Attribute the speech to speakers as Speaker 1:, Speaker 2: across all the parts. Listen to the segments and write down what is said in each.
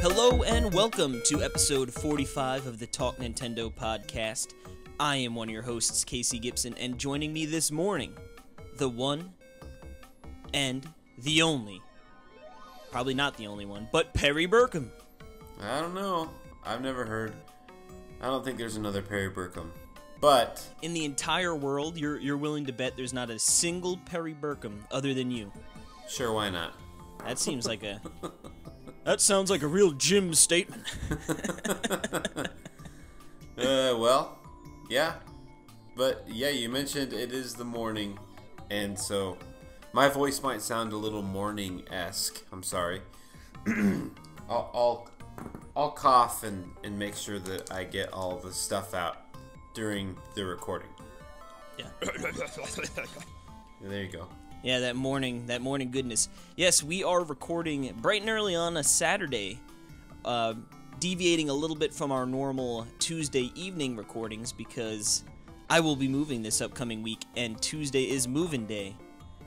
Speaker 1: Hello and welcome to episode 45 of the Talk Nintendo podcast. I am one of your hosts, Casey Gibson, and joining me this morning, the one and the only, probably not the only one, but Perry Burkham.
Speaker 2: I don't know. I've never heard. I don't think there's another Perry Burkham. But
Speaker 1: in the entire world, you're willing to bet there's not a single Perry Burkham other than you.
Speaker 2: Sure, why not?
Speaker 1: That seems like a... That sounds like a real Jim statement.
Speaker 2: Well, yeah. But, yeah, you mentioned it is the morning, and so my voice might sound a little morning-esque. I'm sorry. I'll cough and make sure that I get all the stuff out during the recording.
Speaker 1: Yeah.
Speaker 2: There you go.
Speaker 1: Yeah, that morning goodness. Yes, we are recording bright and early on a Saturday, deviating a little bit from our normal Tuesday evening recordings because I will be moving this upcoming week, and Tuesday is moving day.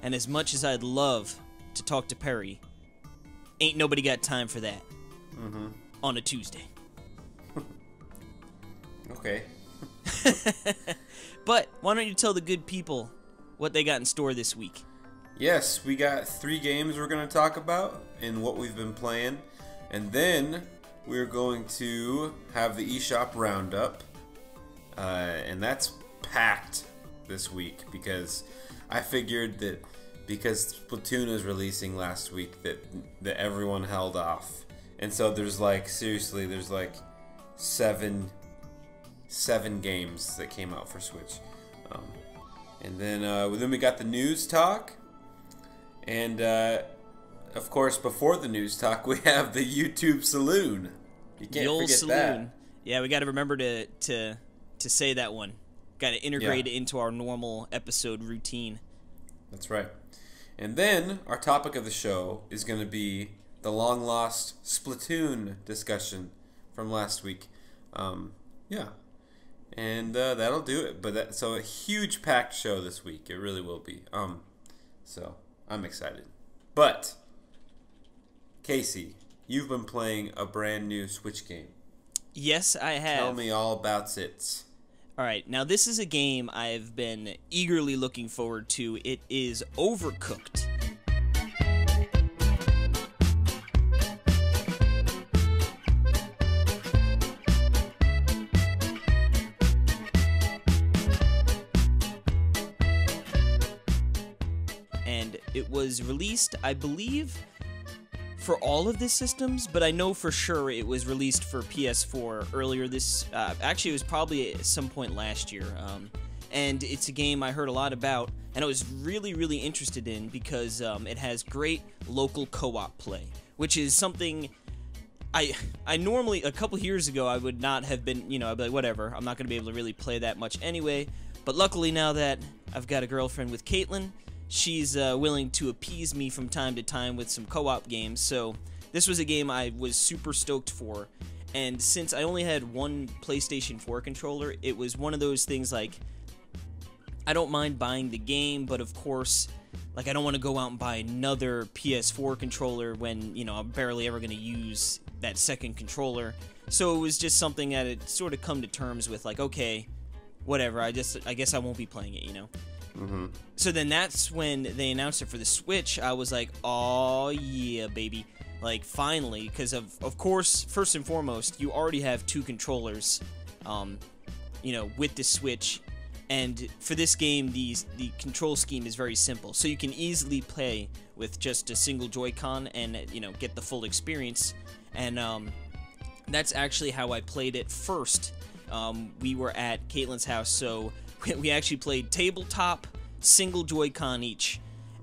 Speaker 1: And as much as I'd love to talk to Perry, ain't nobody got time for that on a Tuesday.
Speaker 2: Okay.
Speaker 1: But why don't you tell the good people what they got in store this week?
Speaker 2: Yes, we got 3 games we're going to talk about and what we've been playing. And then we're going to have the eShop roundup. And that's packed this week because I figured that because Splatoon was releasing last week that everyone held off. And so there's like, seriously, there's like seven games that came out for Switch. And then we got the news talk. And, of course, before the news talk, we have the YouTube Saloon. You can't forget
Speaker 1: Saloon.
Speaker 2: that.
Speaker 1: Yeah, we got to remember to say that one. Got to integrate it into our normal episode routine.
Speaker 2: That's right. And then our topic of the show is going to be the long-lost Splatoon discussion from last week. Yeah. And that'll do it. So a huge packed show this week. It really will be. So I'm excited. But Casey, you've been playing a brand new Switch game.
Speaker 1: Yes, I have.
Speaker 2: Tell me all about it.
Speaker 1: All right. Now this is a game I've been eagerly looking forward to. It is Overcooked. It was released, I believe, for all of the systems, but I know for sure it was released for PS4 earlier this... actually, it was probably at some point last year. And it's a game I heard a lot about, and I was really, really interested in because it has great local co-op play, which is something... I normally, a couple years ago, I would not have been, I'd be like, whatever, I'm not going to be able to really play that much anyway. But luckily now that I've got a girlfriend with Caitlin, she's willing to appease me from time to time with some co-op games, so this was a game I was super stoked for. And since I only had one PlayStation 4 controller, it was one of those things like, I don't mind buying the game, but of course, like, I don't want to go out and buy another PS4 controller when, I'm barely ever going to use that second controller. So it was just something that it sort of come to terms with, like, okay, whatever, I guess I won't be playing it, So then that's when they announced it for the Switch. I was like, oh yeah, baby. Like, finally, because of course, first and foremost, you already have 2 controllers, with the Switch. And for this game, the control scheme is very simple. So you can easily play with just a single Joy-Con and, get the full experience. And that's actually how I played it first. We were at Caitlin's house, so we actually played tabletop, single Joy-Con each.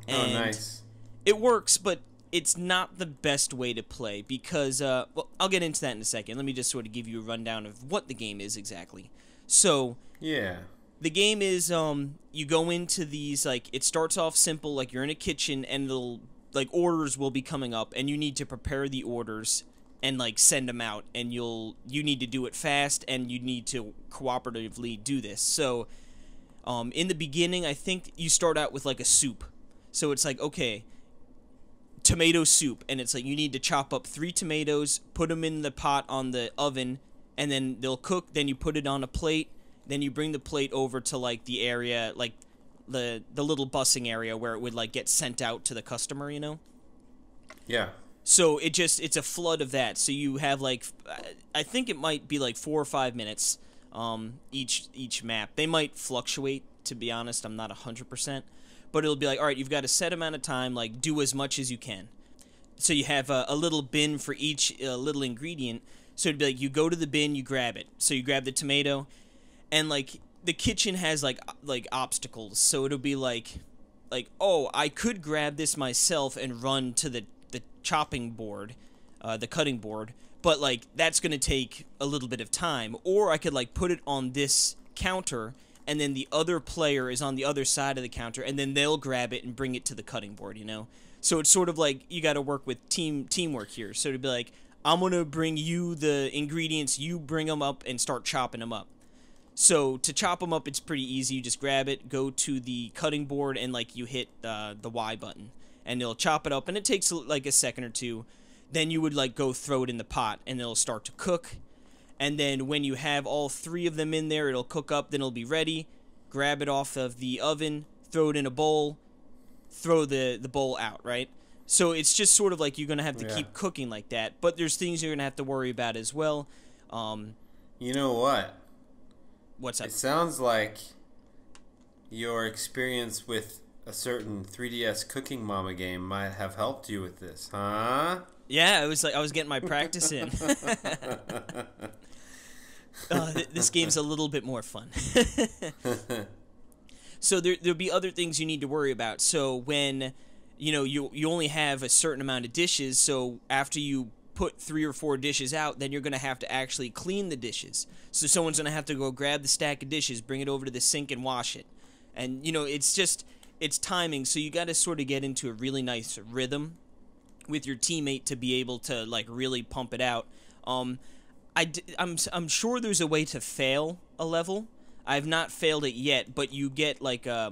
Speaker 1: And
Speaker 2: nice.
Speaker 1: It works, but it's not the best way to play because, well, I'll get into that in a second. Let me just sort of give you a rundown of what the game is exactly. So,
Speaker 2: yeah.
Speaker 1: The game is, you go into these, like, it starts off simple, like you're in a kitchen, and it'll, like, orders will be coming up, and you need to prepare the orders and, like, send them out, and you need to do it fast, and you need to cooperatively do this. So, in the beginning, I think you start out with, like, a soup. So it's like, okay, tomato soup, and it's like you need to chop up 3 tomatoes, put them in the pot on the oven, and then they'll cook. Then you put it on a plate. Then you bring the plate over to like the area, like the little busing area where it would like get sent out to the customer, you know?
Speaker 2: Yeah.
Speaker 1: So it's a flood of that. So you have like, I think it might be like 4 or 5 minutes each map. They might fluctuate, to be honest. I'm not 100%. But it'll be like, all right, you've got a set amount of time, like do as much as you can. So you have a little bin for each little ingredient. So it'd be like you go to the bin, you grab it. So you grab the tomato, and like the kitchen has like obstacles. So it'll be like, oh, I could grab this myself and run to the chopping board, the cutting board, but like that's gonna take a little bit of time. Or I could like put it on this counter, and then the other player is on the other side of the counter, and then they'll grab it and bring it to the cutting board, you know? So it's sort of like you got to work with teamwork here. So to be like, I'm going to bring you the ingredients, you bring them up and start chopping them up. So to chop them up, it's pretty easy. You just grab it, go to the cutting board, and like you hit the Y button, and it'll chop it up, and it takes like a second or two. Then you would like go throw it in the pot, and it'll start to cook. And then when you have all 3 of them in there, it'll cook up, then it'll be ready. Grab it off of the oven, throw it in a bowl, throw the bowl out, right? So it's just sort of like you're going to have to keep cooking like that. But there's things you're going to have to worry about as well.
Speaker 2: You know what?
Speaker 1: What's up?
Speaker 2: It sounds like your experience with a certain 3DS Cooking Mama game might have helped you with this, huh?
Speaker 1: Yeah, it was like I was getting my practice in. This game's a little bit more fun. So there'll be other things you need to worry about. So when, you know, you only have a certain amount of dishes, so after you put 3 or 4 dishes out, then you're going to have to actually clean the dishes. So someone's going to have to go grab the stack of dishes, bring it over to the sink and wash it. And, you know, it's timing, so you got to sort of get into a really nice rhythm with your teammate to be able to, like, really pump it out. I'm sure there's a way to fail a level. I've not failed it yet, but you get like a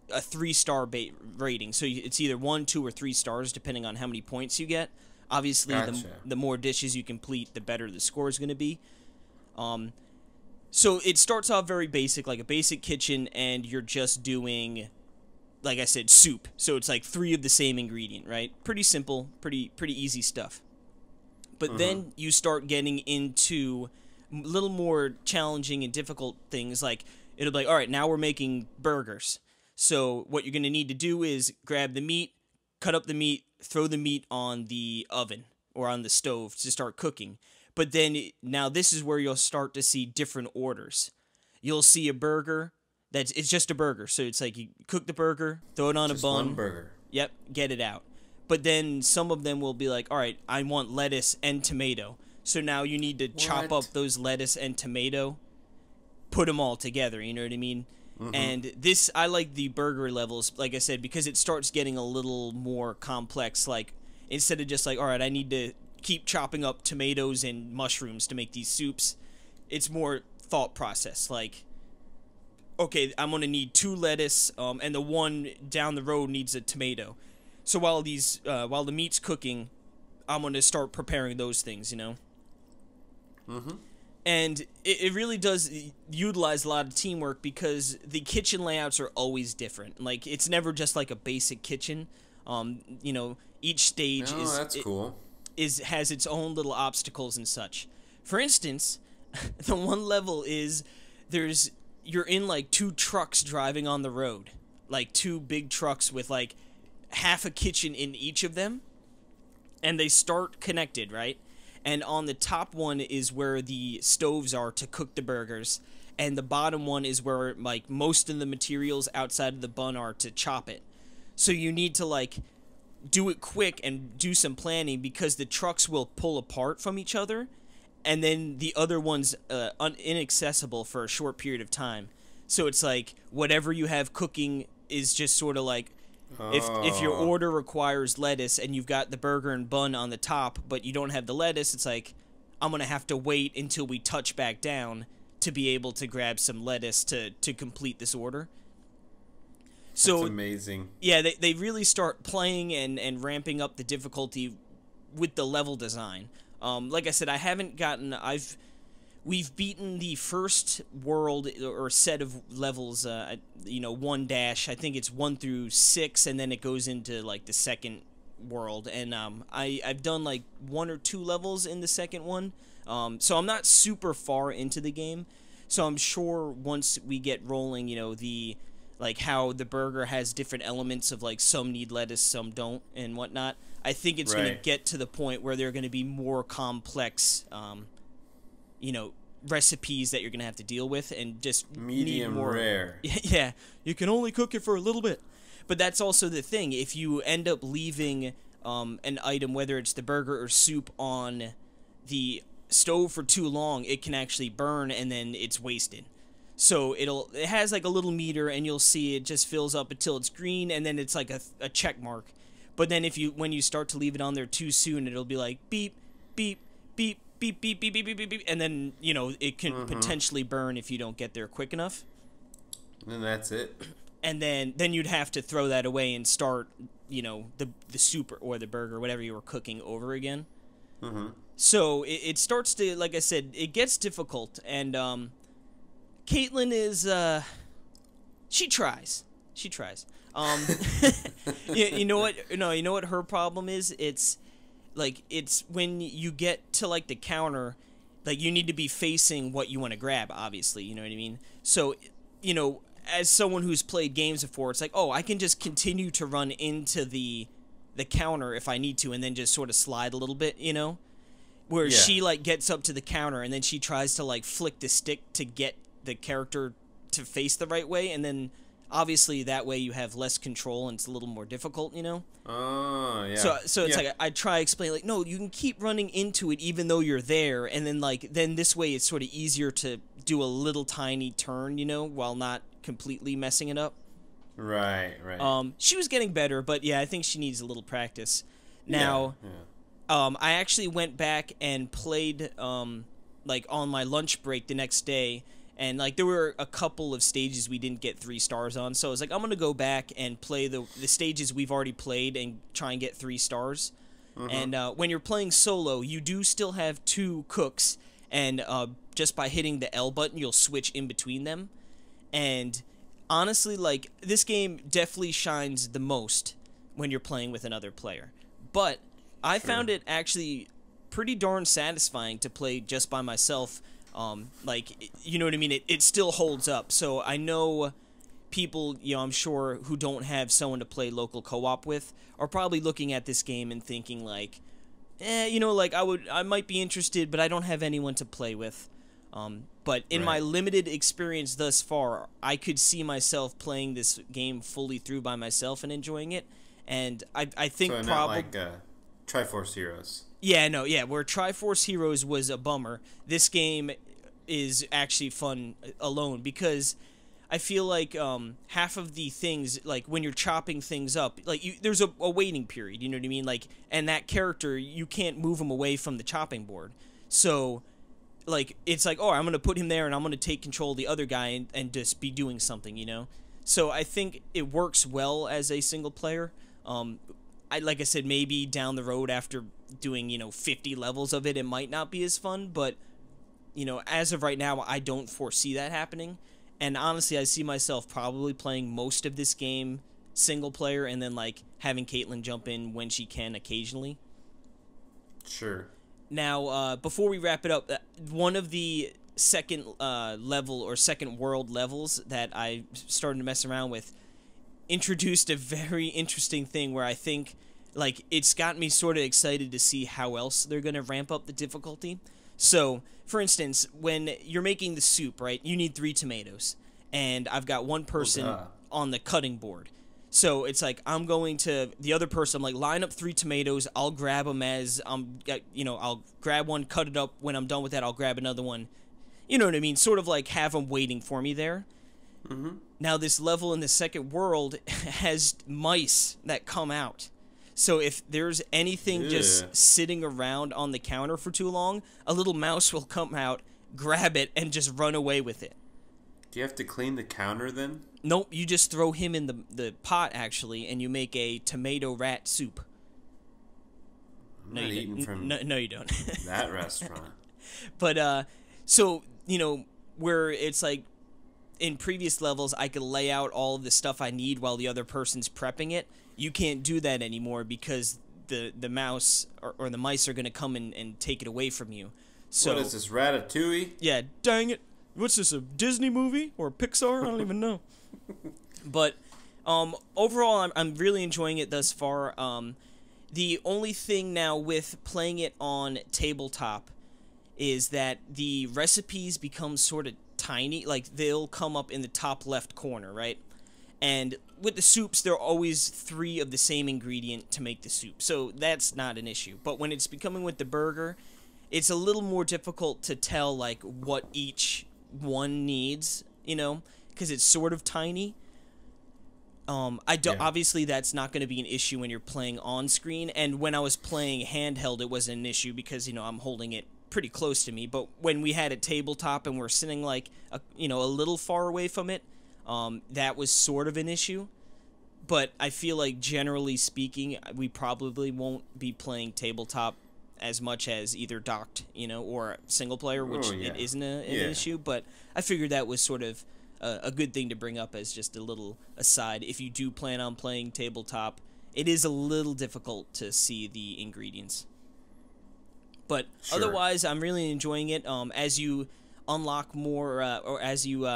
Speaker 1: 3-star rating. So it's either 1, 2, or 3 stars depending on how many points you get. Obviously,
Speaker 2: Gotcha.
Speaker 1: the more dishes you complete, the better the score is going to be. So it starts off very basic, like a basic kitchen, and you're just doing, like I said, soup. So it's like 3 of the same ingredient, right? Pretty simple, pretty easy stuff. But then you start getting into a little more challenging and difficult things, like it'll be like, all right, now we're making burgers. So what you're going to need to do is grab the meat, cut up the meat, throw the meat on the oven or on the stove to start cooking. But then now this is where you'll start to see different orders. You'll see a burger it's just a burger. So it's like you cook the burger, throw it on
Speaker 2: Just
Speaker 1: a bun.
Speaker 2: one burger.
Speaker 1: Yep, get it out. But then some of them will be like, all right, I want lettuce and tomato. So now you need to chop up those lettuce and tomato, put them all together, you know what I mean? And this, I like the burger levels, like I said, because it starts getting a little more complex. Like, instead of just like, all right, I need to keep chopping up tomatoes and mushrooms to make these soups, it's more thought process. Like, okay, I'm going to need 2 lettuce, and the one down the road needs a tomato. So while the meat's cooking, I'm going to start preparing those things, you know? And it really does utilize a lot of teamwork because the kitchen layouts are always different. Like, it's never just like a basic kitchen. You know, each stage
Speaker 2: cool.
Speaker 1: has its own little obstacles and such. For instance, the one level is you're in like 2 trucks driving on the road. Like 2 big trucks with like half a kitchen in each of them, and they start connected, right? And on the top one is where the stoves are to cook the burgers, and the bottom one is where like most of the materials outside of the bun are to chop it. So you need to like do it quick and do some planning because the trucks will pull apart from each other, and then the other one's inaccessible for a short period of time. So it's like whatever you have cooking is just sort of like, if your order requires lettuce and you've got the burger and bun on the top, but you don't have the lettuce, it's like, I'm going to have to wait until we touch back down to be able to grab some lettuce to complete this order.
Speaker 2: That's
Speaker 1: So
Speaker 2: amazing.
Speaker 1: yeah, they really start playing and ramping up the difficulty with the level design. Like I said, I haven't gotten. We've beaten the first world or set of levels. One dash. I think it's 1 through 6, and then it goes into like the second world. And I've done like 1 or 2 levels in the second one. So I'm not super far into the game. So I'm sure once we get rolling, the like how the burger has different elements of like some need lettuce, some don't, and whatnot. I think it's going to get to the point where there are going to be more complex, recipes that you're going to have to deal with, and just
Speaker 2: medium
Speaker 1: need more
Speaker 2: rare.
Speaker 1: Yeah, you can only cook it for a little bit. But that's also the thing. If you end up leaving an item, whether it's the burger or soup, on the stove for too long, it can actually burn, and then it's wasted. So it has like a little meter, and you'll see it just fills up until it's green, and then it's like a check mark. But then when you start to leave it on there too soon, it'll be like beep, beep, beep, beep, beep, beep, beep, beep, beep, beep, and then it can potentially burn if you don't get there quick enough.
Speaker 2: And that's it.
Speaker 1: And then you'd have to throw that away and start the soup or the burger, whatever you were cooking, over again.
Speaker 2: Mm-hmm.
Speaker 1: So it starts to, like I said, it gets difficult, and Caitlin is she tries. You know what? No, you know what her problem is? It's when you get to like the counter, like you need to be facing what you want to grab. Obviously, you know what I mean. So, as someone who's played games before, it's like, oh, I can just continue to run into the counter if I need to, and then just sort of slide a little bit, Where she like gets up to the counter, and then she tries to like flick the stick to get the character to face the right way, and then obviously that way you have less control and it's a little more difficult,
Speaker 2: Oh, yeah.
Speaker 1: So it's like I try to explain, like, no, you can keep running into it even though you're there, and then this way it's sort of easier to do a little tiny turn, while not completely messing it up.
Speaker 2: Right.
Speaker 1: She was getting better, but yeah, I think she needs a little practice. Now, I actually went back and played like on my lunch break the next day. And, like, there were a couple of stages we didn't get 3 stars on. So I was like, I'm going to go back and play the stages we've already played and try and get 3 stars. Mm-hmm. And when you're playing solo, you do still have 2 cooks. And just by hitting the L button, you'll switch in between them. And honestly, like, this game definitely shines the most when you're playing with another player. But I found it actually pretty darn satisfying to play just by myself. You know what I mean? It still holds up. So I know people, I'm sure, who don't have someone to play local co-op with are probably looking at this game and thinking like, I might be interested, but I don't have anyone to play with. But in my limited experience thus far, I could see myself playing this game fully through by myself and enjoying it. And I think
Speaker 2: so
Speaker 1: probably
Speaker 2: like Triforce Heroes.
Speaker 1: Where Triforce Heroes was a bummer, this game is actually fun alone, because I feel like half of the things, like when you're chopping things up, like there's a waiting period, you know what I mean? Like, and that character, you can't move him away from the chopping board. So, like, it's like, oh, I'm going to put him there and I'm going to take control of the other guy and just be doing something, So I think it works well as a single player. Like I said, maybe down the road after doing, 50 levels of it, it might not be as fun, but, as of right now, I don't foresee that happening. And honestly, I see myself probably playing most of this game single player, and then, like, having Caitlin jump in when she can occasionally.
Speaker 2: Sure.
Speaker 1: Now, before we wrap it up, one of the second level or second world levels that I started to mess around with introduced a very interesting thing where I think, like, it's got me sort of excited to see how else they're going to ramp up the difficulty. So, for instance, when you're making the soup, right, you need 3 tomatoes, and I've got one person on the cutting board. So it's like, I'm going to the other person, I'm like, line up 3 tomatoes, I'll grab them as, I'll grab one, cut it up, when I'm done with that, I'll grab another one. You know what I mean? Sort of like have them waiting for me there.
Speaker 2: Mm-hmm.
Speaker 1: Now, this level in the second world has mice that come out. So if there's anything just sitting around on the counter for too long, a little mouse will come out, grab it, and just run away with it.
Speaker 2: Do you have to clean the counter then?
Speaker 1: Nope, you just throw him in the pot, actually, and you make a tomato rat soup.
Speaker 2: I'm not eating from
Speaker 1: No, you don't.
Speaker 2: that restaurant.
Speaker 1: But, so, where it's like, in previous levels, I could lay out all of the stuff I need while the other person's prepping it. You can't do that anymore because the mouse or the mice are going to come and take it away from you. So,
Speaker 2: what is this, Ratatouille?
Speaker 1: Yeah, dang it. What's this, a Disney movie or a Pixar? I don't even know. But overall, I'm really enjoying it thus far. The only thing now with playing it on tabletop is that the recipes become sort of tiny. Like, they'll come up in the top left corner, right? And with the soups, there are always 3 of the same ingredient to make the soup. So that's not an issue. But when it's becoming with the burger, it's a little more difficult to tell, like, what each one needs, because it's sort of tiny. Obviously that's not going to be an issue when you're playing on screen, and when I was playing handheld it was an issue because I'm holding it pretty close to me. But when we had a tabletop and we're sitting like a little far away from it, that was sort of an issue. But I feel like generally speaking we probably won't be playing tabletop as much as either docked, or single player, which it isn't an issue. But I figured that was sort of a good thing to bring up as just a little aside. If you do plan on playing tabletop, it is a little difficult to see the ingredients. But otherwise, I'm really enjoying it. As you unlock more, or as you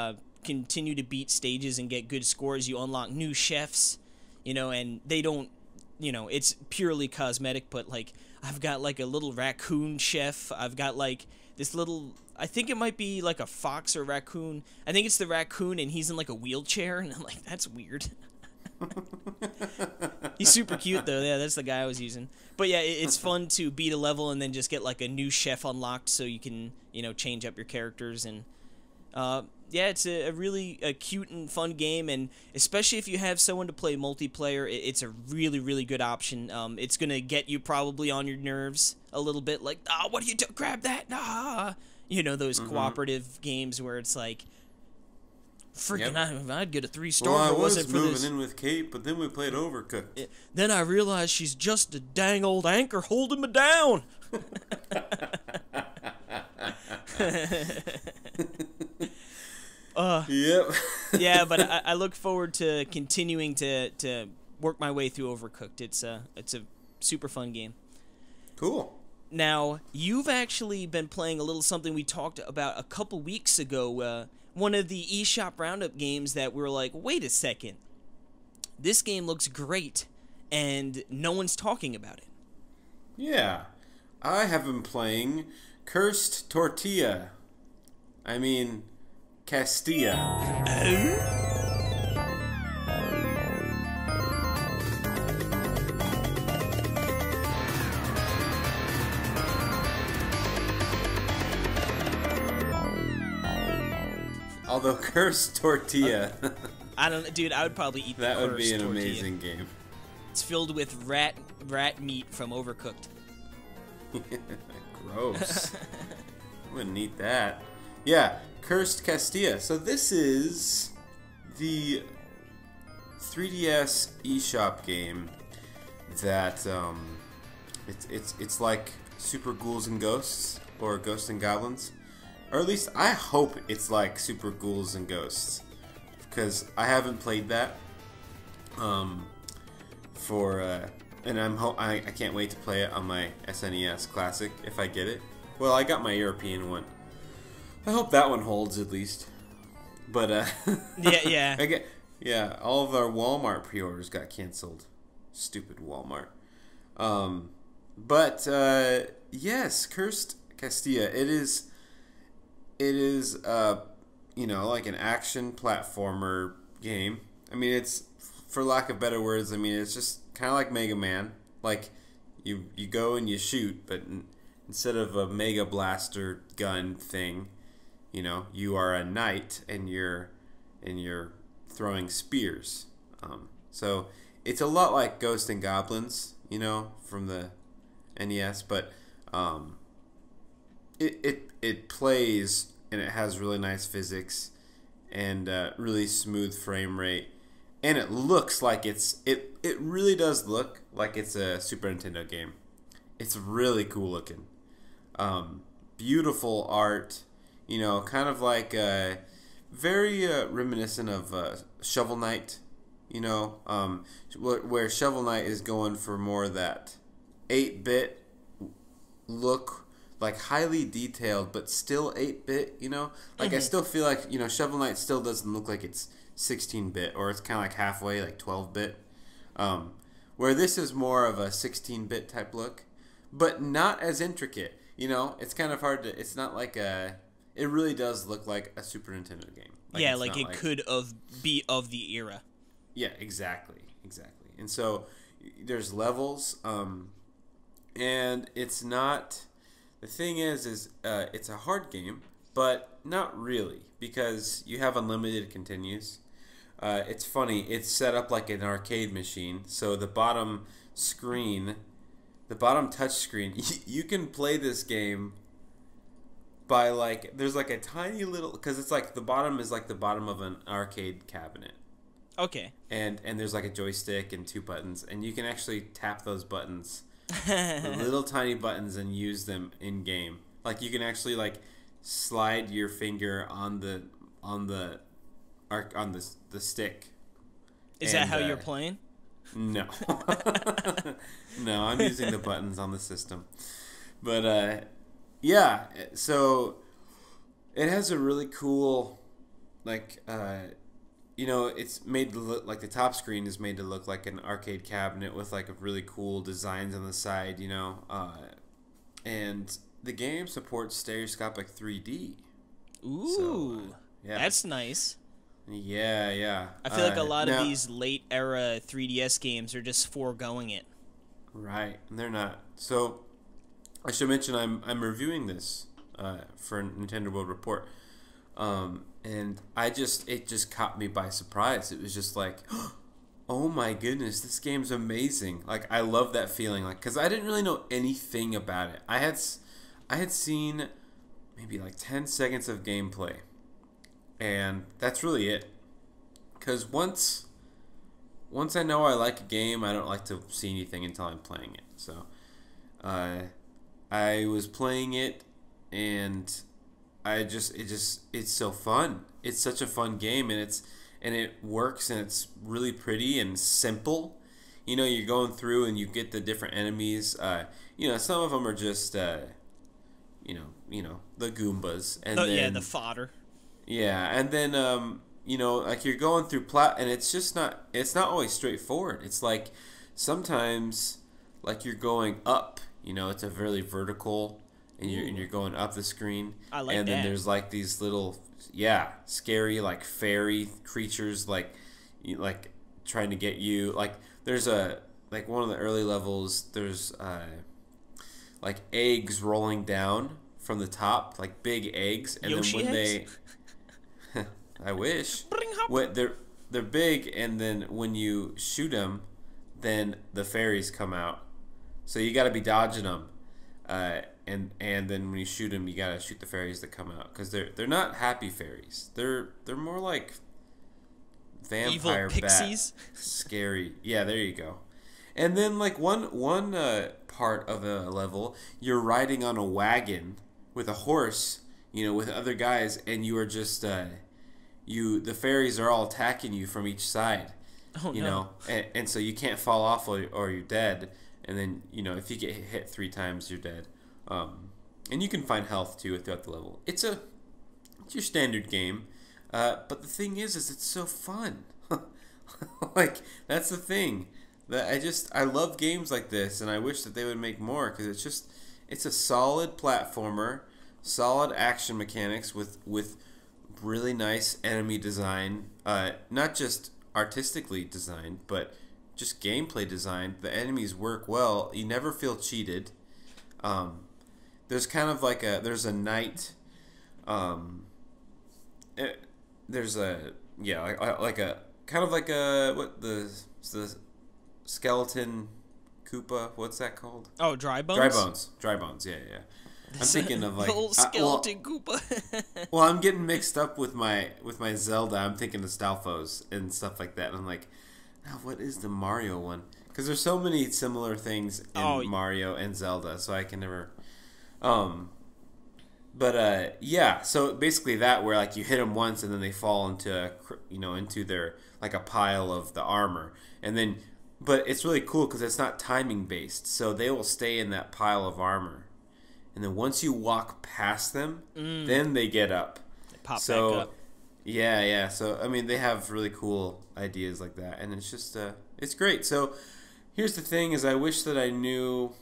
Speaker 1: continue to beat stages and get good scores, you unlock new chefs, and they don't, it's purely cosmetic, but like, I've got like a little raccoon chef. I've got like this little, I think it might be like a fox or raccoon. I think it's the raccoon and he's in like a wheelchair, and I'm like, that's weird. He's super cute though. Yeah, that's the guy I was using. But yeah, it's fun to beat a level and then just get like a new chef unlocked so you can, change up your characters. And yeah, it's a really cute and fun game, and especially if you have someone to play multiplayer, it's a really, really good option. It's going to get you probably on your nerves a little bit, like, what do you do? Grab that! Those cooperative games where it's like, freaking, I'd get a 3-star.
Speaker 2: Well, I
Speaker 1: if it
Speaker 2: was
Speaker 1: wasn't for
Speaker 2: moving
Speaker 1: this.
Speaker 2: in with Kate, but then we played Overcooked.
Speaker 1: Then I realized she's just a dang old anchor holding me down.
Speaker 2: Yep.
Speaker 1: Yeah, but I look forward to continuing to work my way through Overcooked. It's a super fun game.
Speaker 2: Cool.
Speaker 1: Now, you've actually been playing a little something we talked about a couple weeks ago. One of the eShop Roundup games that we were like, wait a second, this game looks great, and no one's talking about it.
Speaker 2: Yeah. I have been playing Cursed Tortilla. I mean, Castilla. Although Cursed Tortilla.
Speaker 1: I don't, dude. I would probably eat
Speaker 2: that
Speaker 1: the
Speaker 2: would be an
Speaker 1: tortilla.
Speaker 2: amazing game.
Speaker 1: It's filled with rat meat from Overcooked.
Speaker 2: Gross. Wouldn't eat that. Yeah, Cursed Castilla. So this is the 3DS eShop game that it's like Super Ghouls and Ghosts or Ghosts and Goblins. Or at least I hope it's like Super Ghouls and Ghosts, because I haven't played that. And I can't wait to play it on my SNES Classic if I get it. Well, I got my European one. I hope that one holds at least. But
Speaker 1: yeah.
Speaker 2: All of our Walmart pre-orders got canceled. Stupid Walmart. Yes, Cursed Castilla. It is like an action platformer game. I mean, it's, for lack of better words, it's just kind of like Mega Man. Like, you go and you shoot, but instead of a Mega Blaster gun thing, you are a knight and you're throwing spears. So it's a lot like Ghosts and Goblins, from the NES, but it plays and it has really nice physics, and really smooth frame rate, and it looks like it really does look like it's a Super Nintendo game. It's really cool looking. Beautiful art, kind of like very reminiscent of Shovel Knight, where Shovel Knight is going for more of that 8-bit look, like highly detailed, but still 8-bit, Like I still feel like, Shovel Knight still doesn't look like it's 16-bit, or it's kind of like halfway, like 12-bit. Where this is more of a 16-bit type look, but not as intricate. It's kind of hard to. It's not like a. It really does look like a Super Nintendo game.
Speaker 1: Yeah, like it could be of the era.
Speaker 2: Yeah, exactly. And so there's levels, and it's not. The thing is it's a hard game, but not really, because you have unlimited continues. It's funny. It's set up like an arcade machine, so the bottom touch screen, you can play this game by there's like a tiny little, because it's like the bottom is like the bottom of an arcade cabinet.
Speaker 1: Okay.
Speaker 2: And there's like a joystick and 2 buttons, and you can actually tap those buttons, the little tiny buttons, and use them in game. Like you can actually slide your finger on the stick.
Speaker 1: Is that how you're playing?
Speaker 2: No. No, I'm using the buttons on the system. But, yeah, so it has a really cool, it's made to look like the top screen is made to look like an arcade cabinet with a really cool designs on the side, and the game supports stereoscopic 3D.
Speaker 1: Ooh,
Speaker 2: so, yeah.
Speaker 1: That's nice.
Speaker 2: Yeah.
Speaker 1: I feel like a lot of these late era 3DS games are just foregoing it.
Speaker 2: Right, and they're not. So I should mention I'm reviewing this for Nintendo World Report, and it just caught me by surprise. It was just like, oh my goodness, this game's amazing! I love that feeling, because I didn't really know anything about it. I had seen maybe 10 seconds of gameplay. And that's really it. Because once I know I like a game, I don't like to see anything until I'm playing it. So, I was playing it, and it's so fun. It's such a fun game, and it works, and it's really pretty and simple. You're going through and you get the different enemies. Some of them are just, the Goombas, and then
Speaker 1: the fodder.
Speaker 2: Yeah, and then you're going through and it's not always straightforward. It's sometimes you're going up, it's a really vertical, and you're going up the screen.
Speaker 1: I like
Speaker 2: and
Speaker 1: that.
Speaker 2: then there's these little scary fairy creatures trying to get you. There's one of the early levels, there's eggs rolling down from the top, big eggs, and
Speaker 1: Yoshi
Speaker 2: then when
Speaker 1: eggs?
Speaker 2: I wish. They're big, and then when you shoot them, then the fairies come out. So you got to be dodging them, and then when you shoot them, you got to shoot the fairies that come out, because they're not happy fairies. They're more like vampire
Speaker 1: evil pixies.
Speaker 2: Scary. Yeah, there you go. And then one part of a level, you're riding on a wagon with a horse, with other guys, and you are just the fairies are all attacking you from each side.
Speaker 1: Oh, no.
Speaker 2: And so you can't fall off or you're dead. And then, if you get hit 3 times, you're dead. And you can find health too throughout the level. It's your standard game. But the thing is it's so fun. That's the thing. That I love games like this, and I wish that they would make more, because it's a solid platformer, solid action mechanics with really nice enemy design, not just artistically designed, but just gameplay design. The enemies work well. You never feel cheated. There's kind of there's a knight. There's a kind of what the skeleton Koopa. What's that called?
Speaker 1: Oh, Dry Bones.
Speaker 2: Dry Bones. Yeah. I'm thinking of like
Speaker 1: the old skeleton Koopa.
Speaker 2: well, I'm getting mixed up with my Zelda. I'm thinking of Stalfos and stuff like that. And I'm like, now what is the Mario one? Because there's so many similar things in Mario and Zelda, so I can never. Yeah. So basically, that where like you hit them once and then they fall into into their like a pile of the armor, and then. But it's really cool because it's not timing based, so they will stay in that pile of armor. And then once you walk past them, then they get up.
Speaker 1: They pop back up.
Speaker 2: Yeah. So, I mean, they have really cool ideas like that. And it's just, it's great. So, here's the thing is I wish that I knew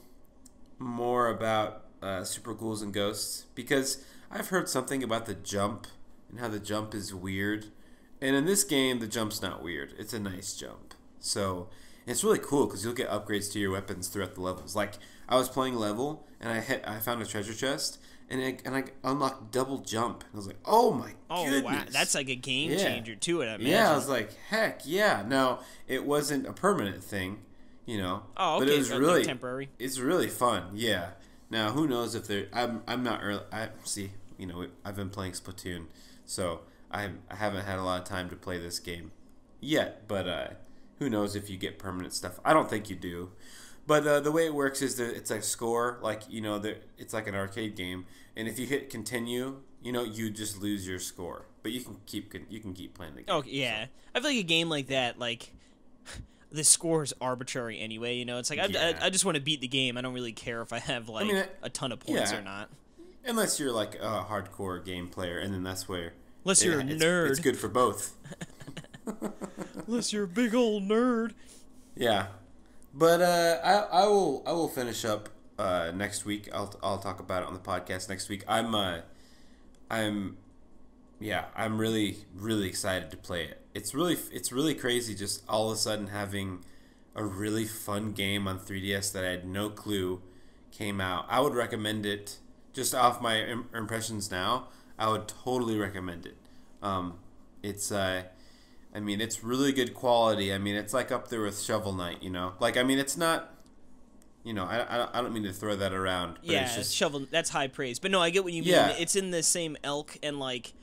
Speaker 2: more about Super Ghouls and Ghosts. Because I've heard something about the jump and how the jump is weird. And in this game, the jump's not weird. It's a nice jump. So, it's really cool because you'll get upgrades to your weapons throughout the levels. Like, I was playing a level, and I found a treasure chest, and I unlocked double jump. And I was like, oh my goodness.
Speaker 1: Wow. That's like a game changer to it, I imagine.
Speaker 2: Yeah, I was like, heck yeah. Now, it wasn't a permanent thing,
Speaker 1: Oh, okay.
Speaker 2: But it was really
Speaker 1: like temporary.
Speaker 2: It's really fun, yeah. Now, who knows if they're... I'm not early... I've been playing Splatoon, so I haven't had a lot of time to play this game yet, but... who knows if you get permanent stuff? I don't think you do. But the way it works is that it's like a score, like it's like an arcade game, and if you hit continue, you just lose your score. But you can keep playing the game.
Speaker 1: Oh yeah, so. I feel like a game like that, like the score is arbitrary anyway. It's like I just want to beat the game. I don't really care if I have a ton of points or not.
Speaker 2: Unless you're like a hardcore game player, and then that's where
Speaker 1: unless you're a nerd,
Speaker 2: it's good for both.
Speaker 1: Unless you're a big old nerd.
Speaker 2: Yeah, but I will finish up next week. I'll talk about it on the podcast next week. I'm really excited to play it. It's really crazy just all of a sudden having a really fun game on 3DS that I had no clue came out. I would recommend it just off my impressions now. I would totally recommend it. It's really good quality. I mean, it's like up there with Shovel Knight, Like, I mean, it's not, I don't mean to throw that around. But
Speaker 1: yeah,
Speaker 2: it's just,
Speaker 1: Shovel, that's high praise. But no, I get what you mean. Yeah. It's in the same ilk, and, like,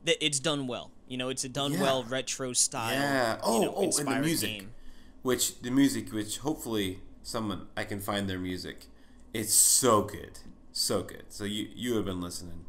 Speaker 1: it's done well. It's a done well retro style.
Speaker 2: Yeah. And the music. Game. Which hopefully I can find their music. It's so good. So good. So you have been listening.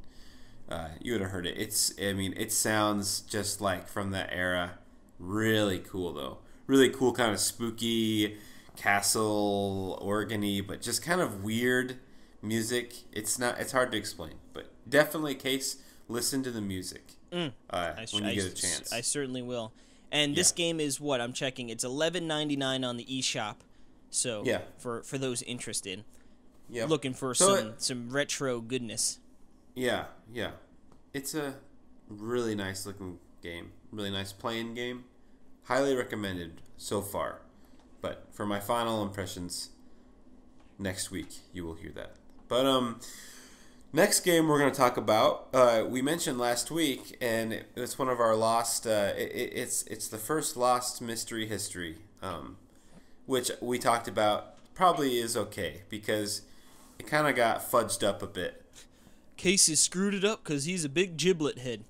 Speaker 2: You would have heard it. It sounds just like from that era. Really cool though. Really cool, kind of spooky castle organy, but just kind of weird music. It's hard to explain, but definitely case listen to the music when you get a chance.
Speaker 1: I certainly will. And this game is what I'm checking. It's $11.99 on the eShop. So for those interested, looking for some retro goodness. Yeah.
Speaker 2: It's a really nice looking game. Really nice playing game. Highly recommended so far. But for my final impressions, next week you will hear that. But next game we're going to talk about, we mentioned last week, and it's one of our lost. It's the first lost mystery history, which we talked about. Probably is okay because it kind of got fudged up a bit.
Speaker 1: Casey screwed it up because he's a big giblet head.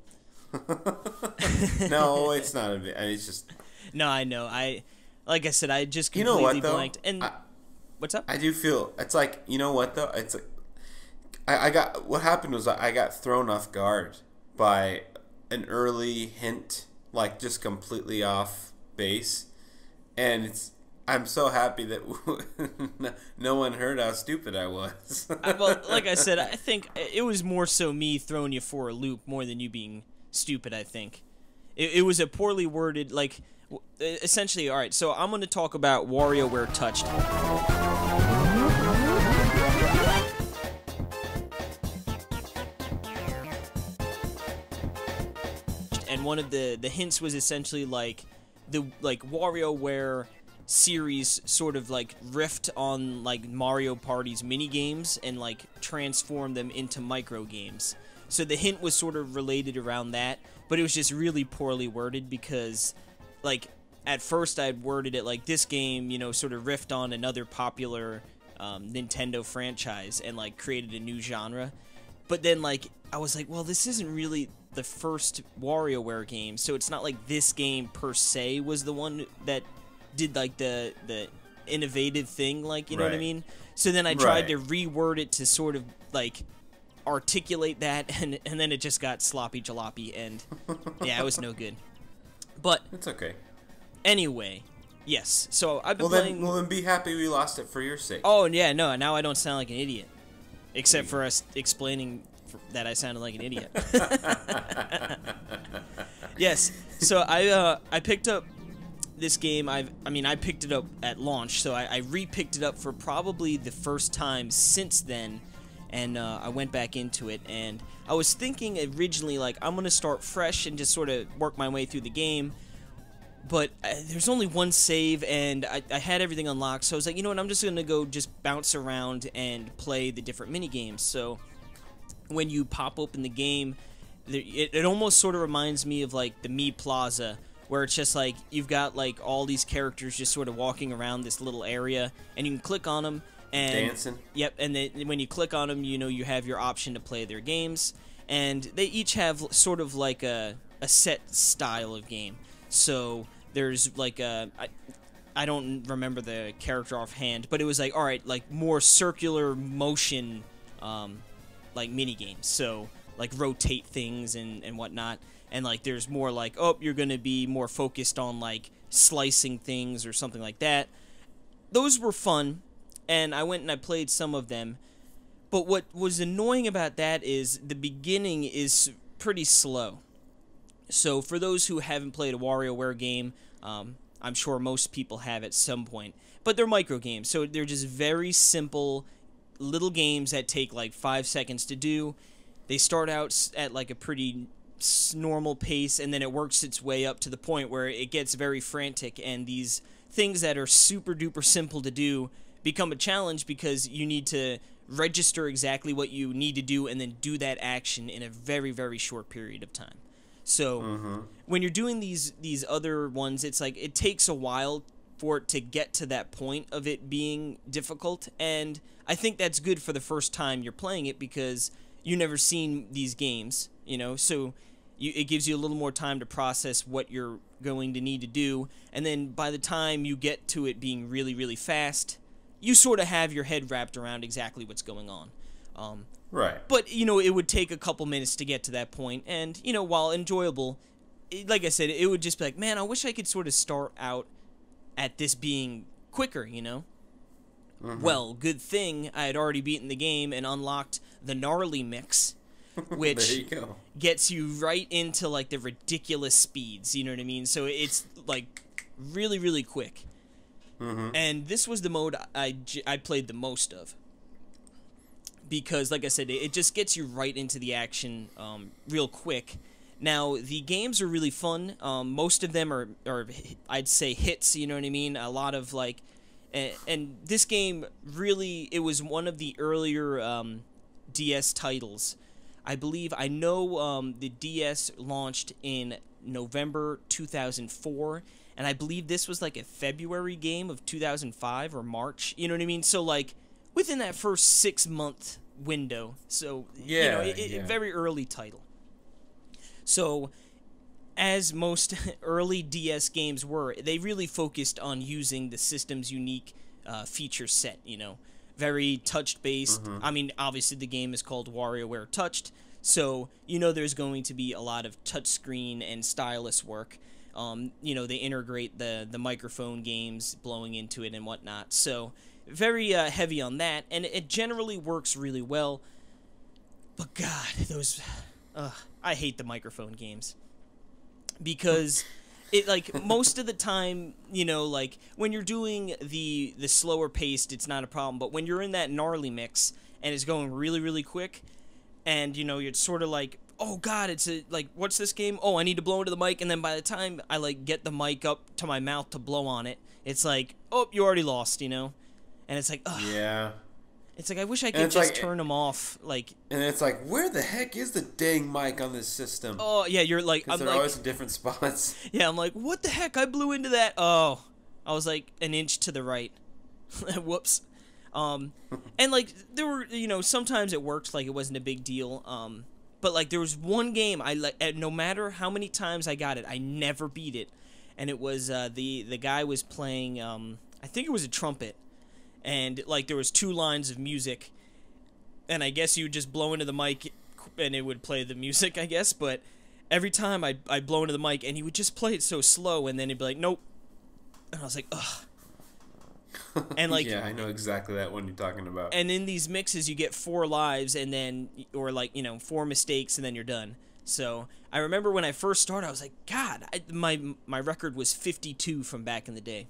Speaker 2: No, it's not a bit. It's just.
Speaker 1: No, I know. Like I said, I just completely blanked. And what's up?
Speaker 2: I do feel it's like what though. It's like what happened was I got thrown off guard by an early hint, like just completely off base, and I'm so happy that no one heard how stupid I was.
Speaker 1: Well, like I said, I think it was more so me throwing you for a loop more than you being stupid. I think it was a poorly worded, like, essentially. All right, so I'm going to talk about WarioWare Touched. And one of the hints was essentially like the WarioWare series sort of like riffed on like Mario Party's mini games and like transformed them into micro games. So the hint was sort of related around that, but it was just really poorly worded because like at first I'd worded it like this game, sort of riffed on another popular Nintendo franchise and like created a new genre. But then like I was like, well, this isn't really the first WarioWare game, so it's not like this game per se was the one that did like the innovative thing, like, you know what I mean? So then I tried to reword it to sort of like articulate that, and then it just got sloppy jalopy, and yeah, it was no good. But
Speaker 2: it's okay.
Speaker 1: Anyway, yes. So I've been playing.
Speaker 2: Well, then be happy we lost it for your sake.
Speaker 1: Oh yeah, no. Now I don't sound like an idiot, except for us explaining that I sounded like an idiot. Yes. So I picked up this game. I picked it up at launch, so I re-picked it up for probably the first time since then. And I went back into it, and I was thinking originally, like, I'm going to start fresh and just sort of work my way through the game. But there's only one save, and I had everything unlocked, so I was like, you know what, I'm just going to go just bounce around and play the different mini-games. So when you pop open the game, it almost sort of reminds me of, like, the Mii Plaza, where it's just, like, you've got, like, all these characters just sort of walking around this little area, and you can click on them. And,
Speaker 2: dancing.
Speaker 1: Yep, and then when you click on them, you know, you have your option to play their games, and they each have sort of like a set style of game. So there's like I don't remember the character offhand, but it was like, all right, like more circular motion, like mini games. So like rotate things and whatnot, and like there's more like, oh, you're gonna be more focused on like slicing things or something like that. Those were fun. And I went and I played some of them. But what was annoying about that is the beginning is pretty slow. So for those who haven't played a WarioWare game, I'm sure most people have at some point. But they're micro games, so they're just very simple little games that take like 5 seconds to do. They start out at like a pretty normal pace, and then it works its way up to the point where it gets very frantic, and these things that are super duper simple to do become a challenge because you need to register exactly what you need to do and then do that action in a very, very short period of time. So when you're doing these other ones, it's like it takes a while for it to get to that point of it being difficult, and I think that's good for the first time you're playing it because you've never seen these games, you know, so it gives you a little more time to process what you're going to need to do, and then by the time you get to it being really, really fast, you sort of have your head wrapped around exactly what's going on.
Speaker 2: Right.
Speaker 1: But, you know, it would take a couple minutes to get to that point, and, you know, while enjoyable, like I said, it would just be like, man, I wish I could sort of start out at this being quicker, you know? Well, good thing I had already beaten the game and unlocked the gnarly mix, which
Speaker 2: there you go.
Speaker 1: Gets you right into, like, the ridiculous speeds, you know what I mean? So it's, like, really, really quick. And this was the mode I played the most of. Because, like I said, it just gets you right into the action real quick. Now, the games are really fun. Most of them are, I'd say, hits, you know what I mean? A lot of, like... And this game, really, it was one of the earlier DS titles. I know the DS launched in November 2004, and I believe this was like a February game of 2005 or March, you know what I mean? So, like, within that first 6-month window. So,
Speaker 2: yeah,
Speaker 1: you know, very early title. So, as most early DS games were, they really focused on using the system's unique feature set, you know. Very touch-based. I mean, obviously the game is called WarioWare Touched, so you know there's going to be a lot of touchscreen and stylus work. You know, they integrate the microphone games, blowing into it and whatnot. So, very heavy on that, and it generally works really well. But God, those... I hate the microphone games. Because it, like, most of the time, you know, like, when you're doing the slower paced, it's not a problem. But when you're in that gnarly mix, and it's going really, really quick, and, you know, you're sort of like, oh, God, it's like, what's this game? Oh, I need to blow into the mic, and then by the time I, like, get the mic up to my mouth to blow on it, it's like, oh, you already lost, you know? And it's like, ugh.
Speaker 2: Yeah.
Speaker 1: It's like, I wish I could just turn them off, like...
Speaker 2: And it's like, where the heck is the dang mic on this system?
Speaker 1: Oh, yeah, you're like...
Speaker 2: Because they're always in different spots.
Speaker 1: Yeah, I'm like, what the heck? I blew into that. Oh, I was like an inch to the right. Whoops. And like there were, sometimes it worked, like it wasn't a big deal. But like there was one game no matter how many times I got it, I never beat it, and it was the guy was playing I think it was a trumpet, and like there was 2 lines of music, and I guess you would just blow into the mic and it would play the music, I guess. But every time I'd blow into the mic and he would just play it so slow, and then he'd be like, nope, and I was like, ugh. And like,
Speaker 2: yeah, I know exactly that one you're talking about.
Speaker 1: And in these mixes, you get 4 lives, and then, or like, 4 mistakes, and then you're done. So I remember when I first started, I was like, God, my record was 52 from back in the day,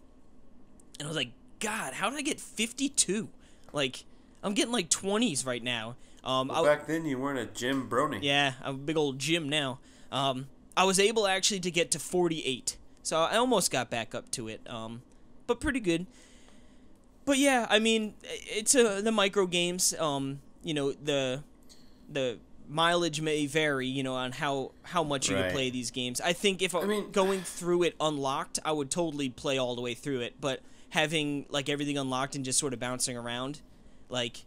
Speaker 1: and I was like, God, how did I get 52? Like, I'm getting like 20s right now.
Speaker 2: Back then, you weren't a gym brony.
Speaker 1: Yeah, I'm a big old gym now. I was able actually to get to 48, so I almost got back up to it. But pretty good. But yeah, I mean, it's the micro games. The mileage may vary, on how much you can play these games. I think if going through it unlocked, I would totally play all the way through it. But having like everything unlocked and just sort of bouncing around, like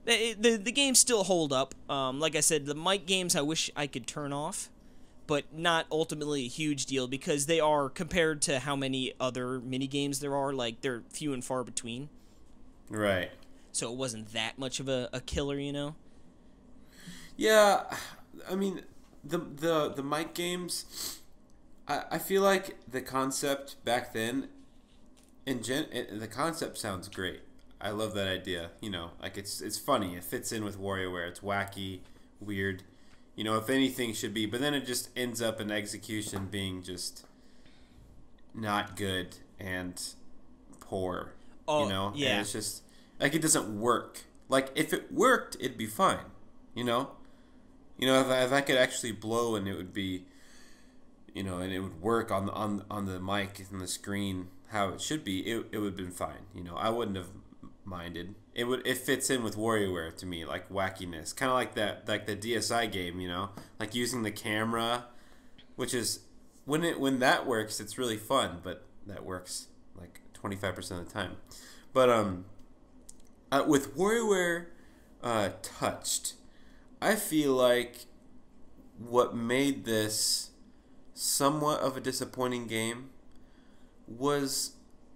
Speaker 1: the games still hold up. Like I said, the mic games I wish I could turn off, but not ultimately a huge deal because they are, compared to how many other mini games there are, like they're few and far between.
Speaker 2: Right.
Speaker 1: So it wasn't that much of a killer,
Speaker 2: Yeah, I mean, the mic games, I feel like the concept back then, the concept sounds great. I love that idea. Like it's funny. It fits in with WarioWare. It's wacky, weird. If anything should be, but then it just ends up in execution being just not good and poor.
Speaker 1: Oh, yeah.
Speaker 2: And it's just like it doesn't work. Like if it worked, it'd be fine. If I could actually blow and it would be, and it would work on the mic and the screen how it should be, it would have been fine. I wouldn't have minded. It fits in with WarioWare to me, like wackiness, kind of like that, like the DSi game, like using the camera, which is when that works, it's really fun, but that works like 25% of the time. But with WarioWare Touched, I feel like what made this somewhat of a disappointing game was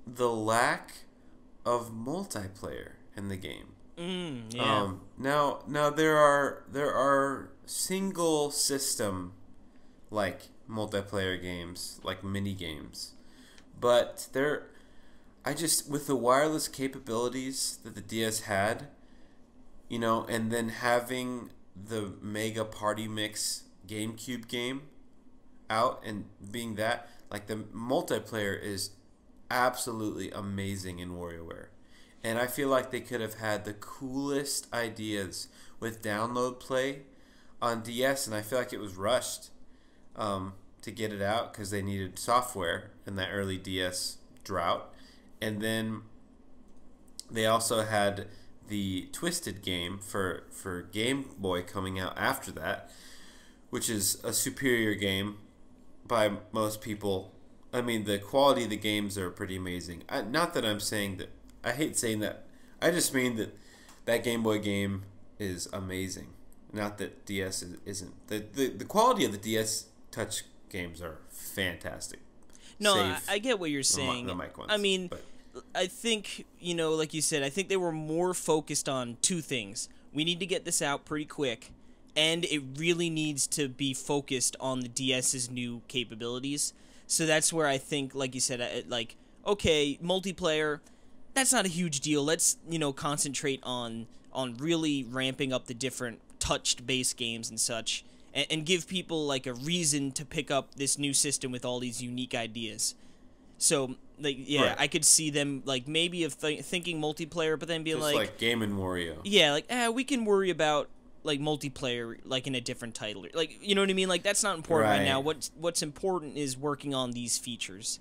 Speaker 2: the lack of multiplayer in the game.
Speaker 1: Yeah.
Speaker 2: Now there are single system like multiplayer games, like mini games, but with the wireless capabilities that the DS had, and then having the Mega Party Mix GameCube game out and being that, like the multiplayer is absolutely amazing in WarioWare. And I feel like they could have had the coolest ideas with download play on DS, and I feel like it was rushed to get it out because they needed software in that early DS drought. And then they also had the Twisted game for Game Boy coming out after that, which is a superior game by most people. I mean, the quality of the games are pretty amazing. Not that I'm saying that. I hate saying that. I just mean that Game Boy game is amazing. Not that DS isn't. The quality of the DS Touch games are fantastic.
Speaker 1: No, I get what you're saying.
Speaker 2: The mic ones,
Speaker 1: I mean,
Speaker 2: but
Speaker 1: I think, like you said, I think they were more focused on 2 things. We need to get this out pretty quick, and it really needs to be focused on the DS's new capabilities. So that's where I think, like you said, okay, multiplayer, that's not a huge deal. Let's, concentrate on really ramping up the different touched base games and such, and give people, like, a reason to pick up this new system with all these unique ideas. So, like, yeah, right. I could see them, like, maybe thinking multiplayer, but then being
Speaker 2: just like Game and Wario.
Speaker 1: Yeah, like, we can worry about, like, multiplayer, like, in a different title. Like, you know what I mean? Like, that's not important right now. What's important is working on these features.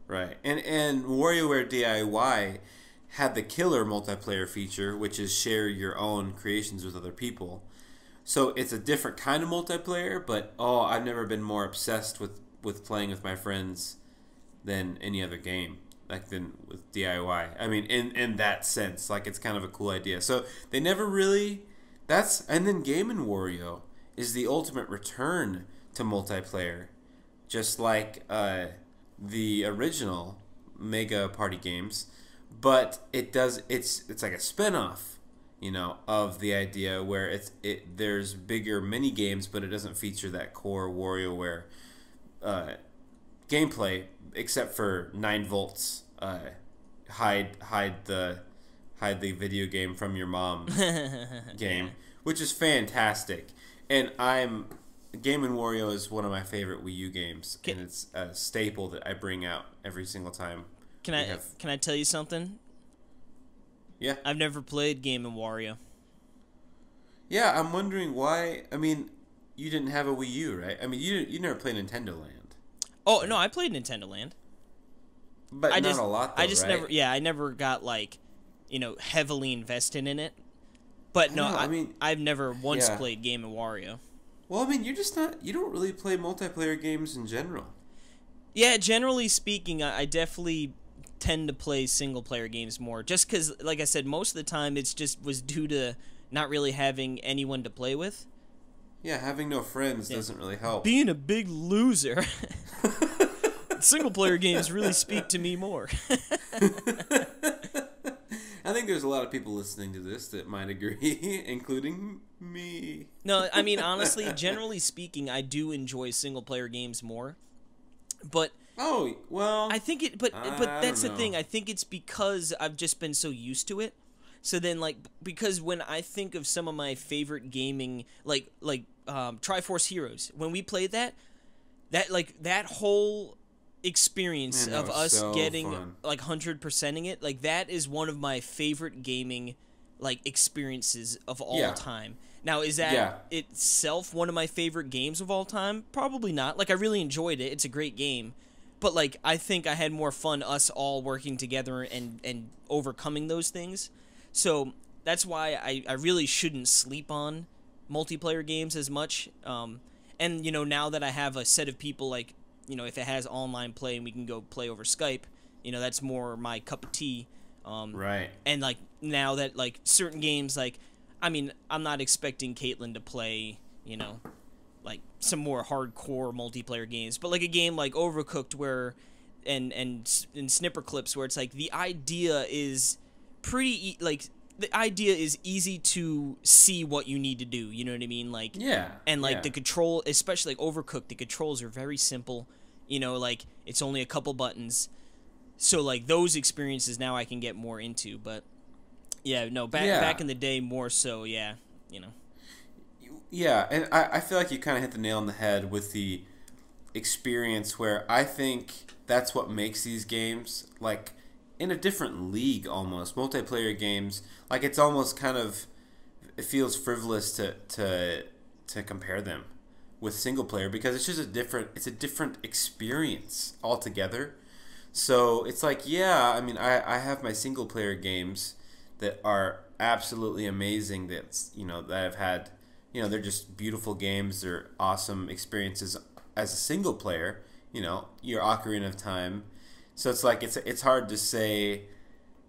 Speaker 2: Right. And WarioWare DIY had the killer multiplayer feature, which is share your own creations with other people. So it's a different kind of multiplayer, but, I've never been more obsessed with playing with my friends than any other game. than with DIY. I mean, in that sense, like it's kind of a cool idea. So they never really. And then Game and Wario is the ultimate return to multiplayer, just like the original Mega Party games, but it's like a spin-off, of the idea where there's bigger mini games, but it doesn't feature that core WarioWare gameplay, except for 9 volts. Hide the video game from your mom game, which is fantastic. And Game and Wario is one of my favorite Wii U games, and it's a staple that I bring out every single time.
Speaker 1: Can I tell you something?
Speaker 2: Yeah.
Speaker 1: I've never played Game and Wario.
Speaker 2: Yeah, I'm wondering why. I mean, you didn't have a Wii U, right? I mean, you never played Nintendo Land.
Speaker 1: Oh, no, I played Nintendo Land.
Speaker 2: But not a lot, though, right?
Speaker 1: I never got, heavily invested in it. But no, I've never once played Game and Wario.
Speaker 2: Well, I mean, you don't really play multiplayer games in general.
Speaker 1: Yeah, generally speaking, I definitely tend to play single-player games more. Just because, like I said, most of the time it just was due to not really having anyone to play with.
Speaker 2: Yeah, having no friends doesn't really help.
Speaker 1: Being a big loser. Single-player games really speak to me more.
Speaker 2: I think there's a lot of people listening to this that might agree, including me.
Speaker 1: No, I mean, honestly, generally speaking, I do enjoy single-player games more. But I think but that's the thing. I think it's because I've just been so used to it. So then, because when I think of some of my favorite gaming, like Triforce Heroes, when we played that whole experience of us getting
Speaker 2: fun.
Speaker 1: 100%ing it, that is one of my favorite gaming experiences of all time. Now, is that itself one of my favorite games of all time? Probably not. I really enjoyed it. It's a great game. But, I think I had more fun us all working together and overcoming those things. So, that's why I really shouldn't sleep on multiplayer games as much. And, now that I have a set of people, if it has online play and we can go play over Skype, that's more my cup of tea.
Speaker 2: Right.
Speaker 1: And, now that, certain games, I'm not expecting Caitlin to play, some more hardcore multiplayer games, but a game like Overcooked where, and Snipper Clips where it's the idea is pretty, the idea is easy to see what you need to do, you know what I mean? And the control, especially Overcooked, the controls are very simple, it's only a couple buttons. So those experiences now I can get more into, but back in the day more so, Yeah,
Speaker 2: and I feel like you kind of hit the nail on the head with the experience where I think that's what makes these games, in a different league almost. Multiplayer games, it's almost kind of, it feels frivolous to compare them with single player because it's just a different experience altogether. So it's I have my single player games that are absolutely amazing that I've had, they're just beautiful games, they're awesome experiences as a single player, your Ocarina of Time. So it's hard to say,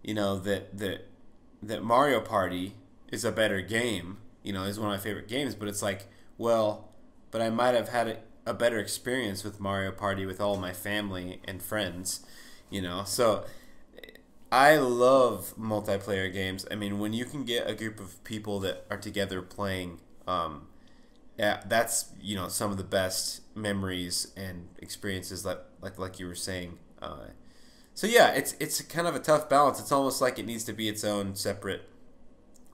Speaker 2: that Mario Party is a better game, is one of my favorite games, but it's but I might have had a better experience with Mario Party with all my family and friends, so I love multiplayer games. I mean, when you can get a group of people that are together playing, that's some of the best memories and experiences like you were saying. So it's kind of a tough balance. It's almost like it needs to be its own separate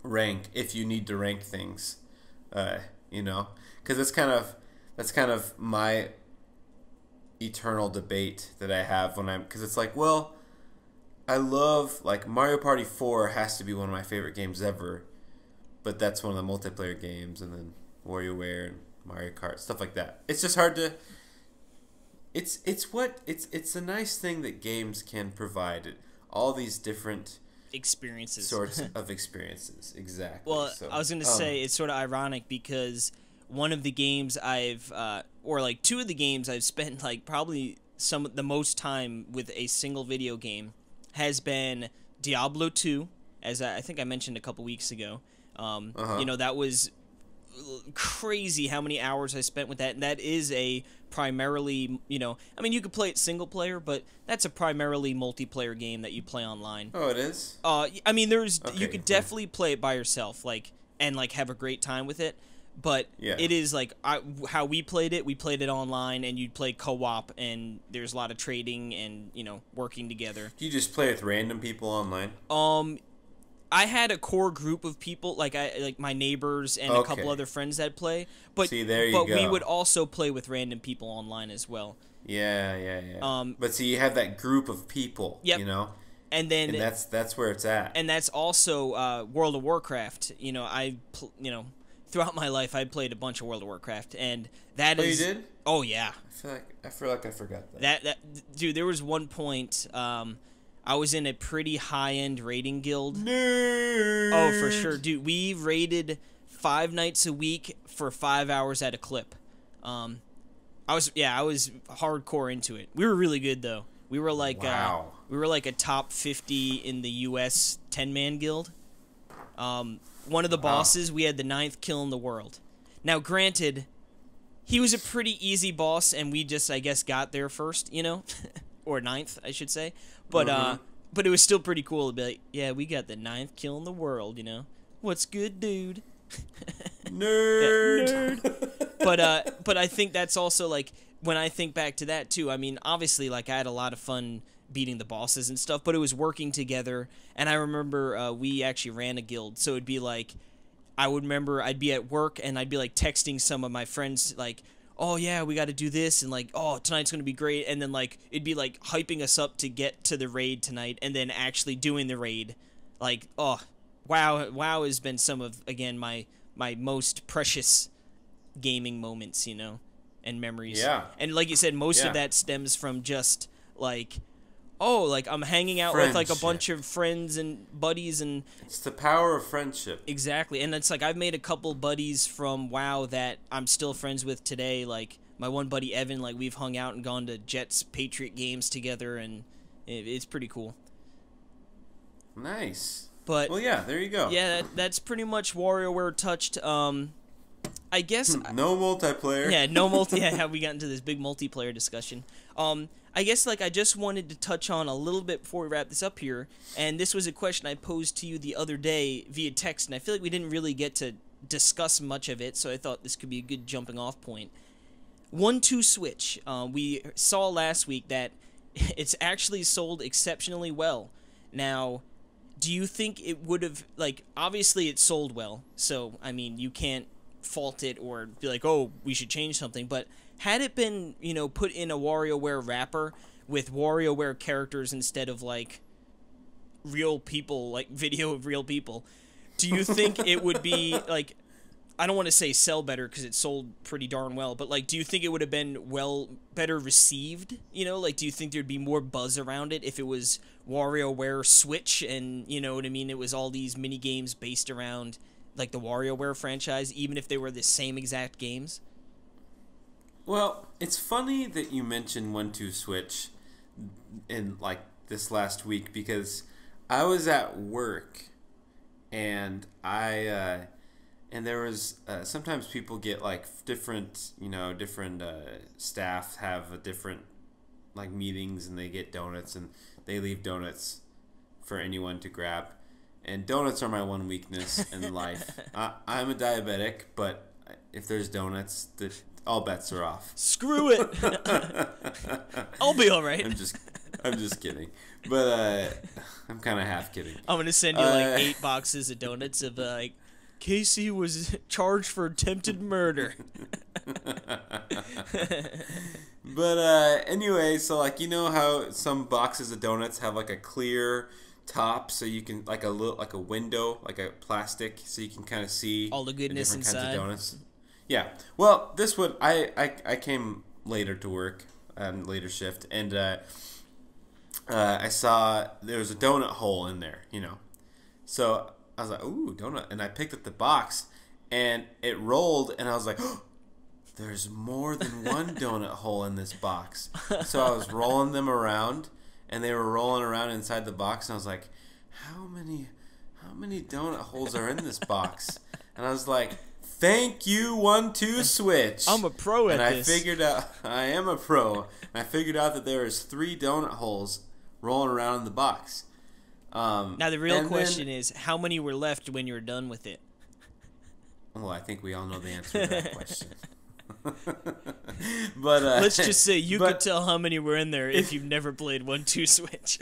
Speaker 2: rank if you need to rank things, because that's kind of my eternal debate that I have because it's I love Mario Party 4 has to be one of my favorite games ever, but that's one of the multiplayer games, and then WarioWare and Mario Kart, stuff like that. It's just hard to. It's a nice thing that games can provide, all these different
Speaker 1: experiences,
Speaker 2: sorts of experiences. Exactly.
Speaker 1: Well, so, I was going to say it's sort of ironic because one of the games I've, or two of the games I've spent probably the most time with a single video game has been Diablo 2, as I think I mentioned a couple weeks ago. You know, that was crazy how many hours I spent with that, and that is a primarily, you know, I mean, you could play it single player, but that's a primarily multiplayer game that you play online.
Speaker 2: Oh, it is?
Speaker 1: I mean, you could definitely play it by yourself, like, and like have a great time with it, but it is like how we played it online, and you'd play co-op, and there's a lot of trading and, you know, working together.
Speaker 2: Do you just play with random people online?
Speaker 1: I had a core group of people, like my neighbors and a couple other friends that play. But
Speaker 2: see, there you go.
Speaker 1: We would also play with random people online as well.
Speaker 2: Yeah. But see, you have that group of people, you know,
Speaker 1: and
Speaker 2: that's where it's at.
Speaker 1: And that's also World of Warcraft. You know, throughout my life, I played a bunch of World of Warcraft, and that is.
Speaker 2: You did?
Speaker 1: Oh yeah.
Speaker 2: I feel like I forgot that.
Speaker 1: That dude, there was one point. I was in a pretty high-end raiding guild.
Speaker 2: Nerd.
Speaker 1: Oh, for sure. Dude, we raided 5 nights a week for 5 hours at a clip. I was hardcore into it. We were really good, though. We were like a top 50 in the U.S. 10-man guild. One of the bosses, we had the 9th kill in the world. Now, granted, he was a pretty easy boss, and we just, I guess, got there first, you know? Or 9th, I should say. But it was still pretty cool to be like, yeah, we got the 9th kill in the world, you know? What's good, dude?
Speaker 2: Nerd.
Speaker 1: But I think that's also, like, when I think back to that, too, I mean, obviously, like, I had a lot of fun beating the bosses and stuff, but it was working together, and I remember we actually ran a guild, so it'd be like, I would remember I'd be at work, and I'd be, like, texting some of my friends, like, oh yeah, we got to do this, and like, oh, tonight's gonna be great, and then like it'd be like hyping us up to get to the raid tonight, and then actually doing the raid, like, oh, WoW has been some of, again, my most precious gaming moments, you know, and memories.
Speaker 2: Yeah.
Speaker 1: And like you said, most of that stems from just like, oh, like I'm hanging out with like a bunch of friends and buddies, and
Speaker 2: it's the power of friendship.
Speaker 1: Exactly. And it's like I've made a couple buddies from WoW that I'm still friends with today. Like my one buddy Evan, like we've hung out and gone to Jets Patriot games together, and it's pretty cool.
Speaker 2: Nice.
Speaker 1: But
Speaker 2: well, yeah, there you go.
Speaker 1: Yeah, that's pretty much WarioWare touched. I guess
Speaker 2: no multiplayer.
Speaker 1: Yeah, no multi. Yeah, we got into this big multiplayer discussion. I guess like I just wanted to touch on a little bit before we wrap this up here, and this was a question I posed to you the other day via text, and I feel like we didn't really get to discuss much of it, so I thought this could be a good jumping off point. 1-2 Switch. We saw last week that it's actually sold exceptionally well. Now, do you think it would have, like, obviously it sold well, so, I mean, you can't fault it or be like, oh, we should change something, but had it been, you know, put in a WarioWare wrapper with WarioWare characters instead of, like, real people, like, video of real people, do you think it would be, like, I don't want to say sell better because it sold pretty darn well, but, like, do you think it would have been, better received? You know, like, do you think there'd be more buzz around it if it was WarioWare Switch and, you know what I mean, it was all these mini games based around, like, the WarioWare franchise, even if they were the same exact games?
Speaker 2: Well, it's funny that you mentioned 1-2 Switch in, like, this last week, because I was at work, and and there was, sometimes people get, like, different staff have a different, like, meetings, and they get donuts, and they leave donuts for anyone to grab. And donuts are my one weakness in life. I'm a diabetic, but if there's donuts, all bets are off.
Speaker 1: Screw it. I'll be all right.
Speaker 2: I'm just kidding. But I'm kind of half kidding.
Speaker 1: I'm going to send you like 8 boxes of donuts of like, Casey was charged for attempted murder.
Speaker 2: But anyway, so like, you know how some boxes of donuts have like a clear top, so you can like a window, like a plastic, so you can kind of see
Speaker 1: all the goodness
Speaker 2: different
Speaker 1: inside.
Speaker 2: Kinds of donuts. Yeah. Well, this one I came later to work, later shift, and I saw there was a donut hole in there, you know. So I was like, ooh, donut, and I picked up the box, and it rolled, and I was like, oh, there's more than one donut hole in this box. So I was rolling them around, and they were rolling around inside the box, and I was like, how many donut holes are in this box? And I was like, thank you, 1-2 switch.
Speaker 1: I'm a pro at this.
Speaker 2: And I figured out, I am a pro, and I figured out that there is 3 donut holes rolling around in the box.
Speaker 1: Now the real question is, how many were left when you were done with it?
Speaker 2: Well, I think we all know the answer to that question. But
Speaker 1: let's just say you could tell how many were in there if you've never played 1-2 switch.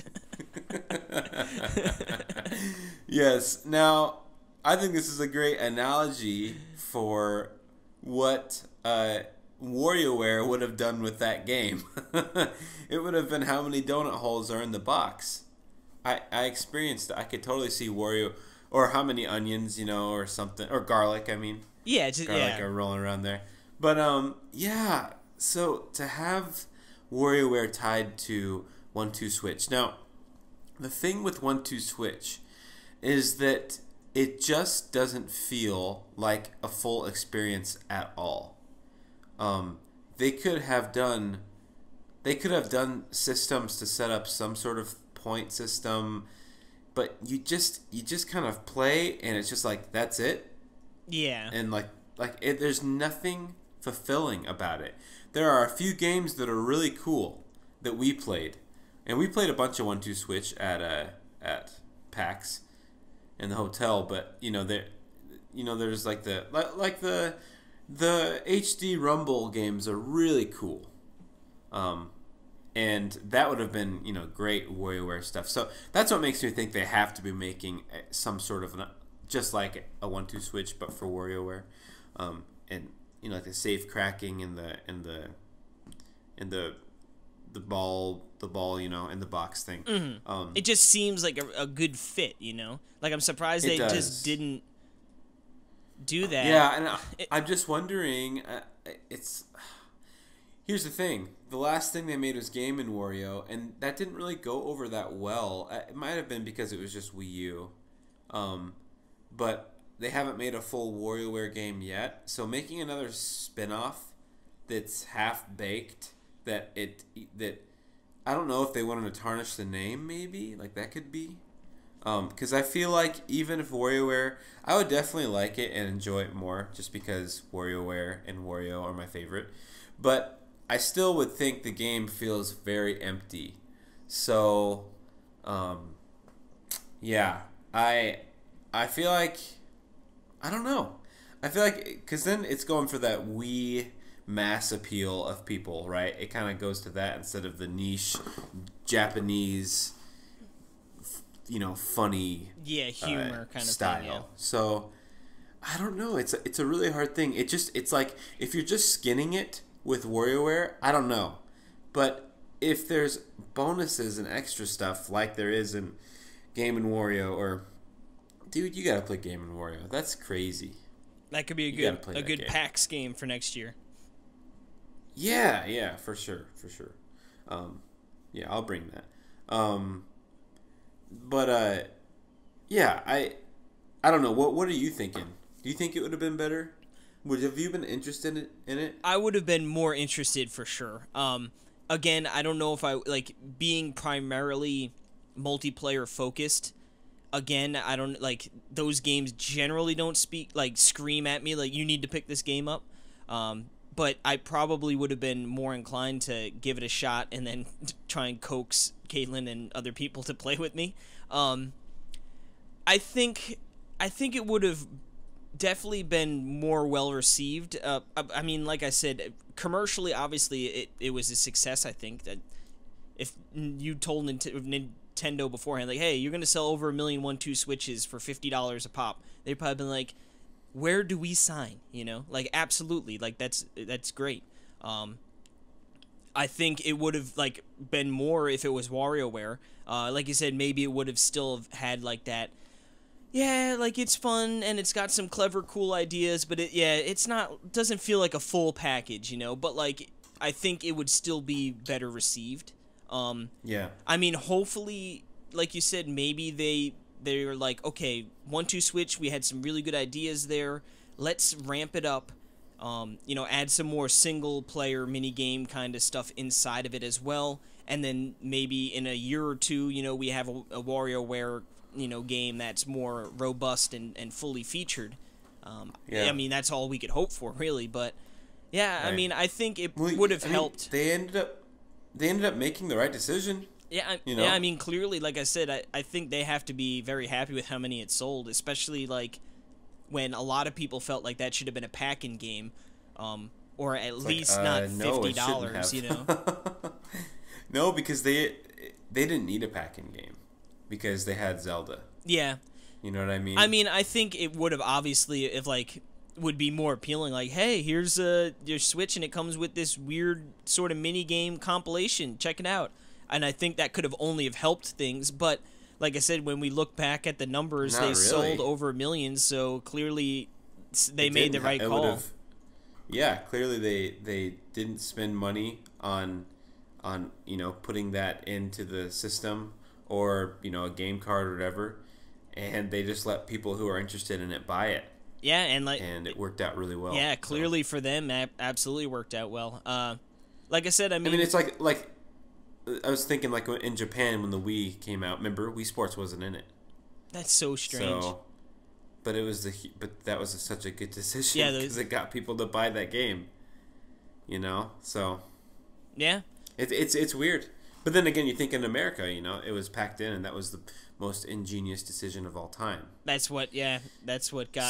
Speaker 2: Yes. Now, I think this is a great analogy for what WarioWare would have done with that game. It would have been how many donut holes are in the box. I experienced it. I could totally see Wario, or how many onions, or something, or garlic. I mean, garlic are rolling around there. But yeah. So to have WarioWare tied to 1-2 switch. Now, the thing with 1-2 switch is that it just doesn't feel like a full experience at all. They could have done systems to set up some sort of point system, but you just kind of play, and it's just like, that's it.
Speaker 1: Yeah.
Speaker 2: And there's nothing fulfilling about it. There are a few games that are really cool that we played, and we played a bunch of 1-2 switch at PAX in the hotel. But there's like the HD Rumble games are really cool. And that would have been, great WarioWare stuff. So that's what makes me think they have to be making some sort of just like a 1-2 switch, but for WarioWare, and like the safe cracking and the ball, in the box thing.
Speaker 1: Mm-hmm. It just seems like a good fit, Like, I'm surprised they just didn't do that.
Speaker 2: Yeah, and I'm just wondering. Here's the thing. The last thing they made was Game & Wario, and that didn't really go over that well. It might have been because it was just Wii U. But they haven't made a full WarioWare game yet. So making another spin-off that's half-baked, that I don't know if they wanted to tarnish the name, maybe. Like, that could be. Because I feel like even if WarioWare, I would definitely like it and enjoy it more, just because WarioWare and Wario are my favorite. But I still would think the game feels very empty. So, yeah, I feel like, I don't know. I feel like, because then it's going for that Wii mass appeal of people, right? It kind of goes to that instead of the niche Japanese, funny,
Speaker 1: humor kind of
Speaker 2: style.
Speaker 1: thing, yeah.
Speaker 2: So, I don't know. It's a really hard thing. It's like, if you're just skinning it with WarioWare, I don't know. But if there's bonuses and extra stuff like there is in Game & Wario, or dude, you gotta play Game & Wario. That's crazy.
Speaker 1: That could be a good PAX game for next year.
Speaker 2: Yeah, for sure. Yeah, I'll bring that. But yeah, I don't know. What are you thinking? Do you think it would have been better? Have you been interested in it?
Speaker 1: I would have been more interested for sure. Again, I don't know if I being primarily multiplayer focused. Again, I don't those games generally don't scream at me like you need to pick this game up. But I probably would have been more inclined to give it a shot and then try and coax Caitlin and other people to play with me. I think it would have definitely been more well received. I mean, like I said, commercially, obviously, it was a success. I think that if you told Nintendo beforehand, like, hey, you're gonna sell over 1 million 1-2 switches for $50 a pop, they'd probably been like, where do we sign? Absolutely, that's great. I think it would have been more if it was WarioWare. Like you said, maybe it would have still had that. Yeah, it's fun and it's got some clever, cool ideas, but doesn't feel like a full package, But I think it would still be better received.
Speaker 2: Yeah.
Speaker 1: I mean, hopefully, like you said, maybe they're like, okay, 1-2 switch, we had some really good ideas there. Let's ramp it up. You know, add some more single-player mini-game kind of stuff inside of it as well. And then maybe in a year or two, you know, we have a WarioWare, you know, game that's more robust and fully featured. I mean, that's all we could hope for, really. But yeah, right. I mean, I think it would have helped.
Speaker 2: They ended up making the right decision.
Speaker 1: Yeah, yeah. I mean, clearly, like I said, I think they have to be very happy with how many it sold, especially like when a lot of people felt like that should have been a pack-in game, or at least not $50. You know.
Speaker 2: No, because they didn't need a pack-in game because they had Zelda.
Speaker 1: Yeah.
Speaker 2: You know what I mean?
Speaker 1: I mean, I think it would have obviously, if like, would be more appealing. Like, hey, here's your Switch, and it comes with this weird sort of mini game compilation. Check it out. And I think that could have only have helped things. But like I said, when we look back at the numbers,
Speaker 2: Not
Speaker 1: they
Speaker 2: really.
Speaker 1: Sold over 1 million. So clearly, they made the right call.
Speaker 2: Yeah, clearly they didn't spend money on you know, putting that into the system or, you know, a game card or whatever, and they just let people who are interested in it buy it.
Speaker 1: Yeah, and
Speaker 2: it worked out really well.
Speaker 1: Yeah, clearly for them, absolutely worked out well. Like I said, I mean,
Speaker 2: it's like I was thinking, like in Japan when the Wii came out. Remember, Wii Sports wasn't in it.
Speaker 1: That's so strange.
Speaker 2: But that was such a good decision.
Speaker 1: Yeah,
Speaker 2: because it got people to buy that game. You know, so
Speaker 1: yeah.
Speaker 2: It's weird, but then again, you think in America, you know, it was packed in, and that was the most ingenious decision of all time.
Speaker 1: That's what got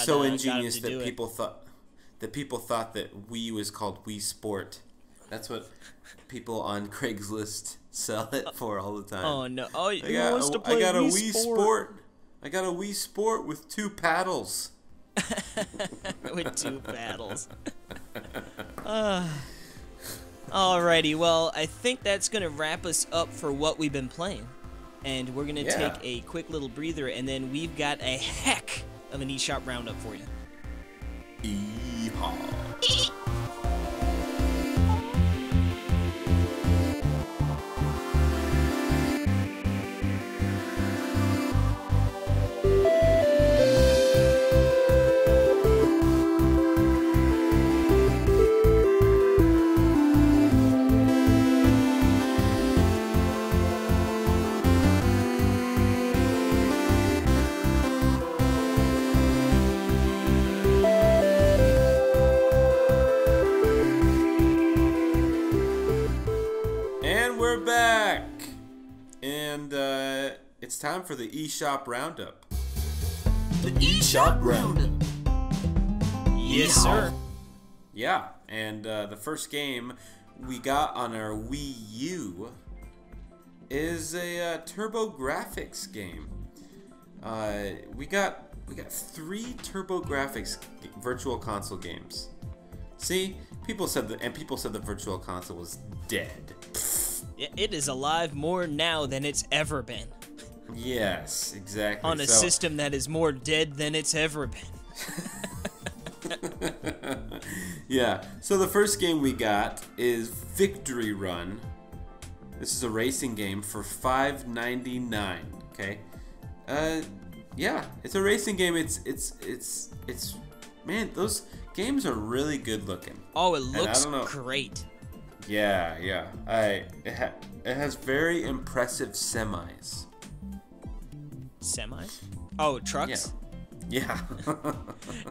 Speaker 2: so ingenious
Speaker 1: got
Speaker 2: that people thought that Wii was called Wii Sport. That's what people on Craigslist sell it for all the time.
Speaker 1: Oh no! Oh,
Speaker 2: I got a Wii Sport. I got a Wii Sport with 2 paddles.
Speaker 1: With 2 paddles. Alrighty, well, I think that's going to wrap us up for what we've been playing. And we're going to take a quick little breather, and then we've got a heck of an eShop roundup for you.
Speaker 2: Yeehaw. It's time for the eShop Roundup.
Speaker 1: The eShop Roundup. Yes, sir.
Speaker 2: Yeah, and the first game we got on our Wii U is a TurboGrafx game. We got 3 TurboGrafx Virtual Console games. See, people said the Virtual Console was dead.
Speaker 1: It is alive more now than it's ever been.
Speaker 2: Yes, exactly.
Speaker 1: On a system that is more dead than it's ever been.
Speaker 2: Yeah, so the first game we got is Victory Run. This is a racing game for $5.99. Okay, yeah, it's a racing game. It's man, those games are really good looking.
Speaker 1: Oh, it looks great.
Speaker 2: Yeah. It has very impressive semis.
Speaker 1: Semis? Oh, trucks?
Speaker 2: Yeah.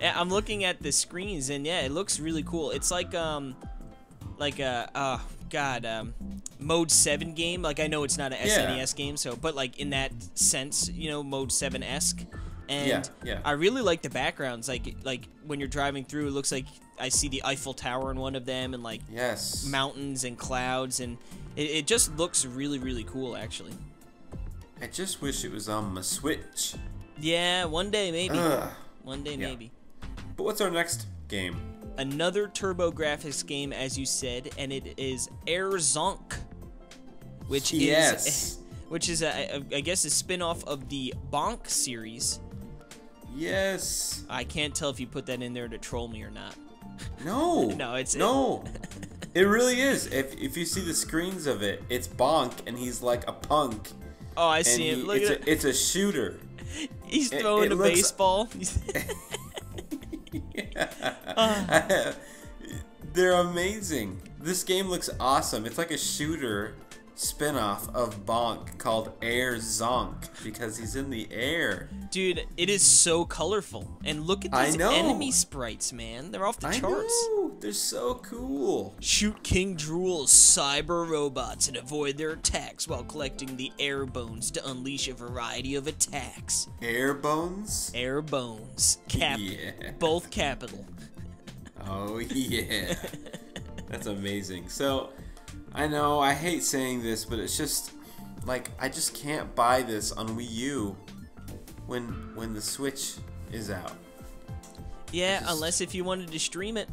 Speaker 1: Yeah, I'm looking at the screens, and yeah, it looks really cool. It's like a Mode 7 game. Like, I know it's not an SNES game, so, but like in that sense, you know, Mode 7-esque. And I really like the backgrounds. Like when you're driving through, it looks like I see the Eiffel Tower in one of them, and like mountains and clouds, and it just looks really, really cool, actually.
Speaker 2: I just wish it was on my Switch.
Speaker 1: Yeah, one day maybe. One day maybe.
Speaker 2: But what's our next game?
Speaker 1: Another TurboGrafx game, as you said, and it is Air Zonk, which is I guess a spin-off of the Bonk series.
Speaker 2: Yes.
Speaker 1: I can't tell if you put that in there to troll me or not.
Speaker 2: No.
Speaker 1: No.
Speaker 2: It really is. If you see the screens of it, it's Bonk, and he's like a punk.
Speaker 1: Oh, I see him. Look at it.
Speaker 2: It's a shooter.
Speaker 1: He's throwing a baseball.
Speaker 2: They're amazing. This game looks awesome. It's like a shooter spin-off of Bonk called Air Zonk because he's in the air.
Speaker 1: Dude, it is so colorful. And look at these enemy sprites, man. They're off the charts.
Speaker 2: I know. They're so cool.
Speaker 1: Shoot King Drool's cyber robots and avoid their attacks while collecting the air bones to unleash a variety of attacks.
Speaker 2: Air bones?
Speaker 1: Air bones.
Speaker 2: Yeah.
Speaker 1: Both capital.
Speaker 2: Oh, yeah. That's amazing. So, I know, I hate saying this, but it's just, like, I just can't buy this on Wii U when the Switch is out.
Speaker 1: Yeah, unless if you wanted to stream it.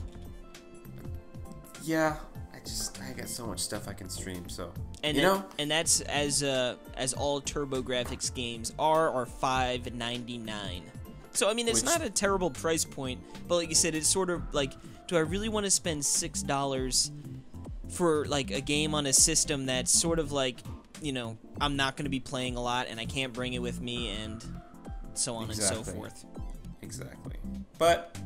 Speaker 2: Yeah, I got so much stuff I can stream, so,
Speaker 1: and
Speaker 2: you know?
Speaker 1: And that's as all TurboGrafx games are $5.99. So, I mean, it's not a terrible price point, but like you said, it's sort of like, do I really want to spend $6 for, like, a game on a system that's sort of like, you know, I'm not going to be playing a lot and I can't bring it with me and so on and so forth.
Speaker 2: Exactly. But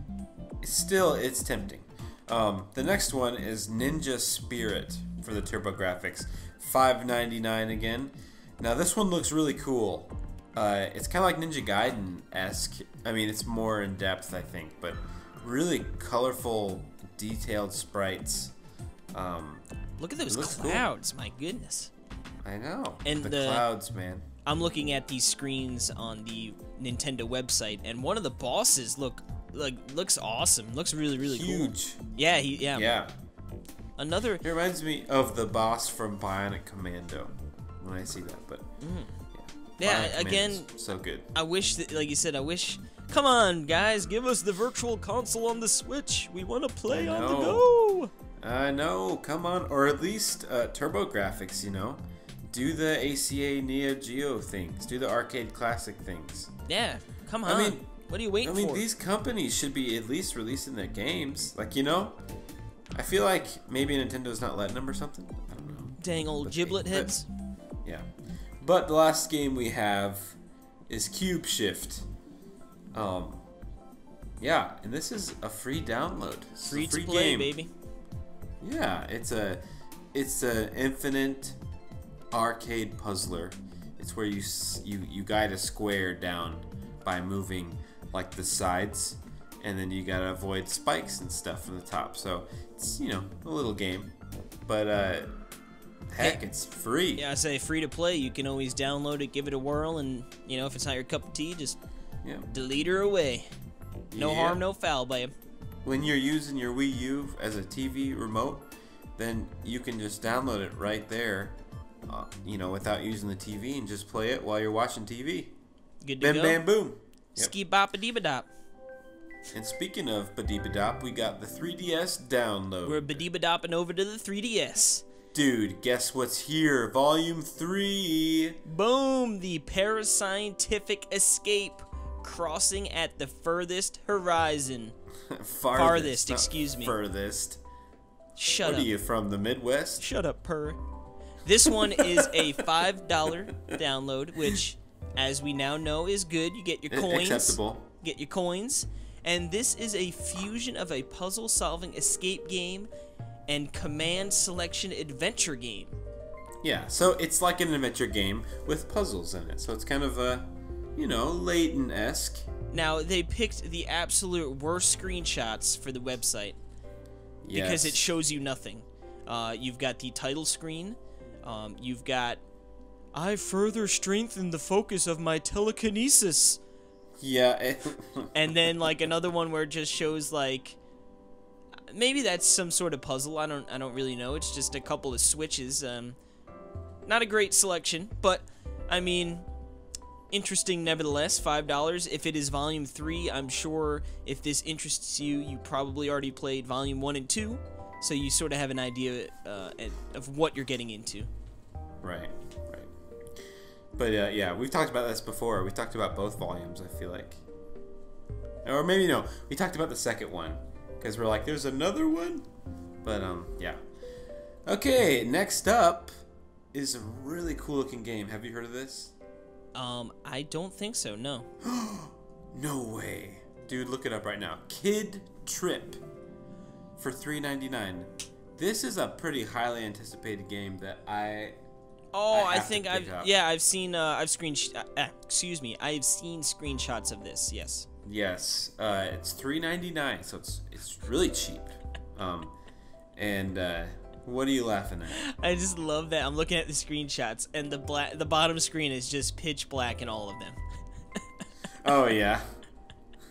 Speaker 2: still, it's tempting. The next one is Ninja Spirit for the TurboGrafx. $5.99 again. Now, this one looks really cool. It's kind of like Ninja Gaiden-esque. I mean, it's more in depth, I think, but really colorful, detailed sprites.
Speaker 1: Look at those clouds, cool. My goodness.
Speaker 2: I know.
Speaker 1: And
Speaker 2: the clouds, man.
Speaker 1: I'm looking at these screens on the Nintendo website, and one of the bosses looks awesome. Looks really, really
Speaker 2: huge.
Speaker 1: Cool. Yeah, yeah. Another.
Speaker 2: It reminds me of the boss from Bionic Commando when I see that, but.
Speaker 1: Yeah, again,
Speaker 2: so good.
Speaker 1: I wish that, like you said, come on, guys, give us the virtual console on the Switch. We want to play on the go.
Speaker 2: I know, come on, or at least TurboGrafx, you know, do the ACA Neo Geo things, do the arcade classic things.
Speaker 1: Yeah, come on. I mean, what are you waiting for?
Speaker 2: I mean, these companies should be at least releasing their games, like, you know. I feel like maybe Nintendo's not letting them or something. I don't know.
Speaker 1: Dang old giblet heads.
Speaker 2: Yeah. But the last game we have is Cube Shift. Yeah, and this is a free download.
Speaker 1: Free to play, game. Baby.
Speaker 2: Yeah, it's an infinite arcade puzzler. It's where you guide a square down by moving like the sides, and then you gotta avoid spikes and stuff from the top. So it's, you know, a little game, but heck, it's free.
Speaker 1: Yeah, I say free to play. You can always download it, give it a whirl, and, you know, if it's not your cup of tea, just delete her away. No harm, no foul, babe.
Speaker 2: When you're using your Wii U as a TV remote, then you can just download it right there, you know, without using the TV, and just play it while you're watching TV.
Speaker 1: Good to go.
Speaker 2: Bam, bam, boom.
Speaker 1: Ski bop a dee ba dop.
Speaker 2: And speaking of Badibadop, we got the 3DS download.
Speaker 1: We're Badibadoping over to the 3DS.
Speaker 2: Dude, guess what's here? Volume 3.
Speaker 1: Boom! The Parascientific Escape, crossing at the furthest horizon. Farthest, excuse me.
Speaker 2: Furthest.
Speaker 1: Shut up.
Speaker 2: What are you, from the Midwest?
Speaker 1: Shut up, purr. This one is a $5 download, which, as we now know, is good. You get your coins.
Speaker 2: Acceptable.
Speaker 1: Get your coins. And this is a fusion of a puzzle-solving escape game and command selection adventure game.
Speaker 2: Yeah, so it's like an adventure game with puzzles in it. So it's kind of a, you know, Layton-esque.
Speaker 1: Now, they picked the absolute worst screenshots for the website.
Speaker 2: Yes.
Speaker 1: Because it shows you nothing. You've got the title screen. You've got, I further strengthen the focus of my telekinesis.
Speaker 2: Yeah.
Speaker 1: And then, like, another one where it just shows, like, maybe that's some sort of puzzle. I don't really know. It's just a couple of switches. Not a great selection, but I mean, interesting nevertheless. $5. If it is Volume 3, I'm sure if this interests you, you probably already played Volume 1 and 2, so you sort of have an idea of what you're getting into.
Speaker 2: Right. But yeah, we've talked about this before. We talked about both volumes, I feel like. Or maybe no, we talked about the second one. Because we're like, there's another one? But, yeah. Okay, next up is a really cool looking game. Have you heard of this?
Speaker 1: I don't think so, no.
Speaker 2: No way. Dude, look it up right now. Kid Trip. for $3.99. This is a pretty highly anticipated game that I
Speaker 1: think I've seen I've seen screenshots of this. Yes.
Speaker 2: Yes, it's $3.99, so it's really cheap. What are you laughing at?
Speaker 1: I just love that. I'm looking at the screenshots, and the bottom screen is just pitch black in all of them.
Speaker 2: Oh yeah.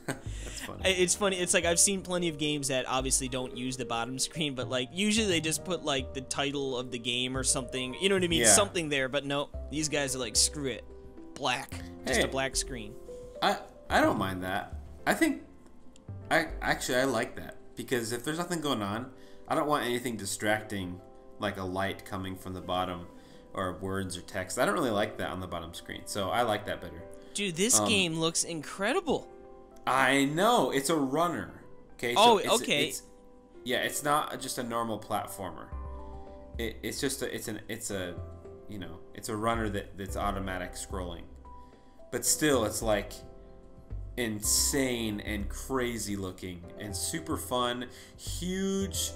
Speaker 2: That's funny.
Speaker 1: It's funny. It's like I've seen plenty of games that obviously don't use the bottom screen, but like usually they just put like the title of the game or something. You know what I mean?
Speaker 2: Yeah.
Speaker 1: Something there. But no, these guys are like, screw it, black, just a black screen.
Speaker 2: I don't mind that. I think I like that, because if there's nothing going on, I don't want anything distracting, like a light coming from the bottom or words or text. I don't really like that on the bottom screen, so I like that better.
Speaker 1: Dude, this game looks incredible.
Speaker 2: I know, it's a runner. Okay.
Speaker 1: So
Speaker 2: okay. It's not just a normal platformer. It's a runner that's automatic scrolling. But still, it's like insane and crazy looking and super fun. Huge,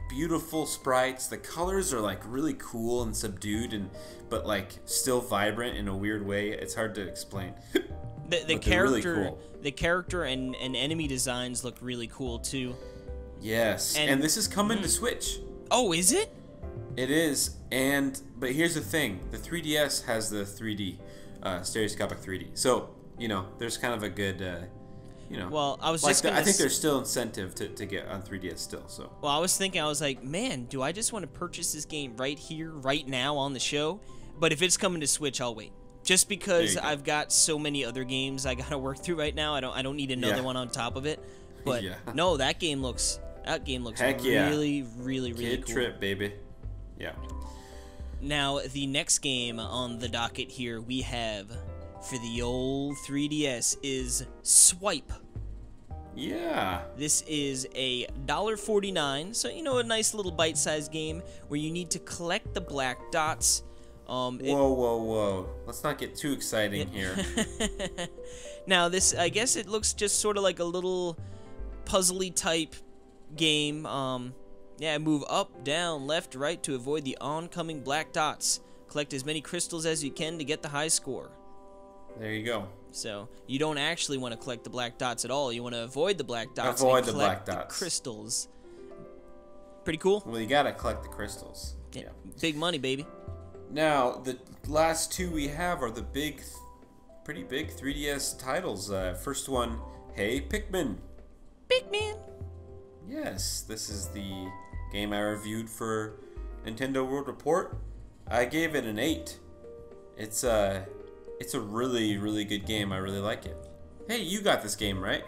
Speaker 2: beautiful sprites. The colors are like really cool and subdued, but like still vibrant in a weird way. It's hard to explain.
Speaker 1: The character, really cool. The character and enemy designs look really cool too.
Speaker 2: Yes, and this is coming to Switch.
Speaker 1: Oh, is it?
Speaker 2: It is, but here's the thing: the 3DS has the 3D, stereoscopic 3D. So there's kind of a good,
Speaker 1: Well, I was
Speaker 2: I think there's still incentive to get on 3DS still. So.
Speaker 1: Well, I was thinking, I was like, man, do I just want to purchase this game right here, right now on the show? But if it's coming to Switch, I'll wait. Just because I've got so many other games I gotta work through right now, I don't need another one on top of it. But no, that game looks really, really
Speaker 2: Kid
Speaker 1: cool.
Speaker 2: Trip, baby. Yeah.
Speaker 1: Now the next game on the docket here we have for the old 3DS is Swipe.
Speaker 2: Yeah.
Speaker 1: This is a $1.49, so a nice little bite-sized game where you need to collect the black dots.
Speaker 2: Whoa. Let's not get too exciting here.
Speaker 1: Now, this, I guess it looks just sort of like a little puzzly type game. Move up, down, left, right to avoid the oncoming black dots. Collect as many crystals as you can to get the high score.
Speaker 2: There you go.
Speaker 1: So, you don't actually want to collect the black dots at all. You want to avoid the black dots
Speaker 2: and
Speaker 1: collect
Speaker 2: black dots.
Speaker 1: The crystals. Pretty cool?
Speaker 2: Well, you gotta collect the crystals. Yeah.
Speaker 1: Big money, baby.
Speaker 2: Now, the last two we have are the pretty big 3DS titles. First one, Hey Pikmin.
Speaker 1: Pikmin!
Speaker 2: Yes, this is the game I reviewed for Nintendo World Report. I gave it an 8. It's a really, really good game. I really like it. Hey, you got this game, right?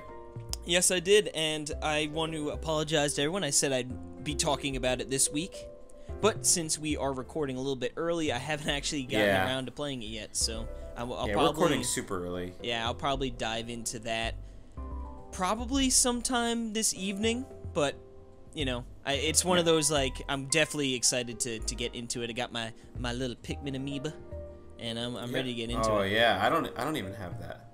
Speaker 1: Yes, I did, and I want to apologize to everyone. I said I'd be talking about it this week. But since we are recording a little bit early, I haven't actually gotten around to playing it yet, so I'll probably...
Speaker 2: we're recording super early.
Speaker 1: Yeah, I'll probably dive into that probably sometime this evening, but, it's one of those, like, I'm definitely excited to get into it. I got my little Pikmin amoeba, and I'm ready to get into it.
Speaker 2: Oh, yeah, I don't even have that.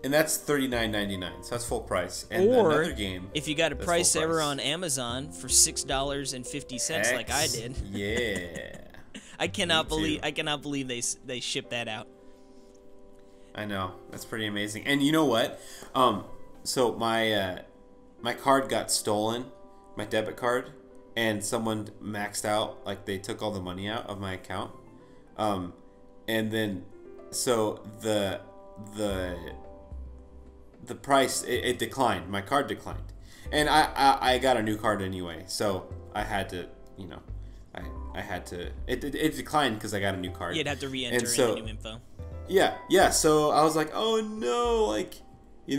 Speaker 2: And that's $39.99, so that's full price. And another game,
Speaker 1: if you got a price ever on Amazon for $6.50 like I did.
Speaker 2: Yeah.
Speaker 1: I cannot believe they shipped that out.
Speaker 2: I know. That's pretty amazing. And you know what? So my card got stolen, my debit card, and someone maxed out, like they took all the money out of my account. And then so the price it declined. My card declined, and I got a new card anyway, so I had to, I had to. It declined because I got a new card.
Speaker 1: You'd have to re-enter the new info.
Speaker 2: Yeah. So I was like, oh no, like,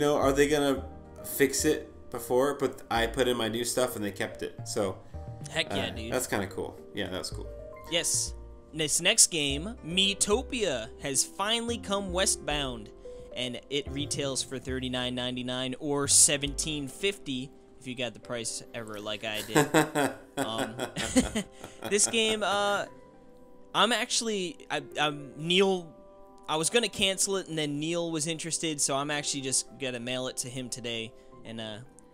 Speaker 2: are they gonna fix it before? But I put in my new stuff and they kept it. So
Speaker 1: heck yeah, dude.
Speaker 2: That's kind of cool. Yeah, that's cool.
Speaker 1: Yes. This next game, Miitopia, has finally come westbound. And it retails for $39.99 or $17.50 if you got the price ever like I did. This game, I'm Neil. I was gonna cancel it, and then Neil was interested, so I'm actually just gonna mail it to him today and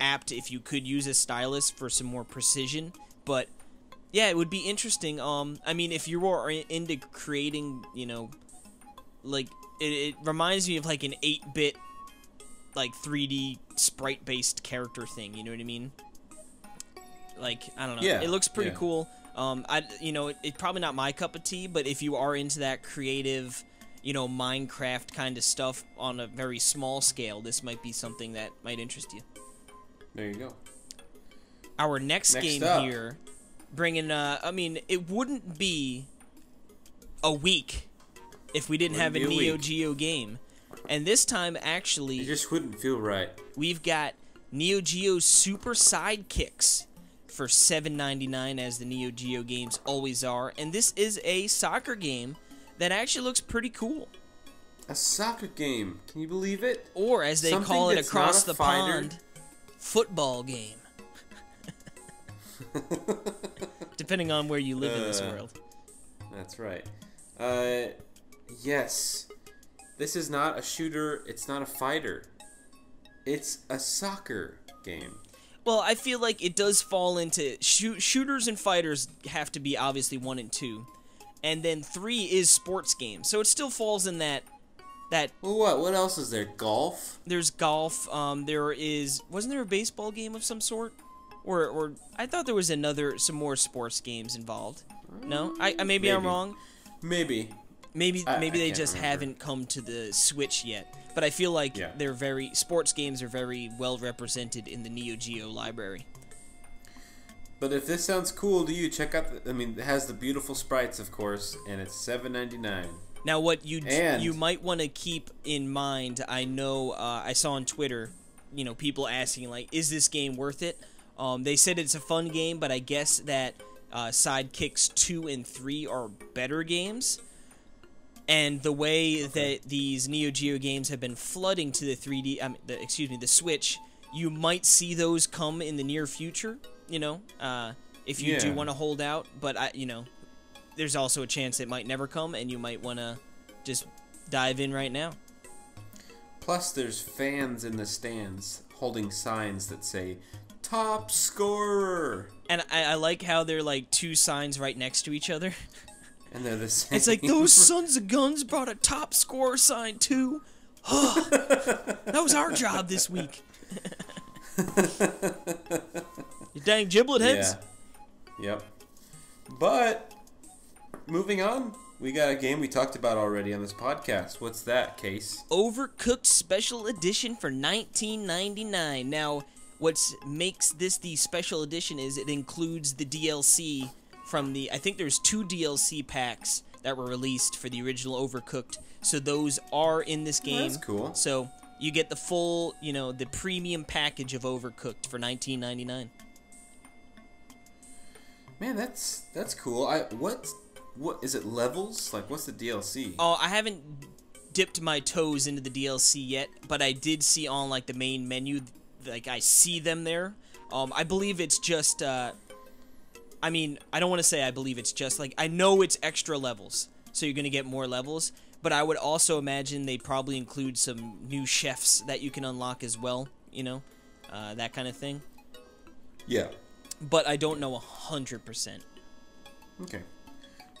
Speaker 1: apt if you could use a stylus for some more precision, but yeah, it would be interesting. I mean, if you are into creating, you know, like, it reminds me of, like, an 8-bit, like, 3D sprite-based character thing, you know what I mean? Like, I don't know.
Speaker 2: Yeah,
Speaker 1: it looks pretty
Speaker 2: yeah.
Speaker 1: cool. You know, it's probably not my cup of tea, but if you are into that creative, you know, Minecraft kind of stuff on a very small scale, this might be something that might interest you.
Speaker 2: There you go.
Speaker 1: Our next game
Speaker 2: up.
Speaker 1: here, bringing, I mean, it wouldn't be a week if we didn't have a Neo Geo game. And this time, actually,
Speaker 2: It just wouldn't feel right.
Speaker 1: we've got Neo Geo Super Sidekicks for $7.99, as the Neo Geo games always are. And this is a soccer game that actually looks pretty cool.
Speaker 2: A soccer game. Can you believe it?
Speaker 1: Or, as they
Speaker 2: Something
Speaker 1: call it
Speaker 2: that's
Speaker 1: across
Speaker 2: not a
Speaker 1: the
Speaker 2: fighter.
Speaker 1: pond, football game. Depending on where you live in this world.
Speaker 2: That's right. Yes. This is not a shooter. It's not a fighter. It's a soccer game.
Speaker 1: Well, I feel like it does fall into... shooters and fighters have to be obviously 1 and 2. And then 3 is sports games. So it still falls in that...
Speaker 2: Well, what? What else is there? Golf?
Speaker 1: There's golf. There is... Wasn't there a baseball game of some sort? Or I thought there was some more sports games involved. No? Maybe I'm wrong.
Speaker 2: Maybe.
Speaker 1: Maybe they
Speaker 2: can't
Speaker 1: just
Speaker 2: remember.
Speaker 1: haven't come to the Switch yet. But I feel like sports games are very well represented in the Neo Geo library.
Speaker 2: But if this sounds cool to you, check out. It has the beautiful sprites, of course, and it's $7.99.
Speaker 1: Now, what you might want to keep in mind, I know I saw on Twitter, you know, people asking, like, is this game worth it? They said it's a fun game, but I guess that Sidekicks 2 and 3 are better games. And the way that these Neo Geo games have been flooding to the 3D, the Switch, you might see those come in the near future, you know, if you do want to hold out. But, you know, there's also a chance it might never come, and you might want to just dive in right now.
Speaker 2: Plus, there's fans in the stands holding signs that say, "Top scorer."
Speaker 1: And I like how they're, like, 2 signs right next to each other.
Speaker 2: And they're the same.
Speaker 1: It's like, those sons of guns brought a top scorer sign too. That was our job this week. You dang giblet heads.
Speaker 2: Yeah. Yep. But, moving on, we got a game we talked about already on this podcast. What's that, Case?
Speaker 1: Overcooked Special Edition for $19.99. Now, what makes this the special edition is it includes the DLC from I think there's 2 DLC packs that were released for the original Overcooked, so those are in this game.
Speaker 2: That's cool.
Speaker 1: So you get the full, you know, the premium package of Overcooked for $19.99.
Speaker 2: Man, that's cool. What is it, levels? Like, what's the DLC?
Speaker 1: Oh, I haven't dipped my toes into the DLC yet, but I did see on, like, the main menu, like, I see them there. I believe it's just, I mean, I don't want to say I believe it's just, like, I know it's extra levels, so you're going to get more levels, but I would also imagine they probably include some new chefs that you can unlock as well, you know, that kind of thing.
Speaker 2: Yeah.
Speaker 1: But I don't know 100%.
Speaker 2: Okay.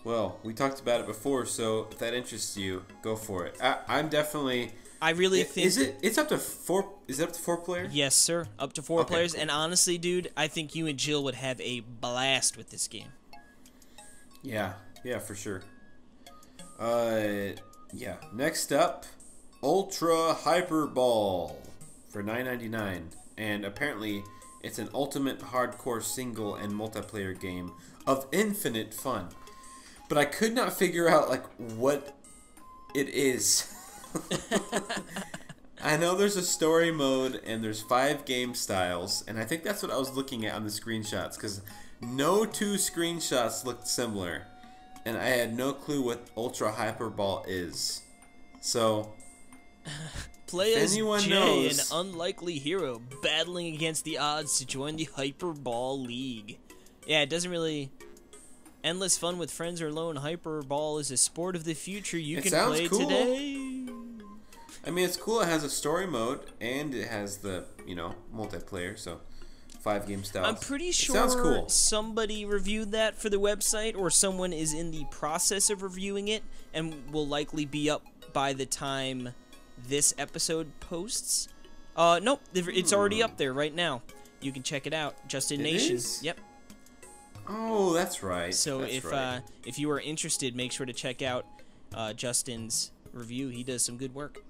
Speaker 2: Well, we talked about it before, so if that interests you, go for it. I'm definitely...
Speaker 1: I really think...
Speaker 2: It's up to 4... Is it up to 4 players?
Speaker 1: Yes, sir. Up to 4 players.
Speaker 2: Cool.
Speaker 1: And honestly, dude, I think you and Jill would have a blast with this game.
Speaker 2: Yeah. Yeah, for sure. Yeah. Next up, Ultra Hyper Ball for $9.99. And apparently, it's an ultimate hardcore single and multiplayer game of infinite fun. But I could not figure out, like, what it is. I know there's a story mode and there's 5 game styles, and I think that's what I was looking at on the screenshots, because no 2 screenshots looked similar, and I had no clue what Ultra Hyper Ball is. So,
Speaker 1: Play as
Speaker 2: anyone
Speaker 1: Jay,
Speaker 2: knows-
Speaker 1: an unlikely hero, battling against the odds to join the Hyper Ball League. Yeah, it doesn't really... Endless fun with friends or alone, Hyper Ball is a sport of the future you
Speaker 2: It
Speaker 1: can
Speaker 2: sounds
Speaker 1: play
Speaker 2: cool.
Speaker 1: today.
Speaker 2: I mean, it's cool. It has a story mode and it has the multiplayer. So 5 game styles.
Speaker 1: I'm pretty sure
Speaker 2: sounds cool.
Speaker 1: somebody reviewed that for the website, or someone is in the process of reviewing it, and will likely be up by the time this episode posts. Nope, it's already up there right now. You can check it out. Justin Nation.
Speaker 2: Is?
Speaker 1: Yep.
Speaker 2: Oh, that's right.
Speaker 1: So
Speaker 2: that's
Speaker 1: if you are interested, make sure to check out Justin's review. He does some good work.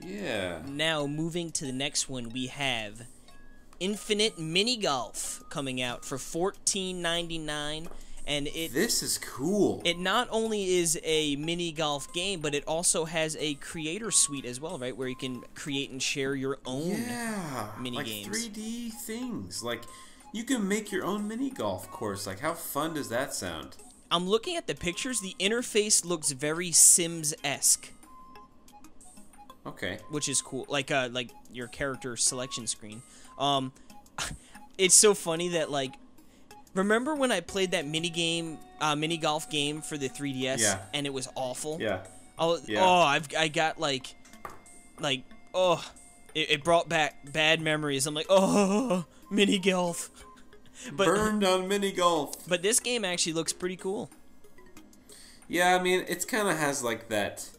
Speaker 2: Yeah.
Speaker 1: Now, moving to the next one, we have Infinite Mini Golf coming out for $14.99, and
Speaker 2: this is cool.
Speaker 1: It not only is a mini golf game, but it also has a creator suite as well, right? Where you can create and share your own mini games.
Speaker 2: Like 3D things. Like you can make your own mini golf course. Like how fun does that sound?
Speaker 1: I'm looking at the pictures. The interface looks very Sims-esque.
Speaker 2: Okay.
Speaker 1: Which is cool. Like your character selection screen. It's so funny that, like, remember when I played that mini golf game for the 3DS?
Speaker 2: Yeah.
Speaker 1: And it was awful?
Speaker 2: Yeah.
Speaker 1: I got it brought back bad memories. I'm like, oh, mini golf.
Speaker 2: Burned on mini golf.
Speaker 1: But this game actually looks pretty cool.
Speaker 2: Yeah, I mean, it kind of has like that.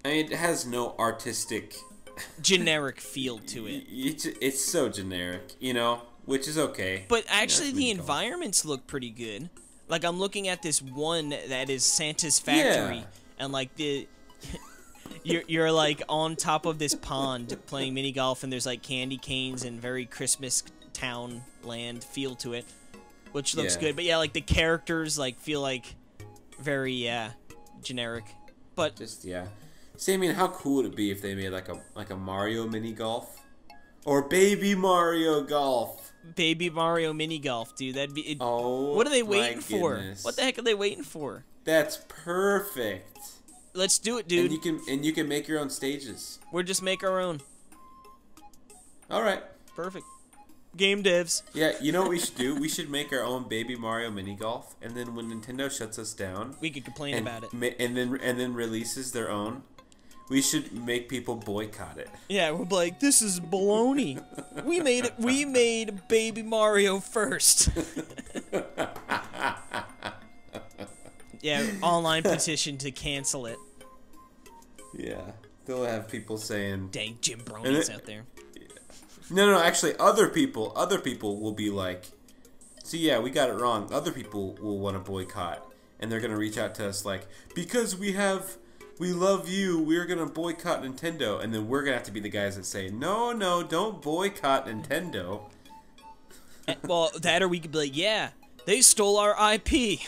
Speaker 2: I mean, it has no artistic
Speaker 1: generic feel to it.
Speaker 2: It's so generic, which is okay.
Speaker 1: But actually, the environments look pretty good. Like, I'm looking at this one that is Santa's factory, and like you're like on top of this pond playing mini golf, and there's like candy canes and very Christmas town land feel to it, which looks good. But yeah, like the characters like feel like very generic. But
Speaker 2: See, I mean, how cool would it be if they made like a Mario mini golf, or Baby Mario golf?
Speaker 1: Baby Mario mini golf, dude. That'd be.
Speaker 2: Oh,
Speaker 1: what are they waiting
Speaker 2: for?
Speaker 1: What the heck are they waiting for?
Speaker 2: That's perfect.
Speaker 1: Let's do it, dude.
Speaker 2: And you can make your own stages.
Speaker 1: We'll just make our own.
Speaker 2: All right.
Speaker 1: Perfect. Game devs.
Speaker 2: Yeah, you know what we should do? We should make our own Baby Mario mini golf, and then when Nintendo shuts us down,
Speaker 1: we could complain about it.
Speaker 2: And then releases their own. We should make people boycott it.
Speaker 1: Yeah, we're like, this is baloney. We made Baby Mario first. Yeah, online petition to cancel it.
Speaker 2: Yeah, they'll have people saying,
Speaker 1: "Dang Jim Bronies out there."
Speaker 2: No, actually, other people will be like, "So yeah, we got it wrong." Other people will want to boycott, and they're gonna reach out to us like, "Because we love you, we're gonna boycott Nintendo," and then we're gonna have to be the guys that say, "No, don't boycott Nintendo."
Speaker 1: Well, that or we could be like, "Yeah, they stole our IP."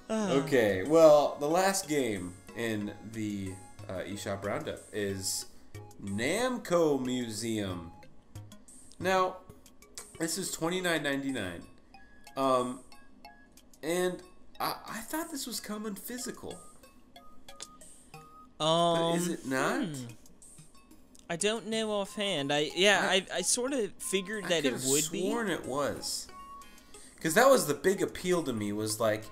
Speaker 2: Okay, well, the last game in the eShop Roundup is Namco Museum. Now, this is $29.99, and I thought this was coming physical. But is it not?
Speaker 1: I don't know offhand. I sort of figured that it would be.
Speaker 2: I could have sworn it was. Because that was the big appeal to me, was like,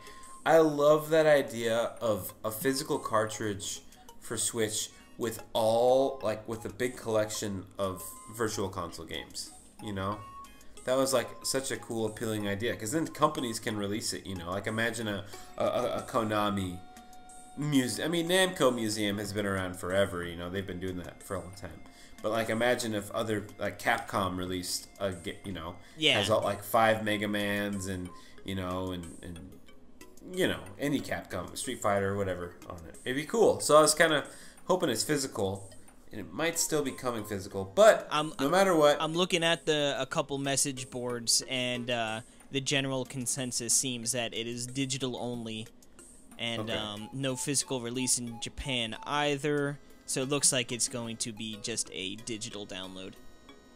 Speaker 2: I love that idea of a physical cartridge for Switch with with a big collection of virtual console games, That was like such a cool, appealing idea, because then companies can release it, Like imagine a Konami museum. I mean, Namco Museum has been around forever, They've been doing that for a long time. But like, imagine if other like Capcom released a, has all like 5 Mega Mans and any Capcom, Street Fighter, whatever on it. It'd be cool. So I was kind of hoping it's physical. And it might still be coming physical, but no matter what,
Speaker 1: I'm looking at a couple message boards, and the general consensus seems that it is digital only, and no physical release in Japan either. So it looks like it's going to be just a digital download,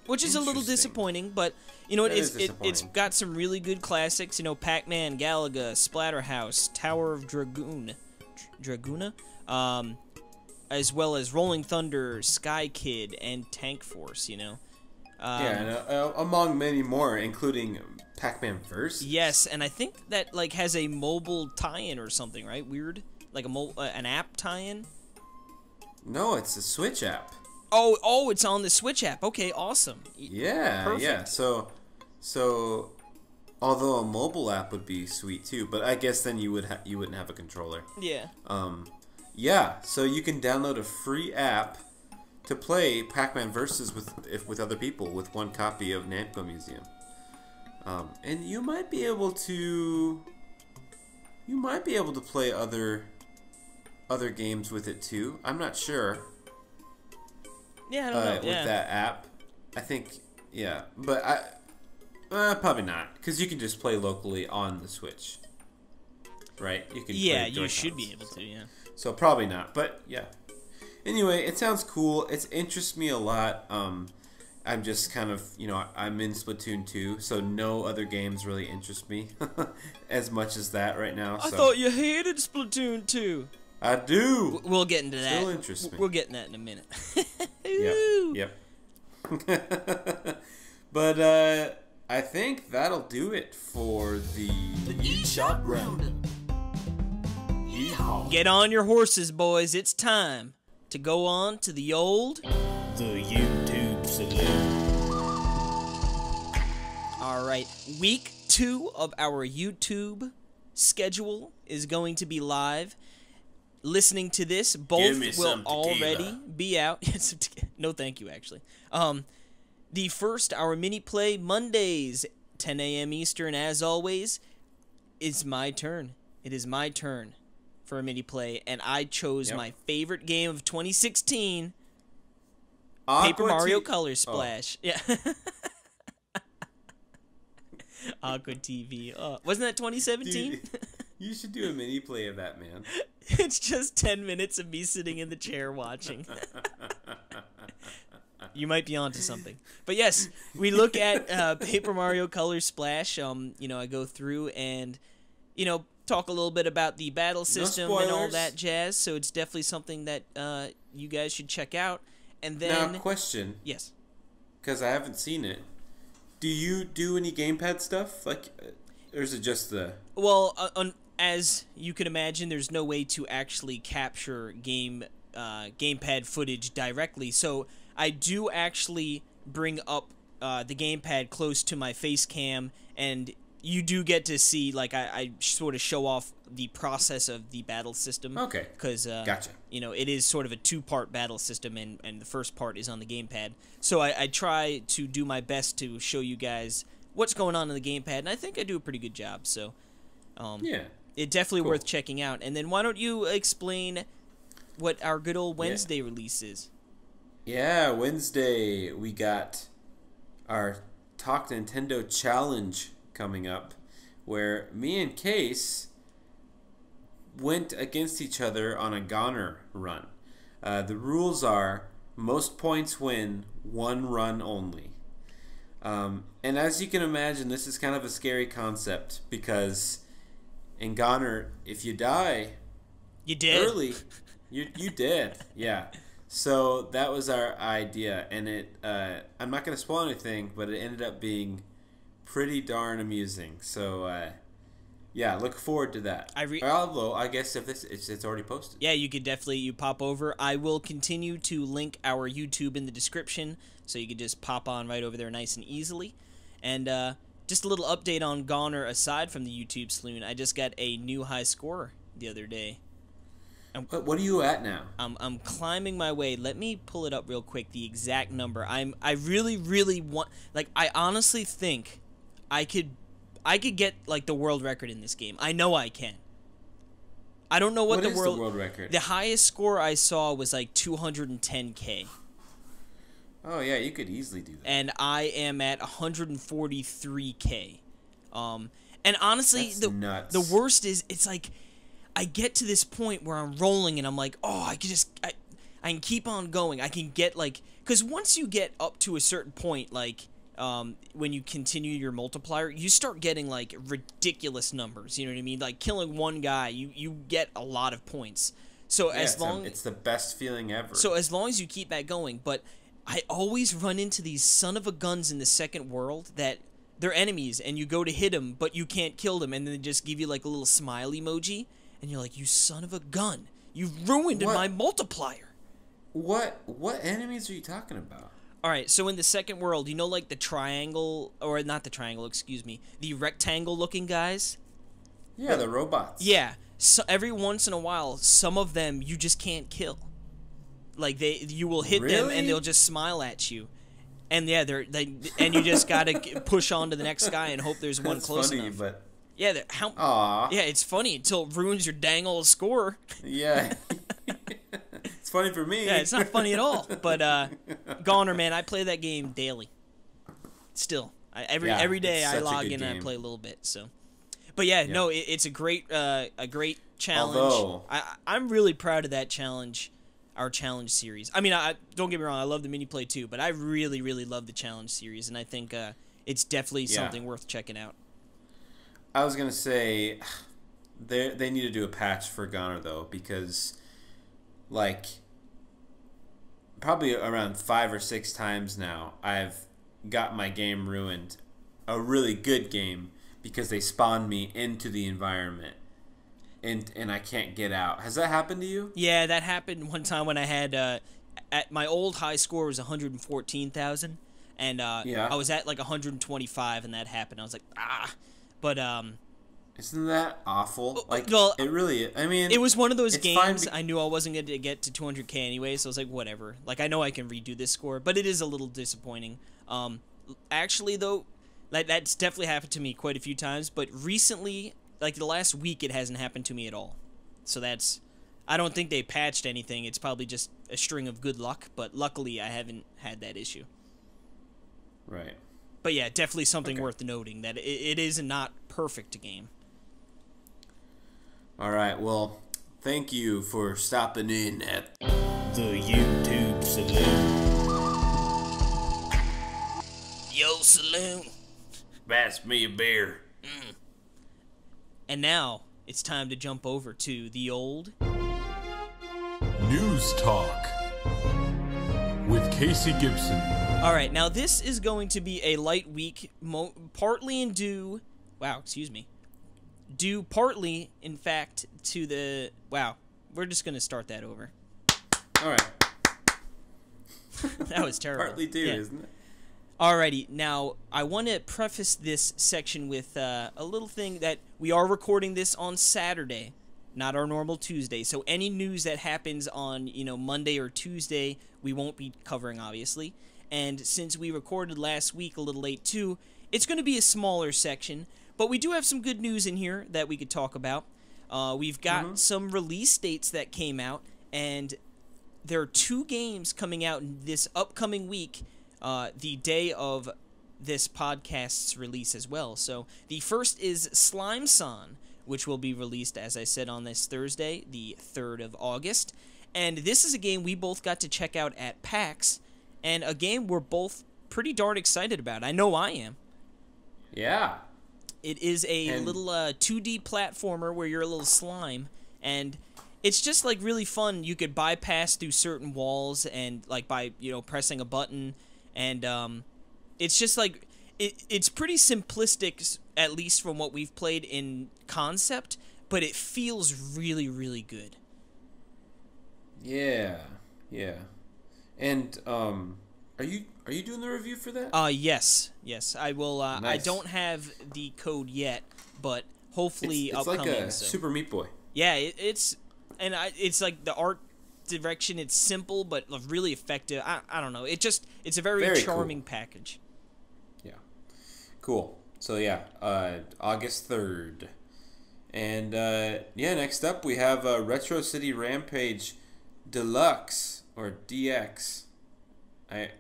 Speaker 1: which is a little disappointing. But it's got some really good classics. Pac-Man, Galaga, Splatterhouse, Tower of Draguna. As well as Rolling Thunder, Sky Kid, and Tank Force,
Speaker 2: and among many more, including Pac-Man Verse.
Speaker 1: Yes, and I think that has a mobile tie-in or something, right? Weird. Like an app tie-in?
Speaker 2: No, it's a Switch app.
Speaker 1: Oh, it's on the Switch app. Okay, awesome.
Speaker 2: Yeah,
Speaker 1: Perfect.
Speaker 2: yeah. So, although a mobile app would be sweet too, but I guess then you wouldn't have a controller.
Speaker 1: Yeah.
Speaker 2: Yeah. So you can download a free app to play Pac-Man Versus with other people with one copy of Namco Museum. And you might be able to play other games with it too. I'm not sure.
Speaker 1: Yeah, I don't know.
Speaker 2: With that app, I think, yeah, but probably not, because you can just play locally on the Switch, right? You can.
Speaker 1: Yeah, you should be able to. Yeah.
Speaker 2: So probably not, but yeah. Anyway, it sounds cool. It interests me a lot. I'm just kind of, I'm in Splatoon 2, so no other games really interest me as much as that right now.
Speaker 1: I thought you hated Splatoon 2.
Speaker 2: I do.
Speaker 1: We'll get into that.
Speaker 2: Still interests me.
Speaker 1: We'll get into that in a minute.
Speaker 2: Yep. But I think that'll do it for the
Speaker 3: eShop Roundup. Yeehaw.
Speaker 1: Get on your horses, boys. It's time to go on to the
Speaker 3: YouTube Saloon.
Speaker 1: All right, week 2 of our YouTube schedule is going to be live. Listening to this, both will already be out. No, thank you, actually. The first, our mini play Mondays, 10 a.m. Eastern, as always, is my turn. It is my turn for a mini play, and I chose my favorite game of 2016, Paper Mario Color Splash. Yeah. Aqua TV. Wasn't that 2017?
Speaker 2: Dude, you should do a mini play of that, man.
Speaker 1: It's just 10 minutes of me sitting in the chair watching. You might be onto something. But yes, we look at Paper Mario Color Splash. I go through and, talk a little bit about the battle system and all that jazz. So it's definitely something that you guys should check out. And then,
Speaker 2: now, question.
Speaker 1: Yes.
Speaker 2: Because I haven't seen it. Do you do any gamepad stuff? Or is it just the...
Speaker 1: Well, as you can imagine, there's no way to actually capture gamepad footage directly. So I do actually bring up the gamepad close to my face cam, and you do get to see, I sort of show off the process of the battle system.
Speaker 2: Okay.
Speaker 1: Because,
Speaker 2: gotcha.
Speaker 1: It is sort of a 2-part battle system, and the first part is on the gamepad. So I try to do my best to show you guys what's going on in the gamepad, and I think I do a pretty good job. So,
Speaker 2: yeah.
Speaker 1: It's definitely worth checking out. And then why don't you explain what our good old Wednesday release is?
Speaker 2: Yeah, Wednesday we got our Talk Nintendo Challenge coming up, where me and Case went against each other on a goner run. The rules are most points win, 1 run only. And as you can imagine, this is kind of a scary concept because in goner, if you die early, you dead. Yeah. So that was our idea, and I'm not going to spoil anything, but it ended up being pretty darn amusing. So yeah, look forward to that. Although I guess if it's already posted.
Speaker 1: Yeah, you could definitely pop over. I will continue to link our YouTube in the description, so you can just pop on right over there nice and easily. And just a little update on Goner aside from the YouTube saloon. I just got a new high score the other day.
Speaker 2: What are you at now?
Speaker 1: I'm climbing my way. Let me pull it up real quick, the exact number. I really want, I honestly think I could get the world record in this game. I know I can. I don't know what
Speaker 2: is the world record.
Speaker 1: The highest score I saw was 210K.
Speaker 2: Oh yeah, you could easily do that.
Speaker 1: And I am at 143K. And honestly,
Speaker 2: that's nuts.
Speaker 1: The worst is I get to this point where I'm rolling and I'm like, oh, I can keep on going. I can get because once you get up to a certain point, when you continue your multiplier, you start getting ridiculous numbers. You know what I mean? Killing one guy, you get a lot of points. So
Speaker 2: it's the best feeling ever.
Speaker 1: So as long as you keep that going, but I always run into these son of a guns in the second world that they're enemies and you go to hit them, but you can't kill them, and then they just give you a little smile emoji. and you're like, you son of a gun, you've ruined my multiplier.
Speaker 2: What enemies are you talking about?
Speaker 1: All right, so in the second world, you know, like the triangle, or not the triangle, excuse me, the rectangle-looking guys?
Speaker 2: Yeah, the robots.
Speaker 1: Yeah, so every once in a while, some of them you just can't kill. Like, you will hit them, and they'll just smile at you. And yeah, and you just gotta push on to the next guy and hope there's one close
Speaker 2: funny,
Speaker 1: enough.
Speaker 2: But...
Speaker 1: Yeah,
Speaker 2: Aww.
Speaker 1: Yeah, it's funny until it ruins your dang old score.
Speaker 2: Yeah. It's funny for me.
Speaker 1: Yeah, it's not funny at all. But Goner, man, I play that game daily. Still, every day I log in and I play a little bit. So, but yeah, no, it's a great challenge.
Speaker 2: Although
Speaker 1: I'm really proud of that challenge, our challenge series. I mean, don't get me wrong, I love the mini play too, but I really, really love the challenge series, and I think it's definitely something worth checking out.
Speaker 2: I was gonna say, they need to do a patch for Goner though, because like probably around 5 or 6 times now I've got my game ruined, a really good game, because they spawned me into the environment and I can't get out. Has that happened to you?
Speaker 1: Yeah, that happened one time when I had at my old high score was 114,000, and I was at like 125, and that happened. I was like, but
Speaker 2: isn't that awful? Like,
Speaker 1: well,
Speaker 2: it really is. I mean,
Speaker 1: it was one of those games I knew I wasn't going to get to 200k anyway, so I was like, whatever. Like, I know I can redo this score, but it is a little disappointing. Actually, though, like, that's definitely happened to me quite a few times, but recently, like the last week, it hasn't happened to me at all. So I don't think they patched anything. It's probably just a string of good luck, but luckily I haven't had that issue.
Speaker 2: Right.
Speaker 1: But yeah, definitely something worth noting, that it is a not perfect game.
Speaker 2: All right, well, thank you for stopping in at the YouTube Saloon.
Speaker 1: Yo, Saloon.
Speaker 2: Pass me a beer.
Speaker 1: And now, it's time to jump over to the old...
Speaker 4: News Talk with Casey Gibson.
Speaker 1: Alright, now this is going to be a light week, partly due, partly, in fact, to the... Wow, we're just going to start that over.
Speaker 2: Alright.
Speaker 1: That was terrible.
Speaker 2: Partly due, isn't it?
Speaker 1: Alrighty, now, I want to preface this section with a little thing that we are recording this on Saturday, not our normal Tuesday, so any news that happens on, Monday or Tuesday, we won't be covering, obviously. And since we recorded last week a little late too, it's going to be a smaller section, but we do have some good news in here that we could talk about. We've got some release dates that came out, and there are 2 games coming out this upcoming week, the day of this podcast's release as well. So the first is Slime Son, which will be released, as I said, on this Thursday, the 3rd of August. And this is a game we both got to check out at PAX, and a game we're both pretty darn excited about. I know I am.
Speaker 2: Yeah.
Speaker 1: It is a little 2D platformer where you're a little slime, and it's just like really fun. You could bypass through certain walls, and like by pressing a button, and it's just like it's pretty simplistic, at least from what we've played in concept, but it feels really, really good.
Speaker 2: Yeah. And are you doing the review for that?
Speaker 1: Yes, I will.
Speaker 2: Nice.
Speaker 1: I don't have the code yet, but hopefully
Speaker 2: it's
Speaker 1: upcoming.
Speaker 2: Like a Super Meat Boy.
Speaker 1: Yeah, it's like the art direction. It's simple but really effective. I don't know. It's a very charming package.
Speaker 2: Yeah, cool. So yeah, August 3rd, and next up we have Retro City Rampage Deluxe or DX.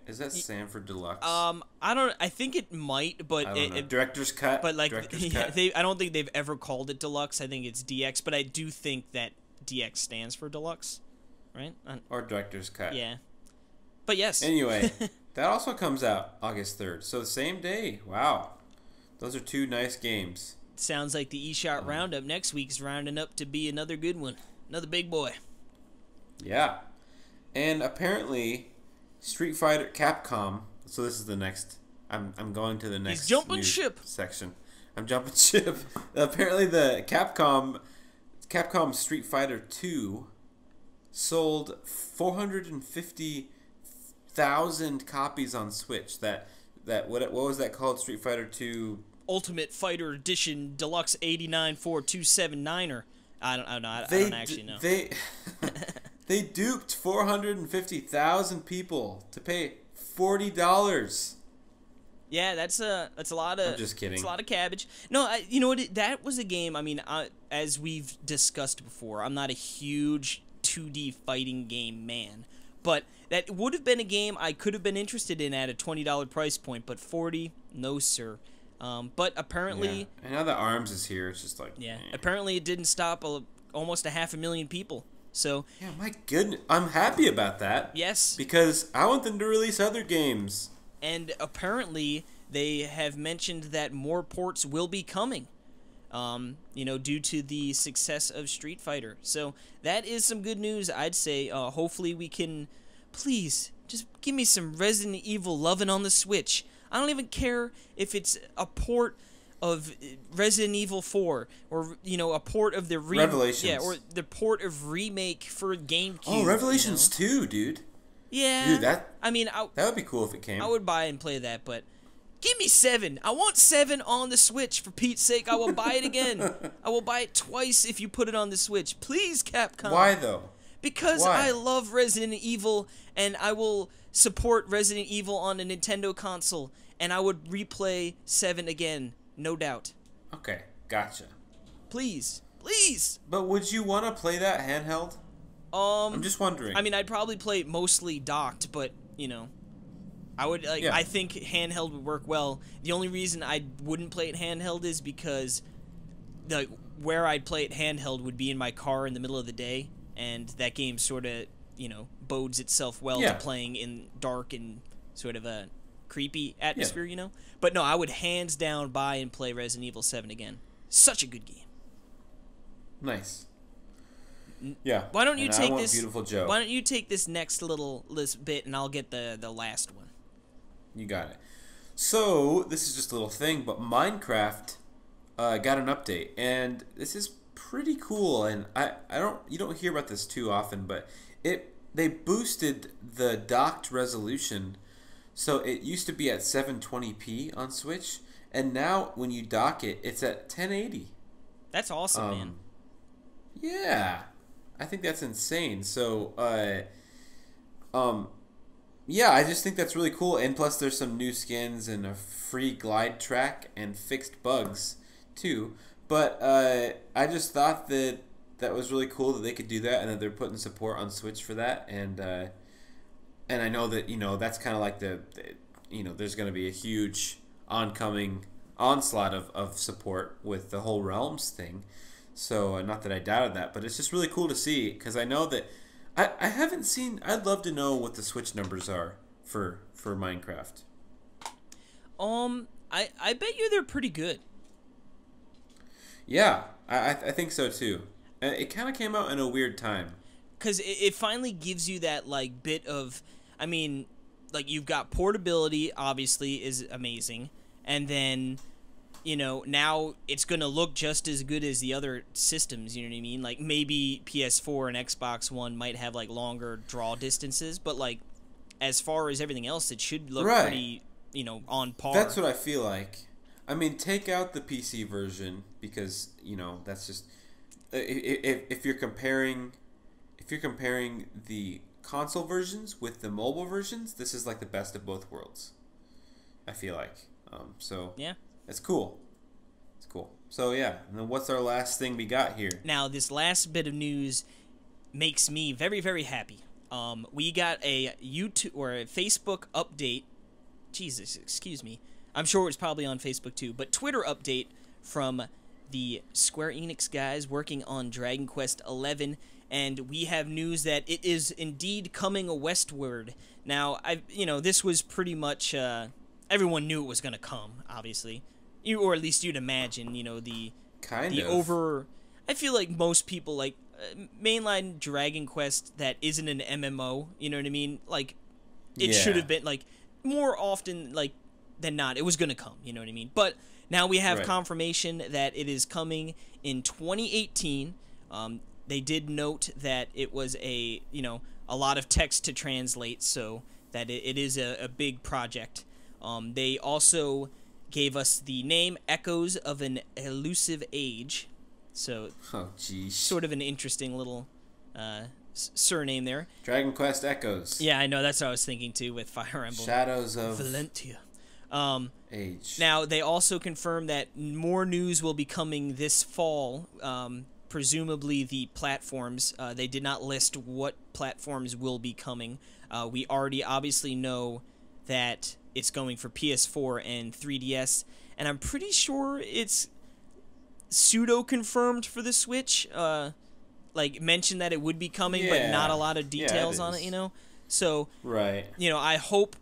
Speaker 2: Is that stand for deluxe?
Speaker 1: I think it might, but
Speaker 2: Director's Cut.
Speaker 1: But like,
Speaker 2: Cut.
Speaker 1: I don't think they've ever called it deluxe. I think it's DX, but I do think that DX stands for deluxe, right?
Speaker 2: Or Director's Cut.
Speaker 1: Yeah. But yes.
Speaker 2: Anyway, that also comes out August 3rd. So the same day. Wow. Those are 2 nice games.
Speaker 1: Sounds like the eShop Roundup next week's rounding up to be another good one. Another big boy.
Speaker 2: Yeah. And apparently Street Fighter Capcom. So this is the next. I'm going to the next.
Speaker 1: He's jumping ship
Speaker 2: section. I'm jumping ship. Apparently the Capcom Capcom Street Fighter 2 sold 450,000 copies on Switch. What was that called? Street Fighter 2
Speaker 1: Ultimate Fighter Edition Deluxe 894279er. I don't know. I
Speaker 2: They
Speaker 1: don't actually know.
Speaker 2: They duped 450,000 people to pay $40.
Speaker 1: Yeah, that's a lot of.
Speaker 2: I'm just kidding.
Speaker 1: It's a lot of cabbage. No, you know what? That was a game. I mean, as we've discussed before, I'm not a huge 2D fighting game man, but that would have been a game I could have been interested in at a $20 price point. But 40, no sir. But apparently,
Speaker 2: Yeah. And now that ARMS is here, it's just like
Speaker 1: apparently it didn't stop almost 500,000 people. So
Speaker 2: yeah, my goodness, I'm happy about that.
Speaker 1: yes,
Speaker 2: Because I want them to release other games.
Speaker 1: and apparently they have mentioned that more ports will be coming. Due to the success of Street Fighter. So that is some good news, I'd say. Hopefully we can, please, just give me some Resident Evil loving on the Switch. I don't even care if it's a port of Resident Evil 4 or, a port of the
Speaker 2: Revelations.
Speaker 1: Yeah, or the port of remake for GameCube.
Speaker 2: Oh, Revelations 2, dude.
Speaker 1: Yeah.
Speaker 2: Dude,
Speaker 1: that
Speaker 2: would be cool if it came.
Speaker 1: I would buy and play that, but give me 7. I want 7 on the Switch, for Pete's sake. I will buy it again. I will buy it twice if you put it on the Switch. Please, Capcom.
Speaker 2: Why, though?
Speaker 1: Because
Speaker 2: Why?
Speaker 1: I love Resident Evil, and I will support Resident Evil on a Nintendo console, and I would replay 7 again, no doubt.
Speaker 2: Okay, gotcha.
Speaker 1: Please. Please!
Speaker 2: But would you want to play that handheld? I'm just wondering.
Speaker 1: I mean, I'd probably play it mostly docked, but, I would I think handheld would work well. The only reason I wouldn't play it handheld is because where I'd play it handheld would be in my car in the middle of the day, and that game sort of, bodes itself well to playing in dark and sort of a creepy atmosphere, But no, I would hands down buy and play Resident Evil 7 again. Such a good game.
Speaker 2: Nice. Yeah.
Speaker 1: Why don't you take this?
Speaker 2: Beautiful Joe.
Speaker 1: Why don't you take this next little bit, and I'll get the last one.
Speaker 2: You got it. So this is just a little thing, but Minecraft got an update, and this is pretty cool. And you don't hear about this too often, but they boosted the docked resolution, so it used to be at 720p on Switch, and now when you dock it, it's at 1080.
Speaker 1: That's awesome, man.
Speaker 2: Yeah, I think that's insane. So, yeah, I just think that's really cool. And plus, there's some new skins and a free glide track and fixed bugs too. But I just thought that was really cool that they could do that, and that they're putting support on Switch for that. And I know that that's kind of like there's going to be a huge oncoming onslaught of support with the whole Realms thing. So not that I doubted that, but it's just really cool to see, because I know that I haven't seen. I'd love to know what the Switch numbers are for Minecraft.
Speaker 1: I bet you they're pretty good.
Speaker 2: Yeah, I think so too. It kind of came out in a weird time.
Speaker 1: Because it finally gives you that bit of, I mean, you've got portability, obviously, is amazing, and then now it's going to look just as good as the other systems, you know what I mean? Maybe PS4 and Xbox One might have, longer draw distances, but, as far as everything else, it should look pretty, on par.
Speaker 2: That's what I feel like. I mean, take out the PC version, because, that's just... If you're comparing the console versions with the mobile versions, this is, the best of both worlds, I feel like. So... yeah. It's cool. It's cool. So, yeah. And then what's our last thing we got here?
Speaker 1: Now, this last bit of news makes me very, very happy. We got a YouTube or a Facebook update. Jesus, excuse me. I'm sure it's probably on Facebook too. But Twitter update from the Square Enix guys working on Dragon Quest XI. And we have news that it is indeed coming westward. Now, this was pretty much... everyone knew it was going to come, obviously. Or at least you'd imagine, the over... I feel like most people, mainline Dragon Quest that isn't an MMO, you know what I mean? It should have been, more often, than not, it was going to come, you know what I mean? But now we have confirmation that it is coming in 2018. They did note that it was a lot of text to translate, so that it is a big project. They also gave us the name Echoes of an Elusive Age, so sort of an interesting little surname there.
Speaker 2: Dragon Quest Echoes.
Speaker 1: Yeah, I know, that's what I was thinking too with Fire Emblem.
Speaker 2: Shadows of
Speaker 1: Valentia.
Speaker 2: Age.
Speaker 1: Now, they also confirmed that more news will be coming this fall, presumably the platforms. They did not list what platforms will be coming. We already obviously know that it's going for PS4 and 3DS, and I'm pretty sure it's pseudo-confirmed for the Switch. Like, mentioned that it would be coming, but not a lot of details on it, So,
Speaker 2: right.
Speaker 1: I hope,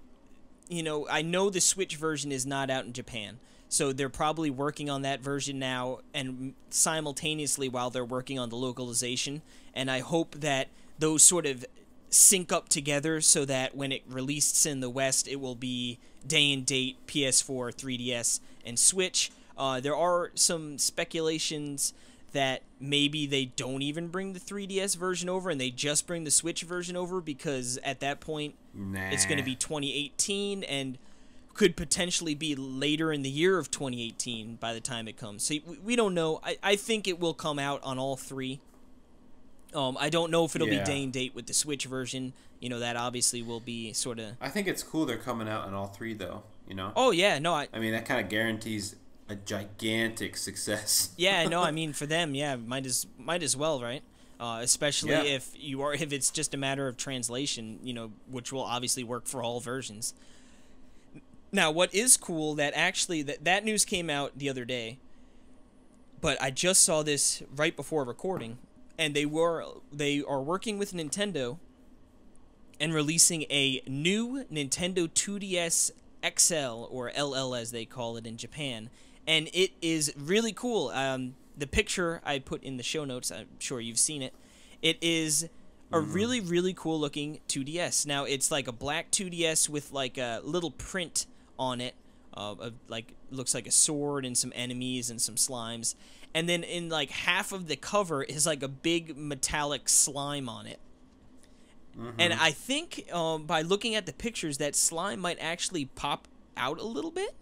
Speaker 1: I know the Switch version is not out in Japan, so they're probably working on that version now, and simultaneously while they're working on the localization, and I hope that those sort of sync up together so that when it releases in the West, it will be day and date PS4, 3DS, and Switch. There are some speculations that maybe they don't even bring the 3DS version over and they just bring the Switch version over, because at that point it's going to be 2018 and could potentially be later in the year of 2018 by the time it comes. So we don't know. I think it will come out on all three. I don't know if it'll be day and date with the Switch version. That obviously will be sort of...
Speaker 2: I think it's cool they're coming out on all three, though,
Speaker 1: Oh, yeah, no, I
Speaker 2: mean, that kind of guarantees a gigantic success.
Speaker 1: Yeah, no, I mean, for them, might as well, right? Especially if it's just a matter of translation, which will obviously work for all versions. Now, what is cool that actually that news came out the other day, but I just saw this right before recording, and they are working with Nintendo and releasing a new Nintendo 2DS XL, or LL as they call it in Japan. And it is really cool. The picture I put in the show notes, I'm sure you've seen it. It is a really, really cool looking 2DS. Now, it's like a black 2DS with like a little print on it. Looks like a sword and some enemies and some slimes. And then in like half of the cover is like a big metallic slime on it. And I think by looking at the pictures, that slime might actually pop out a little bit.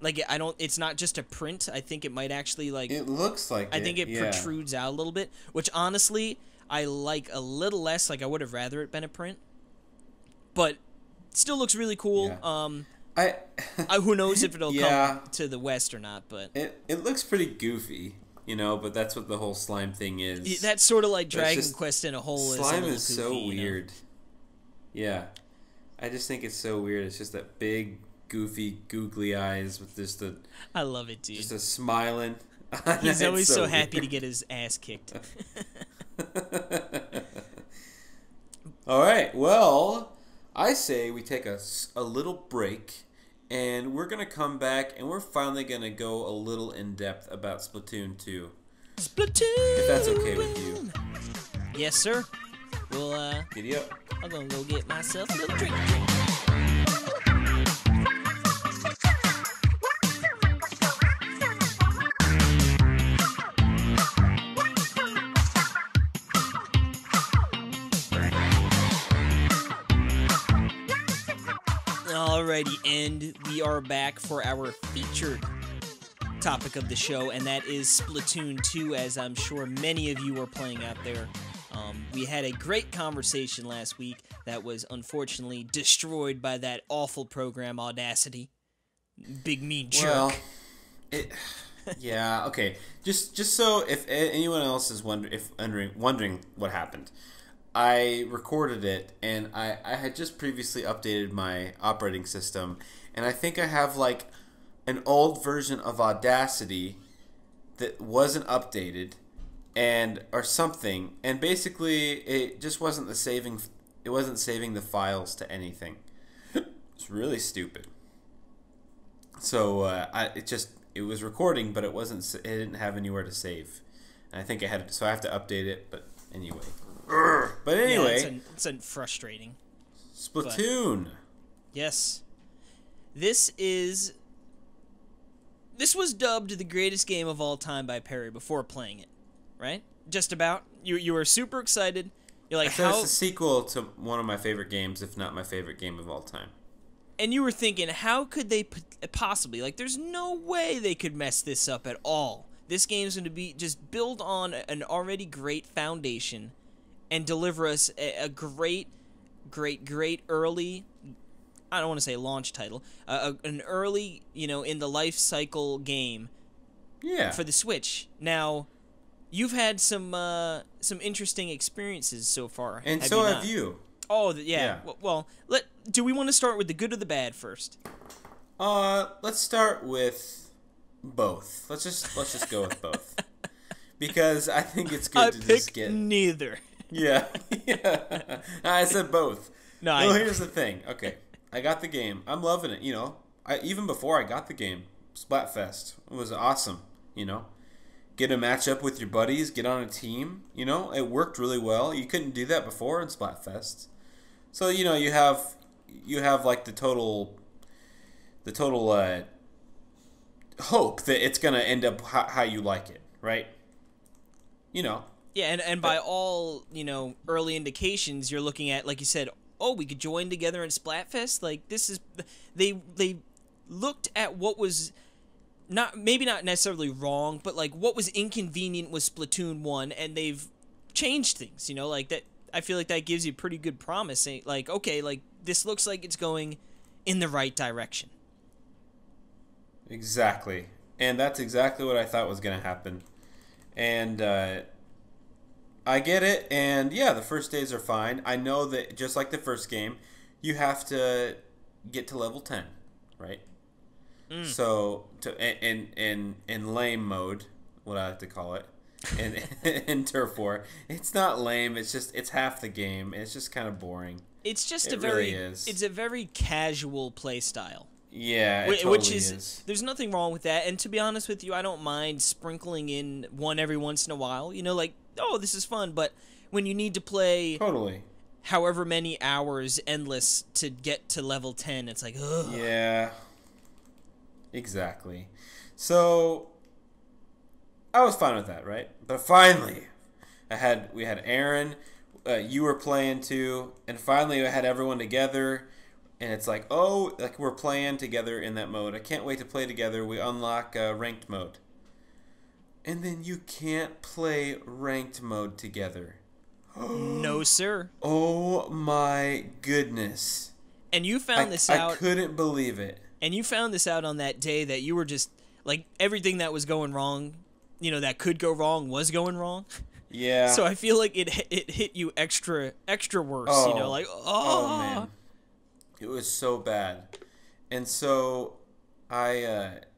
Speaker 1: Like, it's not just a print. I think it might actually, like...
Speaker 2: It looks like
Speaker 1: I think it protrudes out a little bit, which, honestly, I like a little less. Like, I would have rather it been a print. But still looks really cool.
Speaker 2: Yeah.
Speaker 1: Who knows if it'll come to the West or not, but...
Speaker 2: It looks pretty goofy, but that's what the whole slime thing is.
Speaker 1: That's sort of like Dragon Quest in a whole...
Speaker 2: Slime is so weird. Yeah. I just think it's so weird. It's just that big... goofy, googly eyes with just a...
Speaker 1: I love it, dude.
Speaker 2: Just a smiling...
Speaker 1: He's always so happy to get his ass kicked.
Speaker 2: All right, well, I say we take a little break, and we're going to come back, and we're finally going to go a little in-depth about Splatoon 2.
Speaker 1: Splatoon!
Speaker 2: If that's okay with you.
Speaker 1: Yes, sir. Well,
Speaker 2: Giddy up.
Speaker 1: I'm going to go get myself a little drink. Alrighty, and we are back for our featured topic of the show, and that is Splatoon 2, as I'm sure many of you are playing out there. We had a great conversation last week that was unfortunately destroyed by that awful program Audacity. Big mean jerk.
Speaker 2: Well, yeah, okay. Just so if anyone else is wondering what happened. I recorded it, and I had just previously updated my operating system, and I think I have like an old version of Audacity that wasn't updated, or something, and basically it just wasn't saving the files to anything. It's really stupid. So it was recording, but it didn't have anywhere to save, and I think I have to update it. But anyway. But anyway,
Speaker 1: yeah, it's frustrating.
Speaker 2: Splatoon.
Speaker 1: Yes, this was dubbed the greatest game of all time by Perry before playing it. right? Just about. You were super excited. You're like,
Speaker 2: So
Speaker 1: how?
Speaker 2: it's a sequel to one of my favorite games, if not my favorite game of all time.
Speaker 1: And you were thinking, how could they possibly? Like, there's no way they could mess this up at all. This game's going to be just build on an already great foundation and deliver us a great early, I don't want to say launch title, an early, in the life cycle game for the Switch. Now, you've had some interesting experiences so far.
Speaker 2: And
Speaker 1: have
Speaker 2: so
Speaker 1: you
Speaker 2: have you.
Speaker 1: Oh, yeah. Well, do we want to start with the good or the bad first?
Speaker 2: Let's start with both. Let's just go with both. Because I think it's good to just get
Speaker 1: neither.
Speaker 2: Yeah. I said both.
Speaker 1: No,
Speaker 2: here's the thing. Okay. I got the game. I'm loving it, even before I got the game, Splatfest was awesome, Get a matchup with your buddies, get on a team, it worked really well. You couldn't do that before in Splatfest. So, you have like the total hope that it's going to end up how you like it, right?
Speaker 1: Yeah, and by all, early indications, you're looking at, like you said, oh, we could join together in Splatfest. Like, this is, they looked at what was maybe not necessarily wrong, but like what was inconvenient with Splatoon 1, and they've changed things, like that. I feel like that gives you pretty good promise. Like, okay, like this looks like it's going in the right direction.
Speaker 2: Exactly. And that's exactly what I thought was going to happen. And I get it. And yeah, the first days are fine. I know that just like the first game, you have to get to level 10, right? So in lame mode, what I like to call it, in Turf War, it's not lame. It's half the game. It's just kind of boring.
Speaker 1: It's just
Speaker 2: is.
Speaker 1: It's a very casual play style.
Speaker 2: Yeah, it totally
Speaker 1: which is. There's nothing wrong with that. And to be honest with you, I don't mind sprinkling in one every once in a while. Like, oh, this is fun. But when you need to play
Speaker 2: totally
Speaker 1: however many hours endless to get to level 10, it's like, ugh.
Speaker 2: Yeah. Exactly. So I was fine with that, right? But finally, we had Aaron, you were playing too, and finally I had everyone together, and it's like, oh, like we're playing together in that mode. I can't wait to play together. We unlock ranked mode. And then you can't play ranked mode together.
Speaker 1: No, sir.
Speaker 2: Oh my goodness.
Speaker 1: And you found this out.
Speaker 2: I couldn't believe it.
Speaker 1: And you found this out on that day that you were just, like, everything that was going wrong, that could go wrong was going wrong.
Speaker 2: Yeah.
Speaker 1: So I feel like it hit you extra worse, like,
Speaker 2: oh man. It was so bad. And so that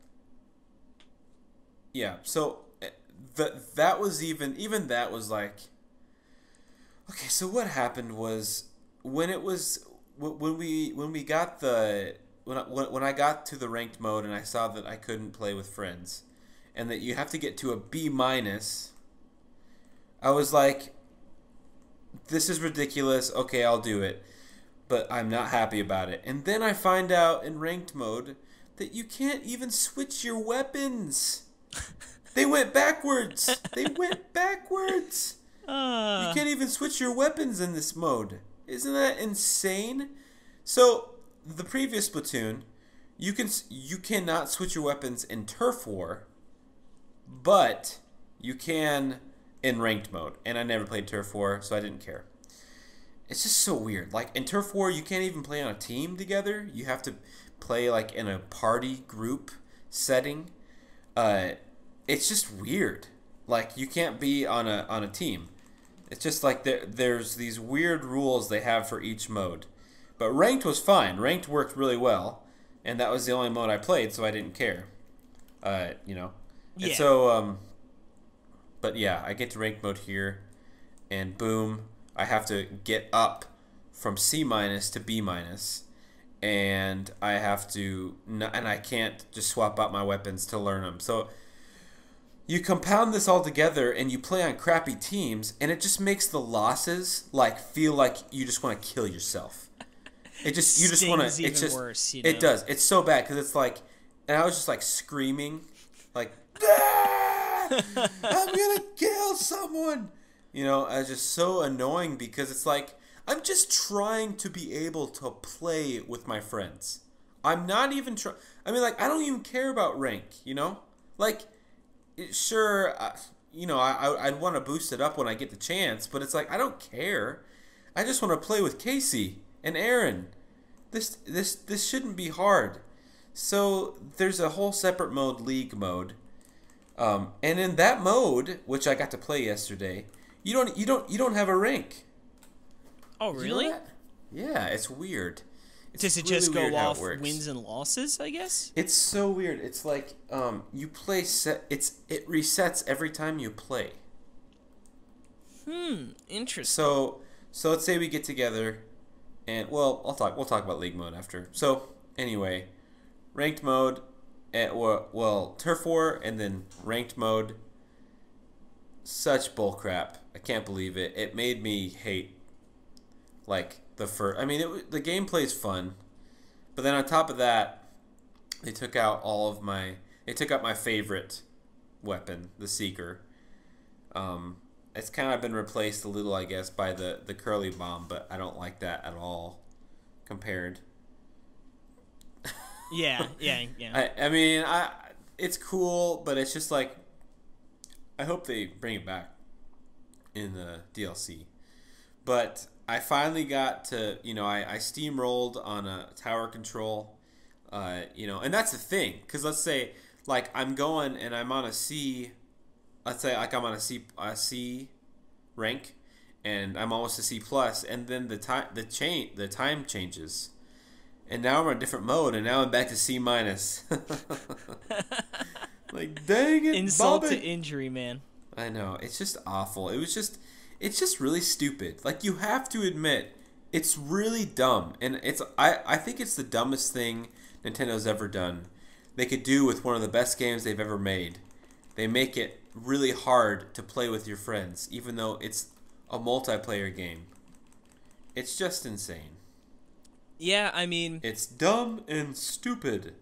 Speaker 2: was even that was like, okay, so what happened was when we got the when I got to the ranked mode and I saw that I couldn't play with friends and that you have to get to a B-, I was like, this is ridiculous. Okay, I'll do it. But I'm not happy about it. And then I find out in ranked mode that you can't even switch your weapons. They went backwards. You can't even switch your weapons in this mode. Isn't that insane? So the previous Splatoon, you cannot switch your weapons in Turf War, but you can in ranked mode. And I never played Turf War, so I didn't care. It's just so weird. Like in Turf War, you can't even play on a team together. You have to play like in a party group setting. It's just weird. Like you can't be on a team. It's just like there's these weird rules they have for each mode. But ranked was fine. Ranked worked really well, and that was the only mode I played, so I didn't care.
Speaker 1: Yeah.
Speaker 2: And so, but yeah, I get to ranked mode here, and boom, I have to get up from C- to B-, and I have to, and I can't just swap out my weapons to learn them. So you compound this all together, and you play on crappy teams, and it just makes the losses feel like you just want to kill yourself. You just want to. It's just worse. It does. It's so bad because it's like, and I was just like screaming, like, I'm gonna kill someone. You know, it's just so annoying because it's like, I'm just trying to be able to play with my friends. I'm not even trying. I mean, like, I don't even care about rank, you know? Like, sure, you know, I'd want to boost it up when I get the chance, but it's like, I don't care. I just want to play with Casey and Aaron. This shouldn't be hard. So there's a whole separate mode, League mode, and in that mode, which I got to play yesterday, you don't have a rank.
Speaker 1: Oh, really?
Speaker 2: You know that? Yeah, it's weird. It's
Speaker 1: Does it
Speaker 2: really
Speaker 1: just go
Speaker 2: weird how it
Speaker 1: off
Speaker 2: works.
Speaker 1: wins and losses, I guess?
Speaker 2: It's so weird. It's like you play it resets every time you play.
Speaker 1: Interesting.
Speaker 2: So let's say we get together, and we'll talk about League mode after. So anyway, ranked mode, turf war, and then ranked mode. Such bullcrap. I can't believe it. It made me hate like the first. I mean, the gameplay's fun, but then on top of that, they took out They took out my favorite weapon, the Seeker. It's kind of been replaced a little, I guess, by the curly bomb, but I don't like that at all compared.
Speaker 1: Yeah.
Speaker 2: I mean, it's cool, but it's just like, I hope they bring it back in the DLC. But I finally got to, you know, I steamrolled on a tower control, you know, and that's the thing, because let's say, like, I'm going and I'm on a C, let's say, like, I'm on a C rank, and I'm almost a C plus, and then the time changes, and now I'm in a different mode, and now I'm back to C minus. Like, dang it,
Speaker 1: Insult
Speaker 2: Bobby.
Speaker 1: to injury, man.
Speaker 2: I know, it's just awful. It's just really stupid. Like, you have to admit, it's really dumb, and I think it's the dumbest thing Nintendo's ever done. They could do with one of the best games they've ever made. They make it really hard to play with your friends, even though it's a multiplayer game. It's just insane.
Speaker 1: Yeah, I mean,
Speaker 2: It's dumb and stupid.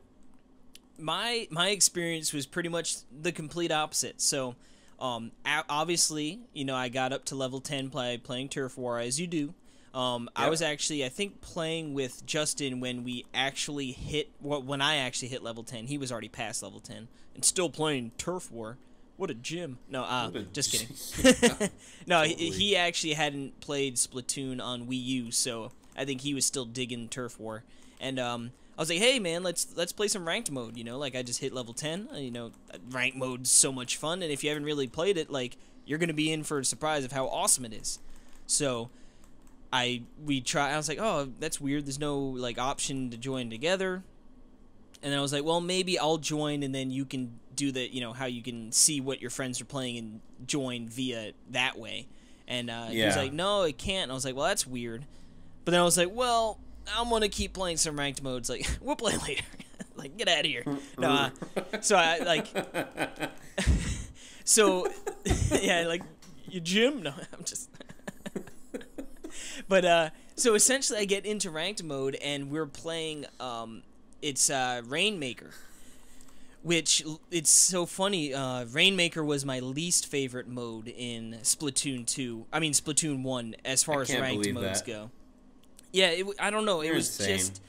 Speaker 1: my experience was pretty much the complete opposite. So, obviously, you know, I got up to level 10 playing Turf War, as you do. I was actually, I think, playing with Justin when we actually when I actually hit level 10. He was already past level 10 and still playing Turf War. What a gym. No, just kidding. No,
Speaker 2: Totally.
Speaker 1: he actually hadn't played Splatoon on Wii U, so I think he was still digging Turf War. And I was like, hey man, let's play some ranked mode. You know, like, I just hit level 10. You know, ranked mode's so much fun, and if you haven't really played it, like, you're gonna be in for a surprise of how awesome it is. So I was like, oh, that's weird. There's no, like, option to join together. And then I was like, well, maybe I'll join, and then you can do the, you know, how you can see what your friends are playing and join via that way. And he was like, no, it can't. And I was like, well, that's weird. But then I was like, well, I'm gonna keep playing some ranked modes. Like, we'll play later. Like, get out of here. No, so I like, so yeah, like, you gym? No, I'm just. But so essentially, I get into ranked mode, and we're playing. It's Rainmaker, which it's so funny. Rainmaker was my least favorite mode in Splatoon 2. I mean Splatoon 1, as far as ranked modes go. Yeah, I don't know. It was
Speaker 2: insane.
Speaker 1: just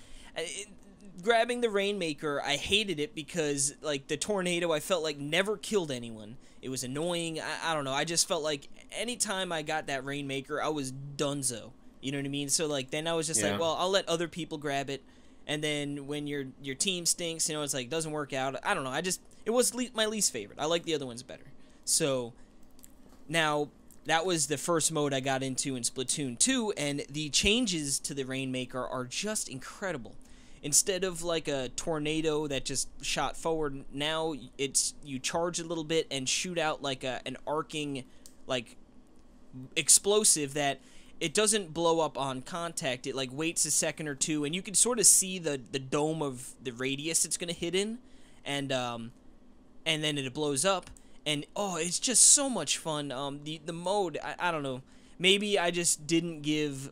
Speaker 1: grabbing the Rainmaker. I hated it because, like, the tornado, I felt like never killed anyone. It was annoying. I don't know. I just felt like anytime I got that Rainmaker, I was donezo. You know what I mean? So, like, then I was just like, well, I'll let other people grab it. And then when your team stinks, you know, it's like, doesn't work out. I don't know. It was my least favorite. I like the other ones better. So now that was the first mode I got into in Splatoon 2, and the changes to the Rainmaker are just incredible. Instead of like a tornado that just shot forward, now it's you charge a little bit and shoot out like an arcing, like, explosive that it doesn't blow up on contact. It, like, waits a second or two, and you can sort of see the dome of the radius it's going to hit in, and then it blows up, and, oh, it's just so much fun. The mode, I don't know, maybe I just didn't give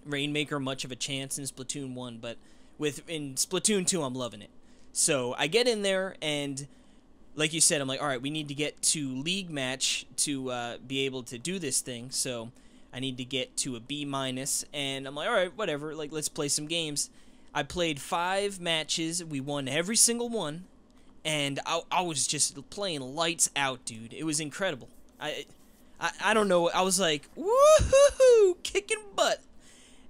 Speaker 1: Rainmaker much of a chance in Splatoon 1, but in Splatoon 2, I'm loving it. So I get in there, and like you said, I'm like, all right, we need to get to league match to be able to do this thing. So I need to get to a B minus, and I'm like, all right, whatever. Like, let's play some games. I played 5 matches. We won every single one, and I was just playing lights out, dude. It was incredible. I don't know. I was like, woohoo, kicking butt,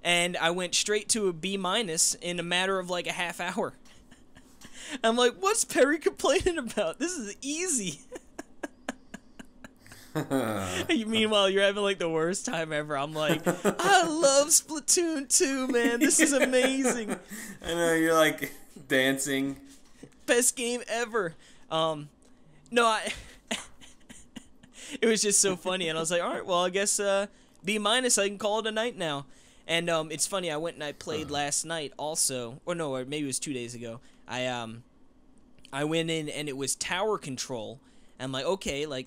Speaker 1: and I went straight to a B minus in a matter of like a half hour. I'm like, what's Perry complaining about? This is easy. Meanwhile, you're having like the worst time ever. I'm like, I love Splatoon 2, man. This is amazing.
Speaker 2: I know, you're like dancing.
Speaker 1: Best game ever. No, it was just so funny, and I was like, all right, well, I guess B minus, I can call it a night now. And it's funny, I went and I played last night also, or no, or maybe it was 2 days ago. I went in and it was tower control. I'm like, okay, like,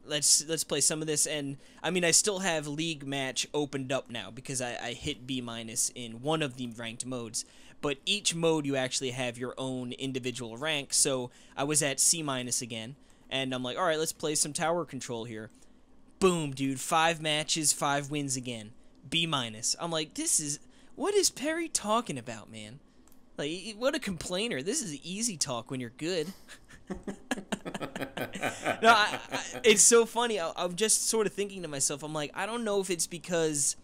Speaker 1: let's play some of this. And I mean, I still have league match opened up now because I hit B minus in one of the ranked modes. But each mode you actually have your own individual rank. So I was at C minus again, and I'm like, all right, let's play some tower control here. Boom, dude, 5 matches, 5 wins again. B minus. I'm like, what is Perry talking about, man? Like, what a complainer. This is easy talk when you're good. No, it's so funny. I'm just sort of thinking to myself, I'm like, I don't know if it's because,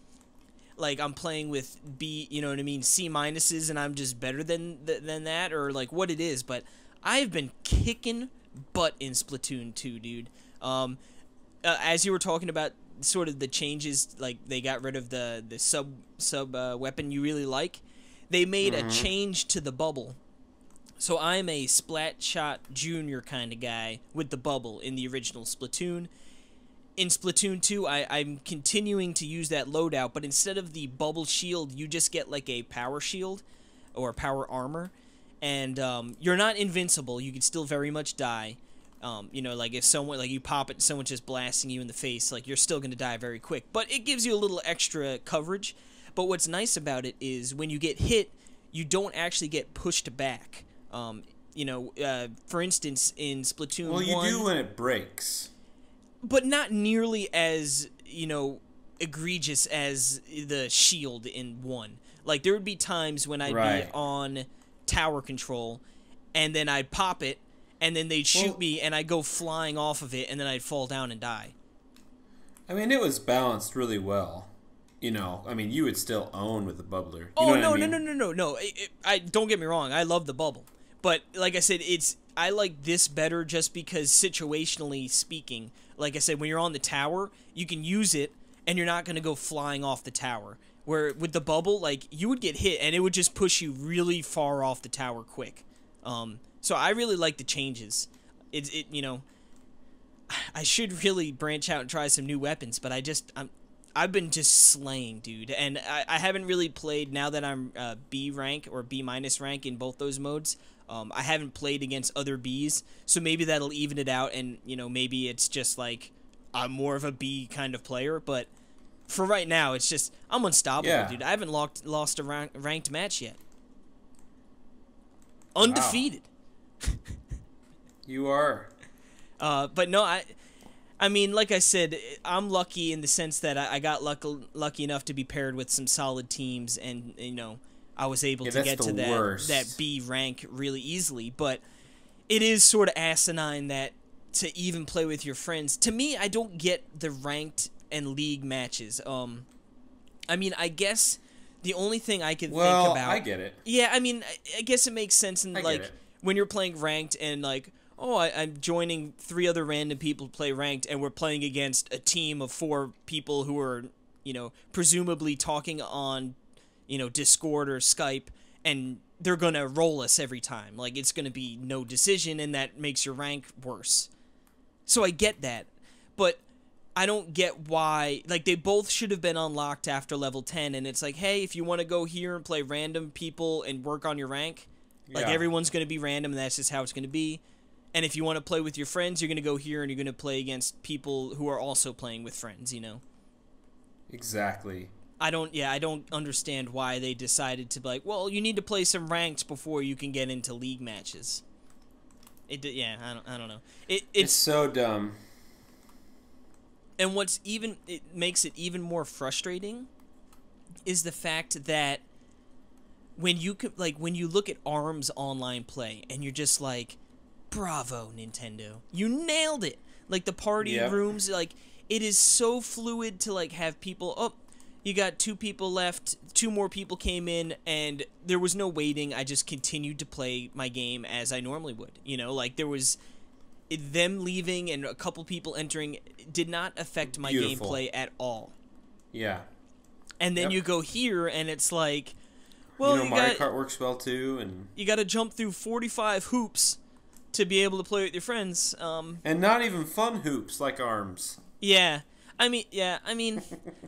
Speaker 1: like, I'm playing with B, you know what I mean, C minuses, and I'm just better than that, or, like, what it is, but I've been kicking butt in Splatoon 2, dude. As you were talking about sort of the changes, like, they got rid of the sub weapon you really like. They made a change to the bubble. So I'm a Splatshot Junior kind of guy with the bubble in the original Splatoon. In Splatoon 2, I'm continuing to use that loadout, but instead of the bubble shield, you just get like a power shield or power armor. And you're not invincible. You can still very much die. You know, like if someone, like you pop it and someone's just blasting you in the face, like you're still going to die very quick. But it gives you a little extra coverage. But what's nice about it is when you get hit, you don't actually get pushed back. You know, for instance, in Splatoon 1...
Speaker 2: Well, you do when it breaks.
Speaker 1: But not nearly as, you know, egregious as the shield in 1. Like, there would be times when I'd be on tower control, and then I'd pop it, and then they'd shoot me, and I'd go flying off of it, and then I'd fall down and die.
Speaker 2: I mean, it was balanced really well. You know, I mean, you would still own with the bubbler. You
Speaker 1: Oh,
Speaker 2: know
Speaker 1: no,
Speaker 2: what I mean?
Speaker 1: no. I don't get me wrong. I love the bubble. But, like I said, I like this better just because situationally speaking, like I said, when you're on the tower, you can use it, and you're not going to go flying off the tower. Where with the bubble, like, you would get hit, and it would just push you really far off the tower quick. So I really like the changes. You know, I should really branch out and try some new weapons, but I've been just slaying, dude, and I haven't really played, now that I'm B rank or B minus rank in both those modes. I haven't played against other Bs, so maybe that'll even it out, and, you know, maybe it's just like I'm more of a B kind of player, but for right now, it's just, I'm unstoppable, dude. I haven't lost a ranked match yet. Undefeated.
Speaker 2: Wow. You are.
Speaker 1: But no, I mean, like I said, I'm lucky in the sense that I got lucky enough to be paired with some solid teams, and, you know, I was able to get to that B rank really easily. But it is sort of asinine that to even play with your friends. To me, I don't get the ranked and league matches. I mean, I guess the only thing I could think about...
Speaker 2: I get it.
Speaker 1: Yeah, I mean, I guess it makes sense in, like, when you're playing ranked and, like, oh, I'm joining 3 other random people to play ranked, and we're playing against a team of 4 people who are, you know, presumably talking on, you know, Discord or Skype, and they're gonna roll us every time. Like, it's gonna be no decision, and that makes your rank worse. So I get that, but I don't get why, like, they both should have been unlocked after level 10, and it's like, hey, if you want to go here and play random people and work on your rank, like, everyone's gonna be random, and that's just how it's gonna be. And if you want to play with your friends, you're going to go here and you're going to play against people who are also playing with friends, you know?
Speaker 2: Exactly.
Speaker 1: I don't understand why they decided to be like, well, you need to play some ranked before you can get into league matches. Yeah, I don't know.
Speaker 2: It's so dumb.
Speaker 1: And it makes it even more frustrating is the fact that when you look at ARMS online play and you're just like, bravo, Nintendo, you nailed it. Like the party rooms, like it is so fluid to like have people. Oh, you got 2 people left. 2 more people came in, and there was no waiting. I just continued to play my game as I normally would. You know, like there was them leaving and a couple people entering did not affect my gameplay at all.
Speaker 2: Yeah.
Speaker 1: And then you go here, and it's like, well,
Speaker 2: Mario Kart works well too, and
Speaker 1: you got to jump through 45 hoops to be able to play with your friends.
Speaker 2: And not even fun hoops like ARMS.
Speaker 1: Yeah. I mean,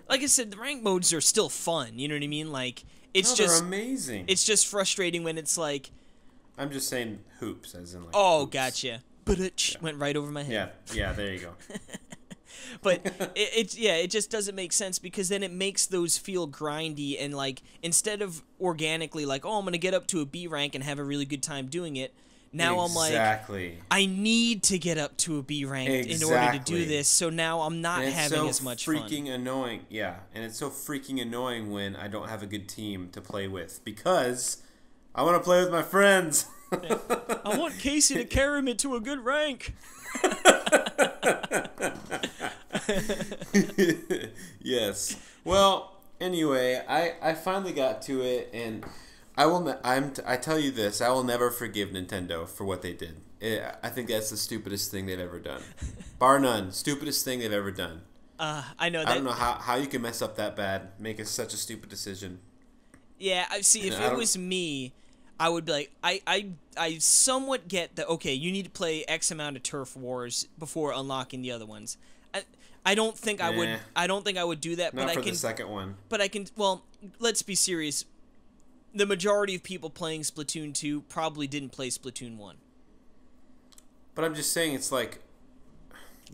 Speaker 1: like I said, the rank modes are still fun. You know what I mean? Like, they're
Speaker 2: amazing.
Speaker 1: It's just frustrating when it's like,
Speaker 2: I'm just saying hoops, as in like.
Speaker 1: Oh,
Speaker 2: hoops.
Speaker 1: Gotcha. But it went right over my head.
Speaker 2: Yeah. There you go.
Speaker 1: But it just doesn't make sense because then it makes those feel grindy and like instead of organically like, oh, I'm gonna get up to a B rank and have a really good time doing it. Now I'm like, I need to get up to a B rank in order to do this. So now I'm not having as much fun.
Speaker 2: It's so freaking annoying. Yeah, and it's so freaking annoying when I don't have a good team to play with because I want to play with my friends.
Speaker 1: I want Casey to carry me to a good rank.
Speaker 2: Yes. Well, anyway, I finally got to it, and I tell you this, I will never forgive Nintendo for what they did. I think that's the stupidest thing they've ever done, bar none. Stupidest thing they've ever done.
Speaker 1: I know that.
Speaker 2: I don't know how you can mess up that bad, make such a stupid decision.
Speaker 1: Yeah, I see. If it was me, I would be like, I somewhat get that. Okay, you need to play X amount of Turf Wars before unlocking the other ones. I don't think I would. I don't think I would do that.
Speaker 2: Not
Speaker 1: but
Speaker 2: for
Speaker 1: I can.
Speaker 2: The second one.
Speaker 1: But I can. Well, let's be serious. The majority of people playing Splatoon 2 probably didn't play Splatoon 1.
Speaker 2: But I'm just saying, it's like.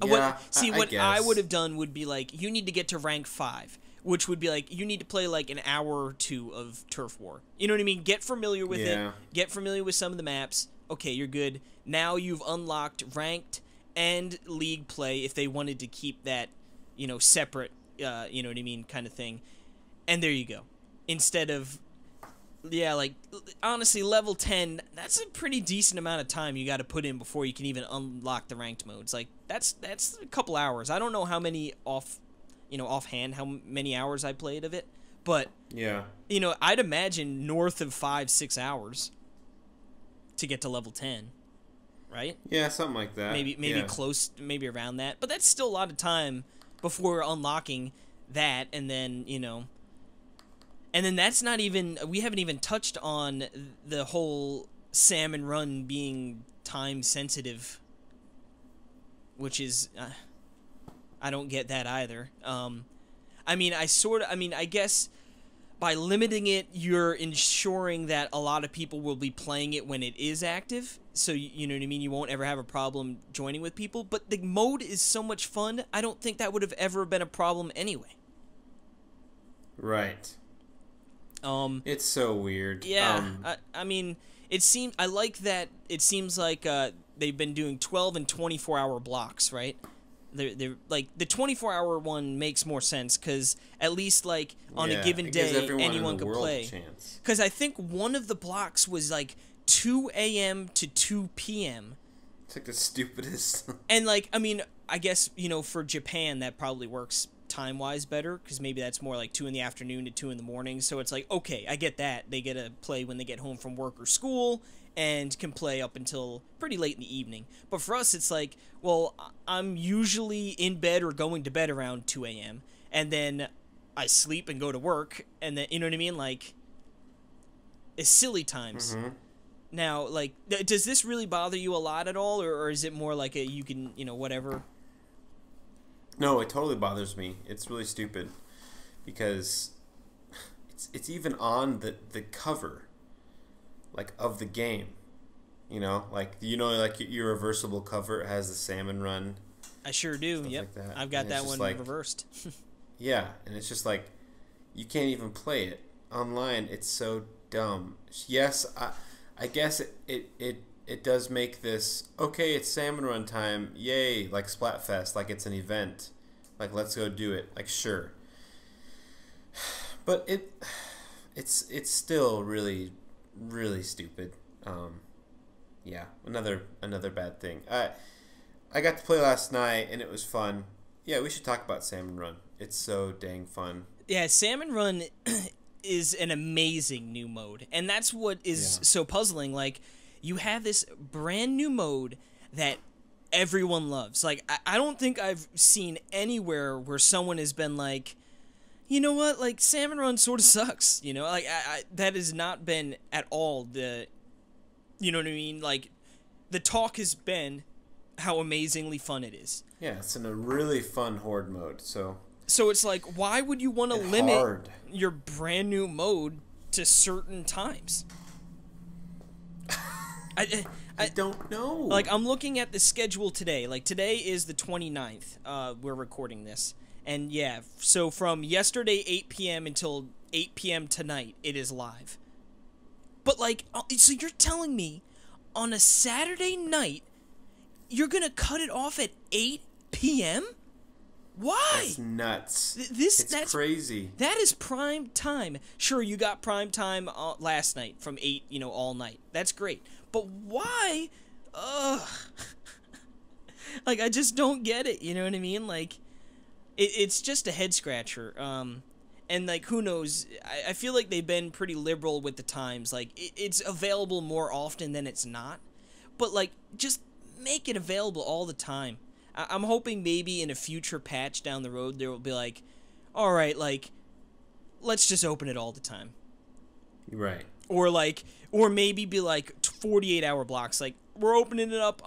Speaker 1: Yeah, what
Speaker 2: guess.
Speaker 1: I would have done would be like, you need to get to rank 5, which would be like, you need to play like an hour or 2 of Turf War. You know what I mean? Get familiar with it. Get familiar with some of the maps. Okay, you're good. Now you've unlocked ranked and league play if they wanted to keep that, separate, you know what I mean, kind of thing. And there you go. Instead of, like, honestly, level 10, that's a pretty decent amount of time you got to put in before you can even unlock the ranked modes. Like, that's a couple hours. I don't know how many offhand, how many hours I played of it. But, I'd imagine north of 5-6 hours to get to level 10. Right?
Speaker 2: Yeah, something like that.
Speaker 1: Maybe close, maybe around that. But that's still a lot of time before unlocking that, and then, and then that's not even, we haven't even touched on the whole salmon run being time sensitive, which is, I don't get that either. I guess by limiting it, you're ensuring that a lot of people will be playing it when it is active. So, you know what I mean? You won't ever have a problem joining with people. But the mode is so much fun, I don't think that would have ever been a problem anyway.
Speaker 2: Right. It's so weird.
Speaker 1: Yeah. I like that it seems like they've been doing 12 and 24-hour blocks, right? They're like, the 24-hour one makes more sense because at least like on a given day anyone could play. Because I think one of the blocks was like 2 a.m. to 2 p.m.
Speaker 2: It's like the stupidest.
Speaker 1: And like, I guess for Japan that probably works time-wise better because maybe that's more like 2 in the afternoon to 2 in the morning. So it's like, okay, I get that. They get to play when they get home from work or school and can play up until pretty late in the evening. But for us, it's like, well, I'm usually in bed or going to bed around 2 a.m. and then I sleep and go to work, and then, you know what I mean? Like, it's silly times. Mm-hmm. Now, like, does this really bother you a lot at all, or is it more like you can, whatever?
Speaker 2: No, it totally bothers me. It's really stupid because it's even on the cover, like, of the game. Like your reversible cover has the salmon run.
Speaker 1: I sure do. Yep, like that. I've got that one like, reversed.
Speaker 2: Yeah, and it's just like you can't even play it online. It's so dumb. Yes, I guess it it does make this, okay, it's Salmon Run time, yay, like Splatfest, like it's an event. Like, let's go do it. Like, sure. But it's still really, really stupid. Yeah, another bad thing. I got to play last night, and it was fun. Yeah, we should talk about Salmon Run. It's so dang fun.
Speaker 1: Yeah, Salmon Run is an amazing new mode, and that's what is so puzzling. Like, you have this brand new mode that everyone loves. Like, I don't think I've seen anywhere where someone has been like, you know what, like, Salmon Run sort of sucks, you know? Like, that has not been at all the, you know what I mean? Like, the talk has been how amazingly fun it is.
Speaker 2: Yeah, it's in a really fun horde mode, so
Speaker 1: it's like, why would you want to limit your brand new mode to certain times? I
Speaker 2: don't know.
Speaker 1: Like, I'm looking at the schedule today. Like, today is the 29th. We're recording this. And, yeah, so from yesterday 8 p.m. until 8 p.m. tonight, it is live. But, like, so you're telling me on a Saturday night, you're going to cut it off at 8 p.m.? Why?
Speaker 2: That's nuts.
Speaker 1: That's
Speaker 2: crazy.
Speaker 1: That is prime time. Sure, you got prime time last night from 8, all night. That's great. But why? Like, I just don't get it. You know what I mean? Like, it's just a head scratcher. And, like, who knows? I feel like they've been pretty liberal with the times. Like, it's available more often than it's not. But, like, just make it available all the time. I'm hoping maybe in a future patch down the road there will be like, all right, like, let's just open it all the time.
Speaker 2: Right.
Speaker 1: Or maybe be like 48-hour blocks. Like, we're opening it up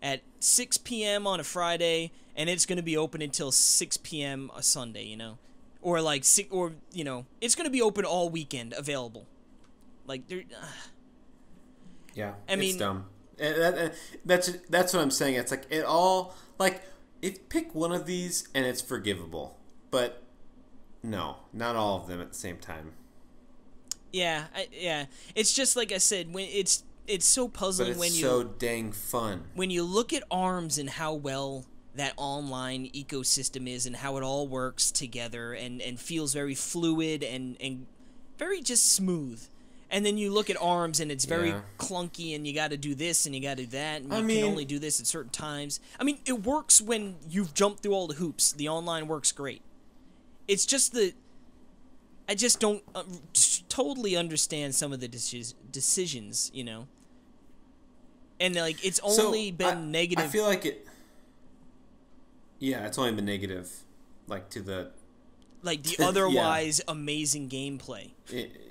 Speaker 1: at 6 p.m. on a Friday, and it's going to be open until 6 p.m. a Sunday, you know? Or like, it's going to be open all weekend, available. Like,
Speaker 2: yeah,
Speaker 1: I mean,
Speaker 2: it's dumb. That's what I'm saying. It's like it all, like, if pick one of these and it's forgivable, but no, not all of them at the same time.
Speaker 1: Yeah, it's just like I said, when it's so puzzling,
Speaker 2: but it's so dang fun
Speaker 1: when you look at ARMS and how well that online ecosystem is and how it all works together and feels very fluid and very just smooth. And then you look at ARMS and it's very clunky and you got to do this and you got to do that and you can only do this at certain times. I mean, it works when you've jumped through all the hoops. The online works great. It's just I just don't totally understand some of the decisions, you know? And, like, it's only been negative.
Speaker 2: I feel like it... Yeah, it's only been negative, like, to the...
Speaker 1: Like, the otherwise amazing gameplay.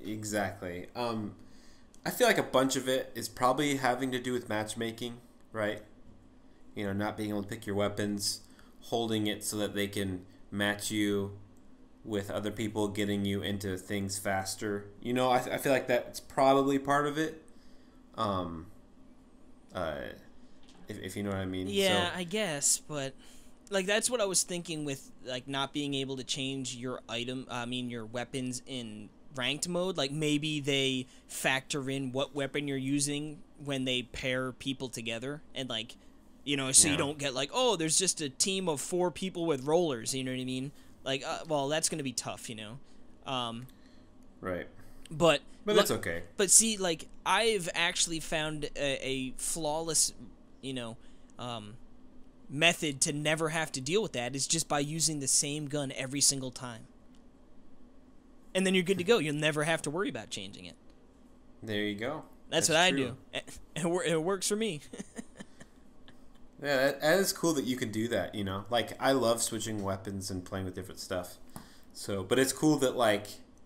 Speaker 2: Exactly. I feel like a bunch of it is probably having to do with matchmaking, right? You know, not being able to pick your weapons, holding it so that they can match you with other people, getting you into things faster. You know, I feel like that's probably part of it. If you know what I mean.
Speaker 1: Yeah, so, I guess, but... Like, that's what I was thinking with, like, not being able to change your your weapons in ranked mode. Like, maybe they factor in what weapon you're using when they pair people together. And, like, you know, so you don't get, like, oh, there's just a team of 4 people with rollers, you know what I mean? Like, well, that's going to be tough, you know?
Speaker 2: Right.
Speaker 1: But
Speaker 2: that's okay.
Speaker 1: But see, like, I've actually found a flawless, method to never have to deal with that is just by using the same gun every single time. And then you're good to go. You'll never have to worry about changing it.
Speaker 2: There you go.
Speaker 1: That's what true. I do. It works for me.
Speaker 2: Yeah, that is cool that you can do that, you know? Like, I love switching weapons and playing with different stuff. So, but it's cool that, like,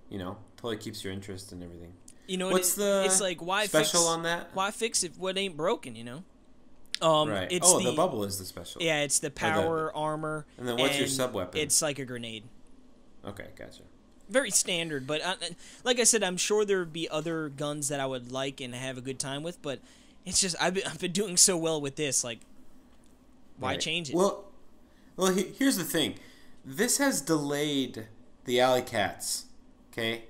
Speaker 2: you know, totally keeps your interest in everything.
Speaker 1: You know,
Speaker 2: what's the
Speaker 1: it's like, why
Speaker 2: special on that?
Speaker 1: Why fix it what ain't broken, you know?
Speaker 2: Right.
Speaker 1: It's
Speaker 2: the bubble is the special.
Speaker 1: Yeah, it's the power armor.
Speaker 2: And then what's your sub-weapon?
Speaker 1: It's like a grenade.
Speaker 2: Okay, gotcha.
Speaker 1: Very standard, but like I said, I'm sure there would be other guns that I would like and have a good time with, but it's just, I've been doing so well with this, like, why change it?
Speaker 2: Well, here's the thing. This has delayed the alley cats, okay?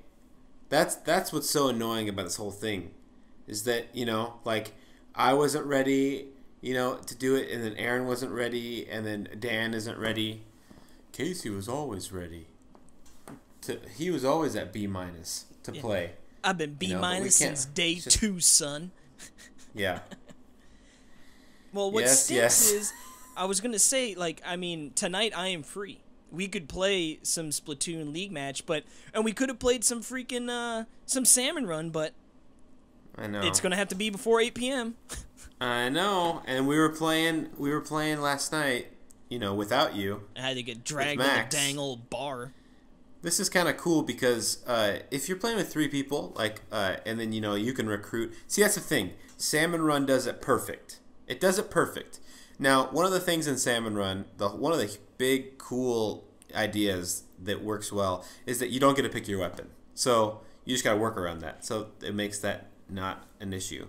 Speaker 2: That's what's so annoying about this whole thing, is that, you know, like, I wasn't ready, to do it, and then Aaron wasn't ready, and then Dan isn't ready. Casey was always ready. He was always at B- to play.
Speaker 1: I've been B- since day 2, son.
Speaker 2: Yeah.
Speaker 1: Well, what stinks is, I was going to say, tonight I am free. We could play some Splatoon League match, and we could have played some freaking, some Salmon Run, but
Speaker 2: I know.
Speaker 1: It's going to have to be before 8 p.m.
Speaker 2: I know, and we were playing last night, without you.
Speaker 1: I had to get dragged to the dang old bar.
Speaker 2: This is kind of cool because if you're playing with 3 people, and then, you can recruit. See, that's the thing. Salmon Run does it perfect. It does it perfect. Now, one of the things in Salmon Run, one of the big, cool ideas that works well is that you don't get to pick your weapon. So you just got to work around that. So it makes that not an issue.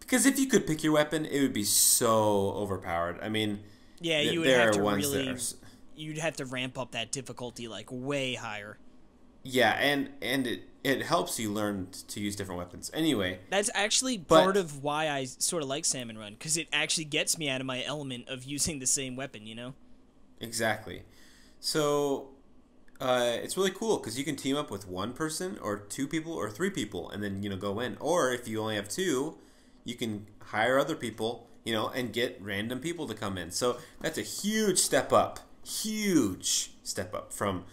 Speaker 2: Because if you could pick your weapon, it would be so overpowered. I mean,
Speaker 1: yeah, you would have to really... You'd have to ramp up that difficulty, way higher. Yeah,
Speaker 2: and it helps you learn to use different weapons. Anyway.
Speaker 1: That's actually part of why I sort of like Salmon Run, because it actually gets me out of my element of using the same weapon,
Speaker 2: Exactly. So, it's really cool, because you can team up with 1 person, or 2 people, or 3 people, and then, go in. Or, if you only have 2, you can hire other people, and get random people to come in. So, that's a huge step up. Huge step up from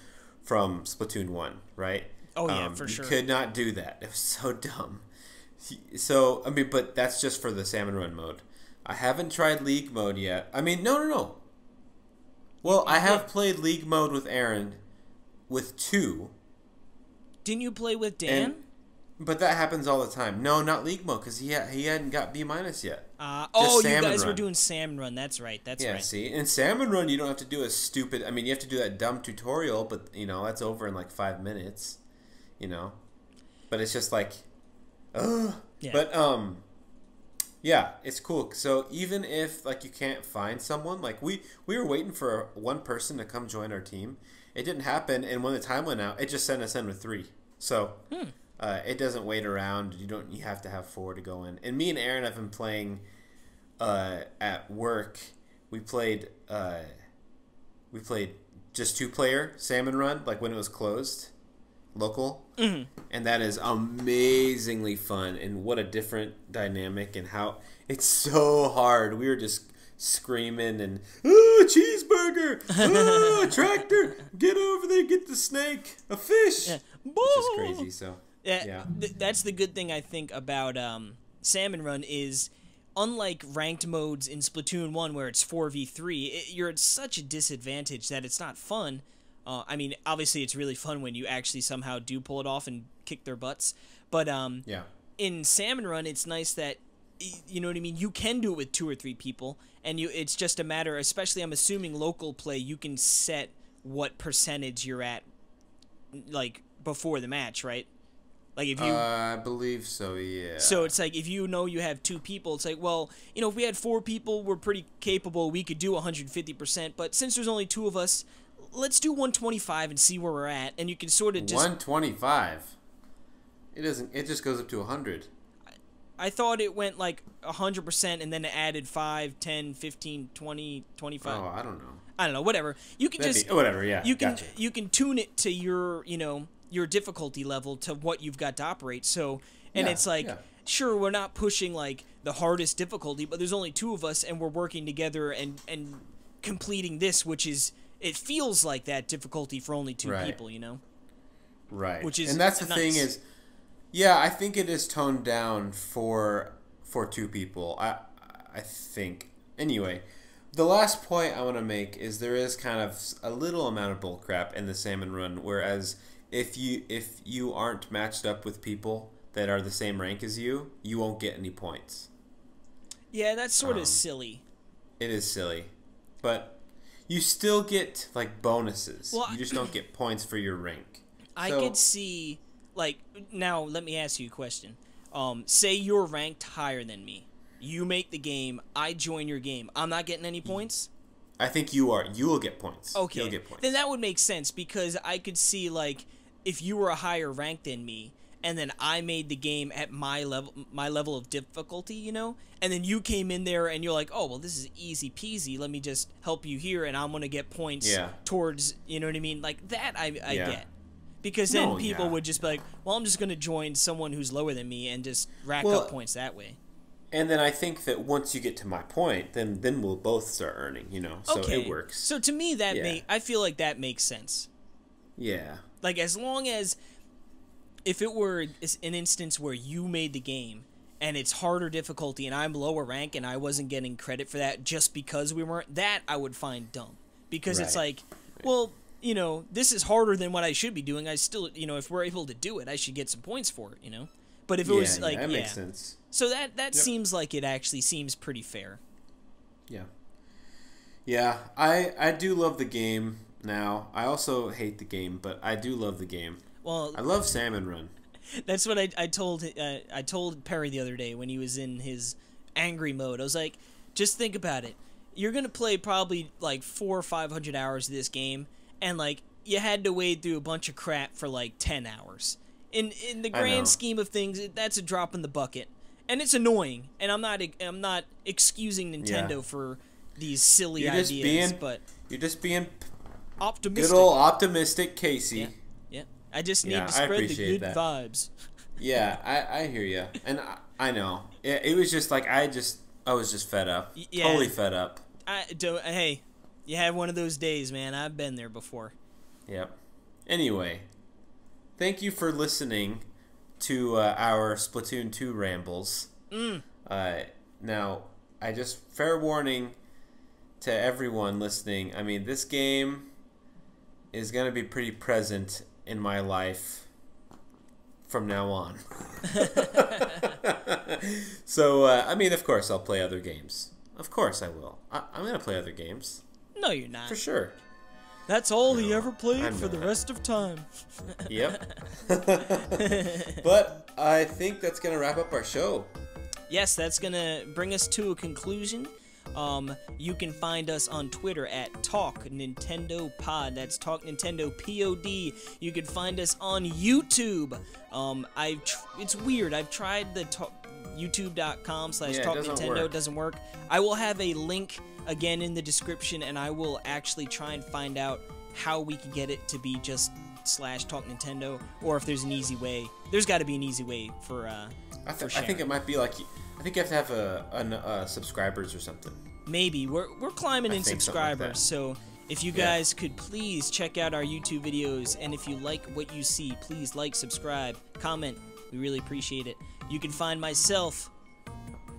Speaker 2: Splatoon 1, right?
Speaker 1: Oh, yeah, for sure.
Speaker 2: You could not do that. It was so dumb. So, but that's just for the Salmon Run mode. I haven't tried League mode yet. No. Well, I have played League mode with Aaron with 2.
Speaker 1: Didn't you play with Dan?
Speaker 2: But that happens all the time. No, not League mode, because he hadn't got B- yet.
Speaker 1: You guys were doing Salmon Run. That's right. That's right.
Speaker 2: Yeah, see? In Salmon Run, you don't have to do a stupid... you have to do that dumb tutorial, but, that's over in, 5 minutes. But it's just ugh. Yeah. But, yeah, it's cool. So even if, you can't find someone, we were waiting for 1 person to come join our team. It didn't happen, and when the time went out, it just sent us in with 3. So... it doesn't wait around. You have to have 4 to go in. And me and Aaron have been playing at work. We played just 2-player Salmon Run, when it was closed, local. Mm-hmm. And that is amazingly fun. And what a different dynamic, and how it's so hard. We were just screaming and cheeseburger, tractor, get over there, get the snake, a fish. Yeah. It's just crazy. So.
Speaker 1: Yeah. That's the good thing I think about Salmon Run is, unlike ranked modes in Splatoon 1 where it's 4v3, you're at such a disadvantage that it's not fun. Obviously it's really fun when you actually somehow do pull it off and kick their butts. But in Salmon Run, it's nice that, you know what I mean, you can do it with 2 or 3 people, and it's just a matter, especially I'm assuming local play, you can set what percentage you're at, before the match, right? If you,
Speaker 2: I believe so, yeah.
Speaker 1: So it's if you have 2 people, it's if we had 4 people, we're pretty capable, we could do 150%, but since there's only 2 of us, let's do 125 and see where we're at, and you can sort of just...
Speaker 2: 125? It just goes up to 100.
Speaker 1: I thought it went 100% and then it added 5, 10, 15, 20, 25.
Speaker 2: Oh, I don't know.
Speaker 1: Whatever. You can
Speaker 2: whatever, yeah.
Speaker 1: You can tune it to your, your difficulty level to what you've got to operate. So, and it's sure, we're not pushing the hardest difficulty, but there's only 2 of us and we're working together and completing this, which is, it feels like that difficulty for only 2 people,
Speaker 2: Right.
Speaker 1: Which is
Speaker 2: and that's the
Speaker 1: nice.
Speaker 2: thing is, yeah, I think it is toned down for 2 people. I think. Anyway, the last point I want to make is there is kind of a little amount of bullcrap in the Salmon Run, whereas if you aren't matched up with people that are the same rank as you won't get any points.
Speaker 1: Yeah, that's sort of silly.
Speaker 2: It is silly, but you still get bonuses.
Speaker 1: Well,
Speaker 2: you just don't get points for your rank.
Speaker 1: I could see, now let me ask you a question. Say you're ranked higher than me. You make the game, I join your game. I'm not getting any points?
Speaker 2: I think you are. You will get points.
Speaker 1: Okay.
Speaker 2: You'll get points.
Speaker 1: Then that would make sense, because I could see, if you were a higher rank than me, and then I made the game at my level of difficulty, you know, and then you came in there and you're like, oh, well, this is easy peasy, let me just help you here, and I'm gonna get points towards, you know what I mean, like that I get. Because then people would just be like, well, I'm just going to join someone who's lower than me and just rack up points that way.
Speaker 2: And then I think that once you get to my point, then we'll both start earning, you know, so it works.
Speaker 1: So to me, I feel like that makes sense.
Speaker 2: Yeah.
Speaker 1: Like, as long as, if it were an instance where you made the game, and it's harder difficulty, and I'm lower rank, and I wasn't getting credit for that just because we weren't, that I would find dumb. Because it's like, well, you know, this is harder than what I should be doing. I still, you know, if we're able to do it, I should get some points for it, you know? But if it was like,
Speaker 2: that makes sense.
Speaker 1: So that seems like it actually seems pretty fair.
Speaker 2: Yeah. Yeah, I do love the game now. I also hate the game, but I do love the game.
Speaker 1: Well,
Speaker 2: I love Salmon Run.
Speaker 1: That's what I told Perry the other day when he was in his angry mode. I was like, just think about it. You're going to play probably like 400 or 500 hours of this game, and like you had to wade through a bunch of crap for like 10 hours. In the grand scheme of things, that's a drop in the bucket. And it's annoying, and I'm not excusing Nintendo for these silly ideas, but
Speaker 2: you're just being
Speaker 1: optimistic.
Speaker 2: Good old optimistic Casey.
Speaker 1: Yeah. I just need to spread the good vibes.
Speaker 2: Yeah, I hear you, and I know it was just like I was just fed up, totally fed up.
Speaker 1: Hey, you had one of those days, man. I've been there before.
Speaker 2: Yep. Anyway, thank you for listening to our Splatoon 2 rambles. Now, fair warning to everyone listening. I mean, this game is going to be pretty present in my life from now on. So, I mean, of course I'll play other games. Of course I will. I'm going to play other games.
Speaker 1: No, you're not.
Speaker 2: For sure.
Speaker 1: That's all he ever played for the rest of time.
Speaker 2: Yep. But I think that's going to wrap up our show.
Speaker 1: Yes, that's going to bring us to a conclusion. You can find us on Twitter at Talk Nintendo Pod. That's Talk Nintendo POD. You can find us on YouTube. It's weird. I've tried the YouTube.com/Talk Nintendo. It doesn't work. I will have a link again in the description, and I will actually try and find out how we can get it to be just /Talk Nintendo, or if there's an easy way. There's got to be an easy way for
Speaker 2: I think it might be like, I think you have to have a subscribers or something.
Speaker 1: Maybe. We're climbing in subscribers, like so if you guys could please check out our YouTube videos, and if you like what you see, please like, subscribe, comment. We really appreciate it. You can find myself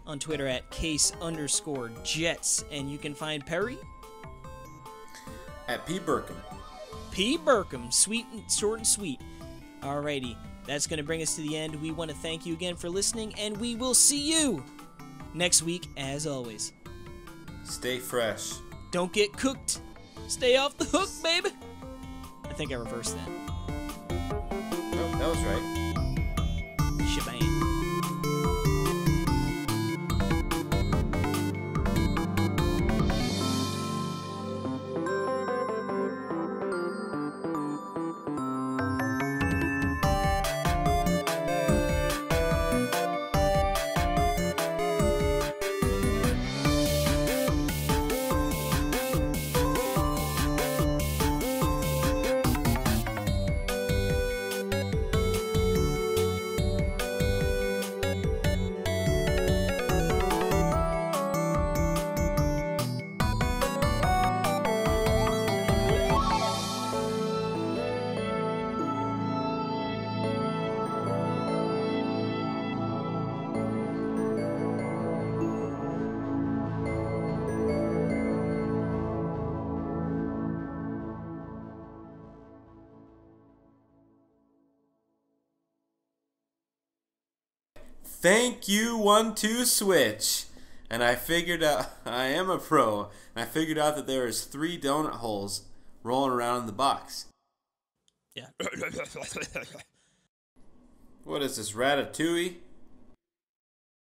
Speaker 1: on Twitter at case_jets, and you can find Perry
Speaker 2: at P. Burkham.
Speaker 1: P. Burkham, short and sweet. Alrighty, that's going to bring us to the end. We want to thank you again for listening, and we will see you next week, as always.
Speaker 2: Stay fresh.
Speaker 1: Don't get cooked. Stay off the hook, baby. I think I reversed that.
Speaker 2: No, that was right.
Speaker 1: Shebang.
Speaker 2: Thank you, 1-2 switch. And I figured out, I am a pro, and I figured out that there is 3 donut holes rolling around in the box.
Speaker 1: Yeah.
Speaker 2: What is this, Ratatouille?